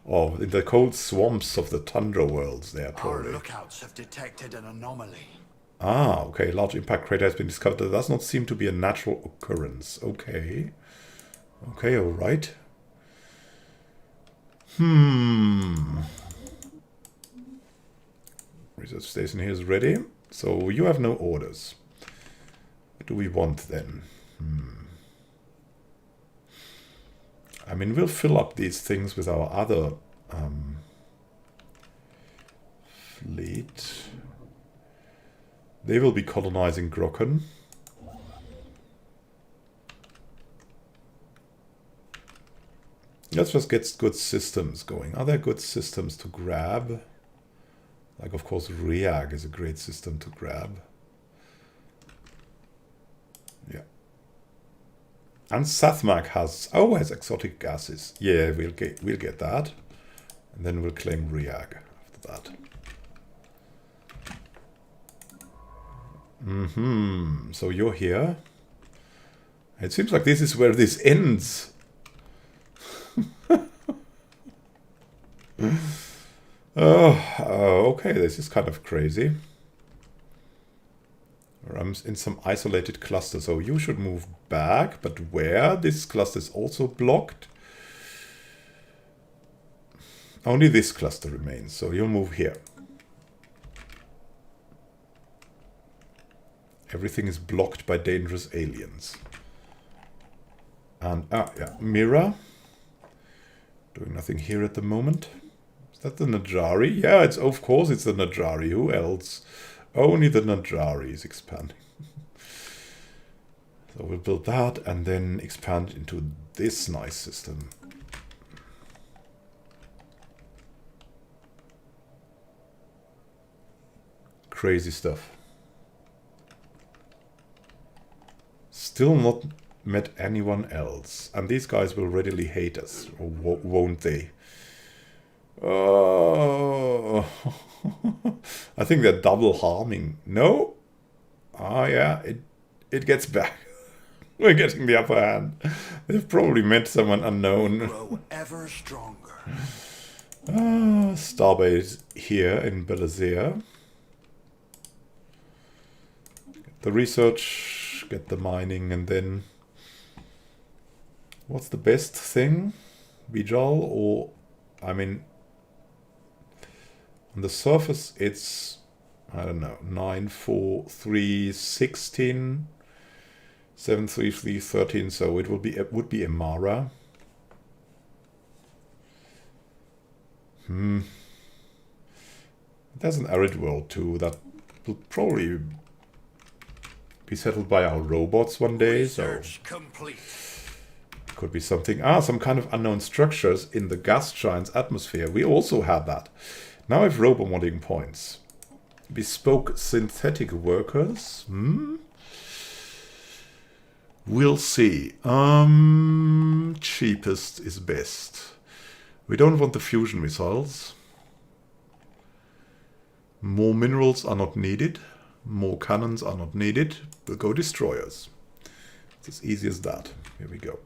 or in the cold swamps of the tundra worlds. They are probably. Our lookouts have detected an anomaly. Ah, okay. Large impact crater has been discovered that does not seem to be a natural occurrence. Okay. Okay, alright. Research station here is ready. So you have no orders. What do we want then? I mean, we'll fill up these things with our other fleet. They will be colonizing Grokken. Let's just get good systems going. Are there good systems to grab? Like, of course, Reag is a great system to grab. Yeah. And Sathmak has exotic gases. Yeah, we'll get that. And then we'll claim Reag after that. So you're here. It seems like this is where this ends. Okay, this is kind of crazy. I'm in some isolated cluster, so you should move back, but where? This cluster is also blocked. Only this cluster remains, so you'll move here. Everything is blocked by dangerous aliens. And, yeah, Mira. Doing nothing here at the moment. Is that the Najari? Yeah, of course it's the Najari. Who else? Only the Najari is expanding. So we'll build that and then expand into this nice system. Crazy stuff. Still not met anyone else. And these guys will readily hate us, or won't they? Oh, I think they're double harming. No? Ah, yeah, it gets back. We're getting the upper hand. They've probably met someone unknown. Grow ever stronger. Starbase here in Belazea. Get the research, get the mining, and then... What's the best thing? Bijal or... I mean... On the surface it's... I don't know, 9, 4, 3, 16, 7, 3, 3, 13, so it would be Amara. There's an arid world too that will probably be settled by our robots one day, so complete. Could be something. Some kind of unknown structures in the gas giant's atmosphere. We also had that. Now I have robo-modding points. Bespoke synthetic workers. We'll see. Cheapest is best. We don't want the fusion missiles. More minerals are not needed. More cannons are not needed. We'll go destroyers. It's as easy as that. Here we go.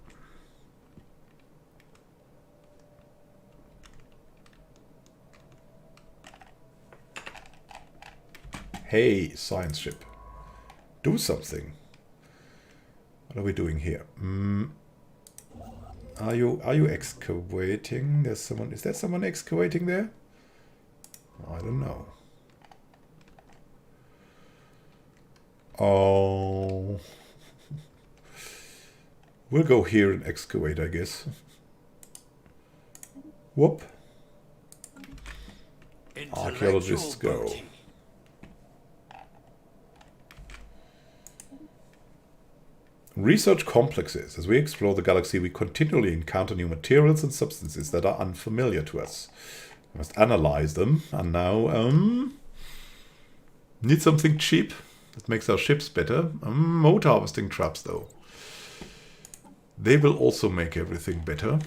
Hey, science ship. Do something. What are we doing here? Are you excavating? There's someone. Is there someone excavating there? I don't know. Oh. We'll go here and excavate, I guess. Whoop. Archaeologists go. Research complexes. As we explore the galaxy, we continually encounter new materials and substances that are unfamiliar to us. We must analyze them, and now, need something cheap that makes our ships better. Mote harvesting traps, though. They will also make everything better.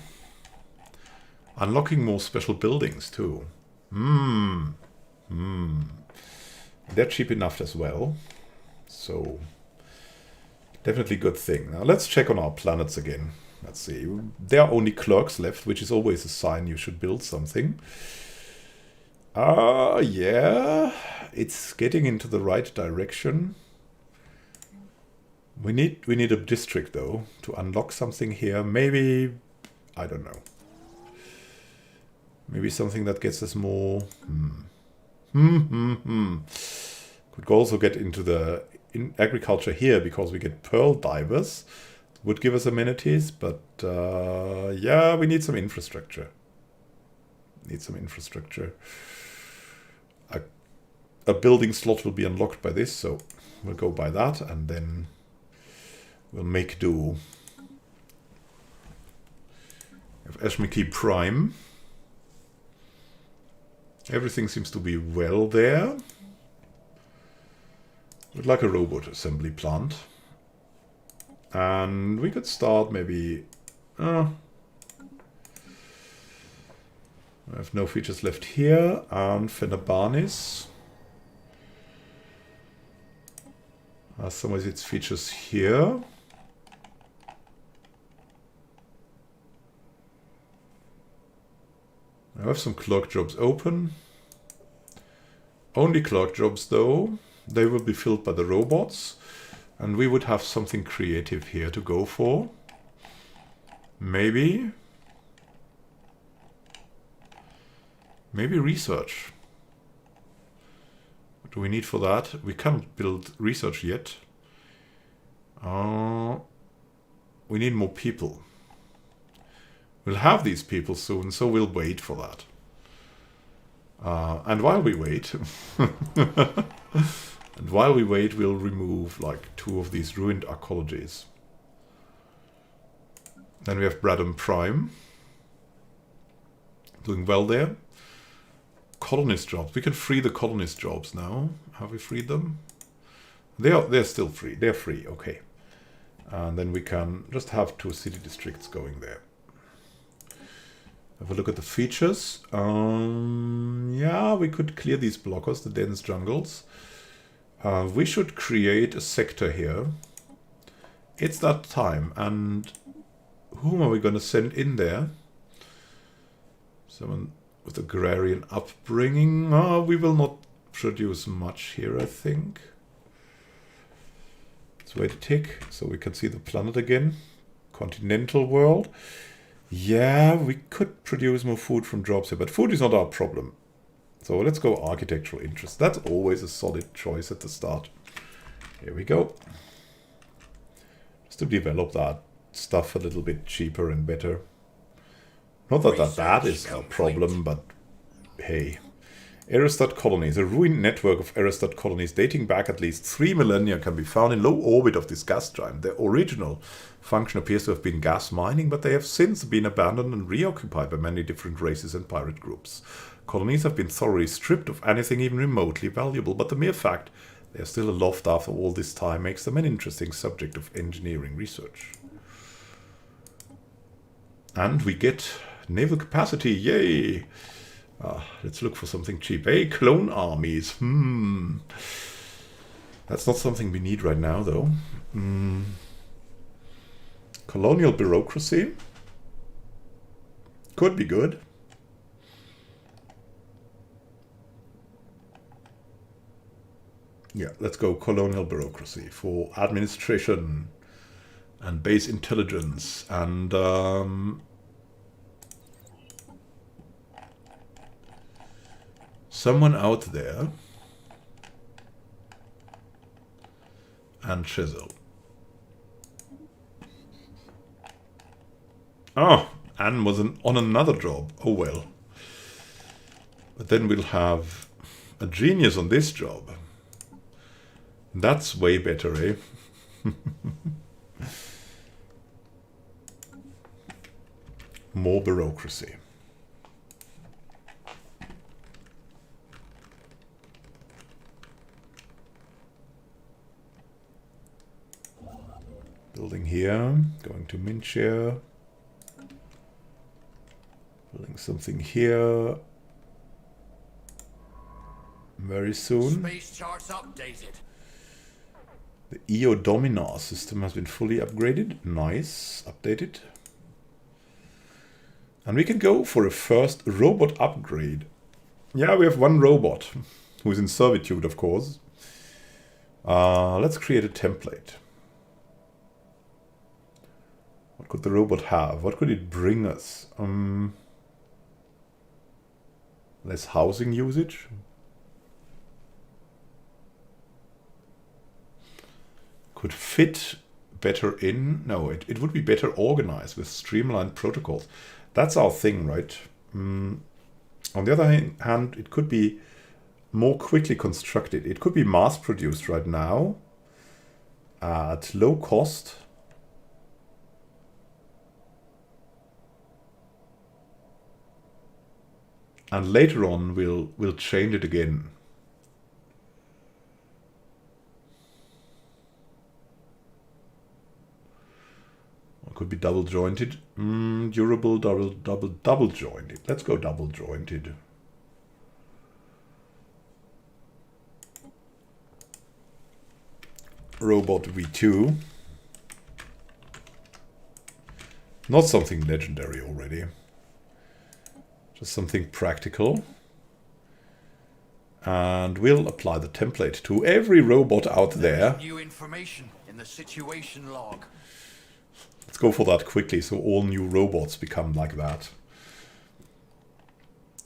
Unlocking more special buildings, too. They're cheap enough as well. So... definitely good thing. Now let's check on our planets again. Let's see. There are only clerks left, which is always a sign you should build something. Yeah. It's getting into the right direction. We need a district though to unlock something here. Maybe, I don't know. Maybe something that gets us more. Could also get into the agriculture here because we get pearl divers. Would give us amenities, but yeah, we need some infrastructure. A building slot will be unlocked by this, so we'll go by that, and then we'll make do. We have Ashmiki Prime. Everything seems to be well there. We'd like a robot assembly plant. And we could start maybe... I have no features left here. And Fenebanis has some of its features here. I have some clerk jobs open. Only clerk jobs though. They will be filled by the robots. And we would have something creative here to go for. Maybe research. What do we need for that? We can't build research yet. We need more people. We'll have these people soon, so we'll wait for that. And while we wait... we'll remove like 2 of these ruined arcologies. Then we have Bradham Prime. Doing well there. Colonist jobs. We can free the colonist jobs now. Have we freed them? They're still free. They're free, okay. And then we can just have 2 city districts going there. Have a look at the features. Yeah, we could clear these blockers, the dense jungles. We should create a sector here. It's that time, and whom are we going to send in there? Someone. with agrarian upbringing. We will not produce much here, I think. Let's wait a tick so we can see the planet again. Continental world. Yeah, we could produce more food from jobs here, but food is not our problem. So let's go architectural interest. That's always a solid choice at the start. Here we go. Just to develop that stuff a little bit cheaper and better. Not that that is our problem, but hey. Aristotle Colonies. A ruined network of Aristotle Colonies dating back at least 3 millennia can be found in low orbit of this gas giant. Their original function appears to have been gas mining, but they have since been abandoned and reoccupied by many different races and pirate groups. Colonies have been thoroughly stripped of anything even remotely valuable, but the mere fact they are still aloft after all this time makes them an interesting subject of engineering research. And we get naval capacity, yay! Let's look for something cheap. Hey, clone armies. That's not something we need right now, though. Colonial Bureaucracy. Could be good. Yeah, let's go Colonial Bureaucracy for administration and base intelligence and someone out there and chisel. Oh, Anne was on another job. Oh well. But then we'll have a genius on this job. That's way better, eh? More bureaucracy. Building here, going to Minshare. Building something here. Very soon. Space charts updated. The EO Dominar system has been fully upgraded. Nice. Updated. And we can go for a first robot upgrade. Yeah, we have one robot who is in servitude, of course. Let's create a template. What could the robot have? What could it bring us? Less housing usage. Could fit better in. No, it would be better organized with streamlined protocols. That's our thing, right? On the other hand, it could be more quickly constructed. It could be mass produced right now at low cost. And later on, we'll change it again. It could be double jointed. Durable, double jointed. Let's go double jointed. Robot V2. Not something legendary already. Just something practical. And we'll apply the template to every robot out there. New information in the situation log. Let's go for that quickly, so all new robots become like that.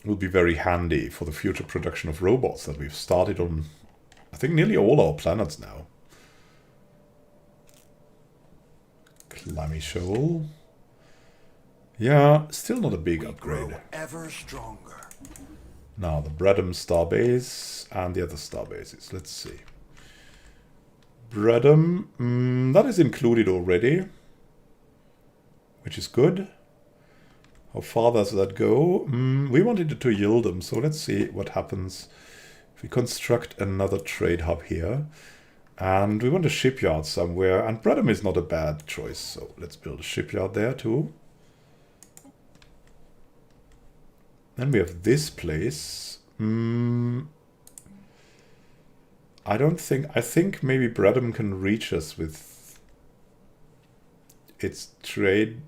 It will be very handy for the future production of robots that we've started on, I think, nearly all our planets now. Clammy Shoal. Yeah, still not a big upgrade. Ever stronger. Now the Bradham Starbase and the other starbases. Let's see. Bradham, that is included already, which is good. How far does that go? We wanted it to yield them, so let's see what happens if we construct another trade hub here. And we want a shipyard somewhere, and Bradham is not a bad choice, so let's build a shipyard there too. Then we have this place. I think maybe Bradham can reach us with its trade.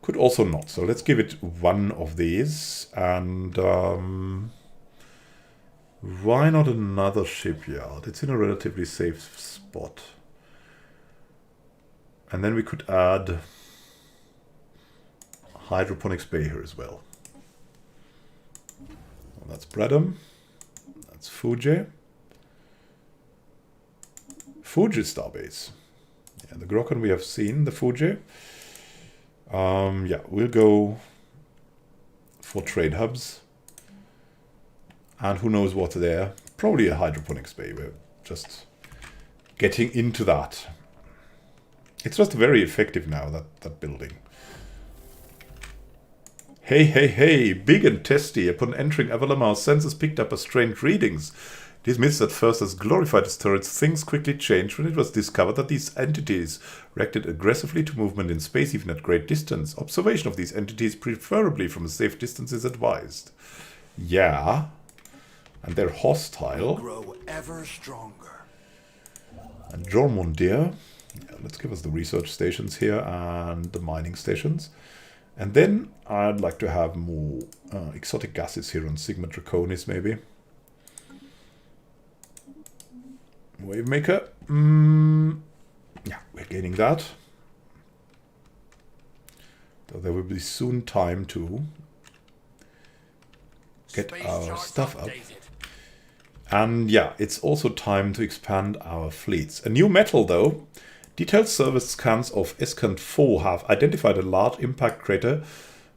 Could also not. So let's give it one of these. And why not another shipyard? It's in a relatively safe spot. And then we could add hydroponics bay here as well. Well, that's Bradham. That's Fuji. Fuji Starbase. Yeah, the Grokkon we have seen, the Fuji. Yeah, we'll go for trade hubs. And who knows what's there. Probably a hydroponics bay. We're just getting into that. It's just very effective now, that building. Hey, hey, hey, big and testy. Upon entering Avalamar, senses picked up a strange readings. Dismissed at first as glorified as turrets, things quickly changed when it was discovered that these entities reacted aggressively to movement in space, even at great distance. Observation of these entities, preferably from a safe distance, is advised. Yeah. And they're hostile. Grow ever stronger. And Jormundir. Yeah, let's give us the research stations here and the mining stations. And then I'd like to have more exotic gases here on Sigma Draconis, maybe. Wavemaker. Yeah, we're gaining that. So there will be soon time to get our stuff up. And yeah, it's also time to expand our fleets. A new metal, though. Detailed surface scans of Escant 4 have identified a large impact crater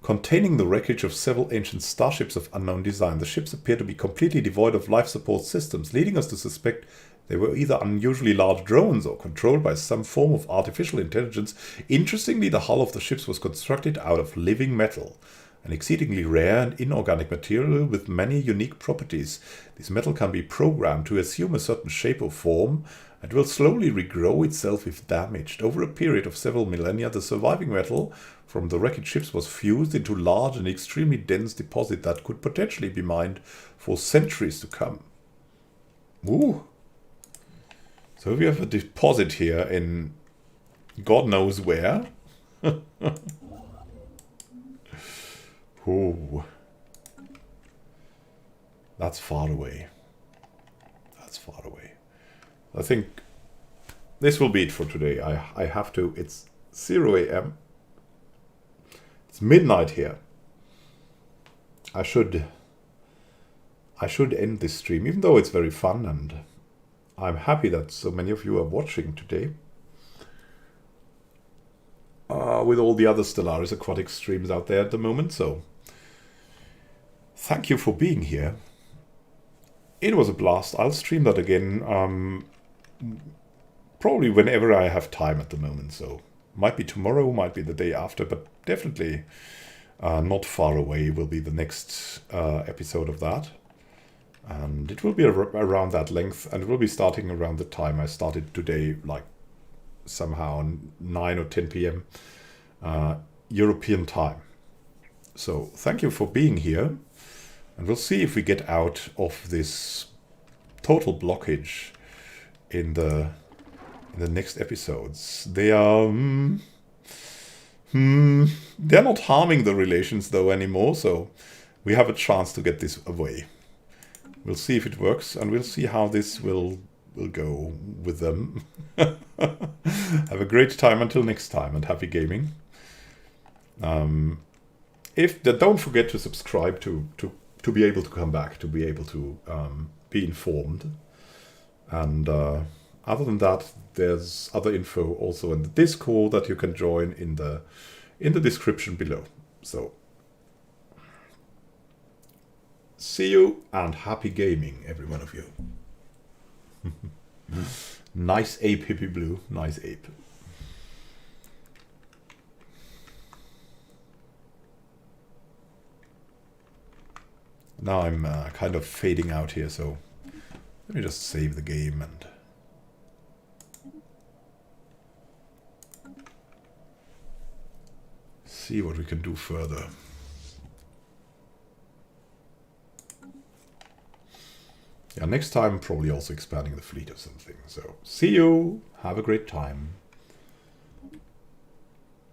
containing the wreckage of several ancient starships of unknown design. The ships appear to be completely devoid of life support systems, leading us to suspect they were either unusually large drones or controlled by some form of artificial intelligence. Interestingly, the hull of the ships was constructed out of living metal, an exceedingly rare and inorganic material with many unique properties. This metal can be programmed to assume a certain shape or form and will slowly regrow itself if damaged. Over a period of several millennia, the surviving metal from the wrecked ships was fused into large and extremely dense deposit that could potentially be mined for centuries to come. Ooh. So we have a deposit here in God knows where. Oh, that's far away. That's far away. I think this will be it for today. I have to. It's 0 a.m. It's midnight here. I should end this stream, even though it's very fun, and I'm happy that so many of you are watching today. With all the other Stellaris Aquatics streams out there at the moment, so thank you for being here. It was a blast. I'll stream that again, probably whenever I have time at the moment, so might be tomorrow, might be the day after, but definitely not far away will be the next episode of that. And it will be around that length, and it will be starting around the time I started today, like somehow 9 or 10 p.m. European time. So thank you for being here, and we'll see if we get out of this total blockage in the next episodes. They are they're not harming the relations though anymore, so we have a chance to get this away. We'll see if it works, and we'll see how this will go with them. Have a great time until next time, and happy gaming. Don't forget to subscribe to be able to come back, to be able to be informed. And other than that, there's other info also in the Discord that you can join in the description below. So see you, and happy gaming, every one of you. Nice ape, hippie blue. Nice ape. Now I'm kind of fading out here, so let me just save the game and see what we can do further. Yeah, next time probably also expanding the fleet or something. So see you. Have a great time.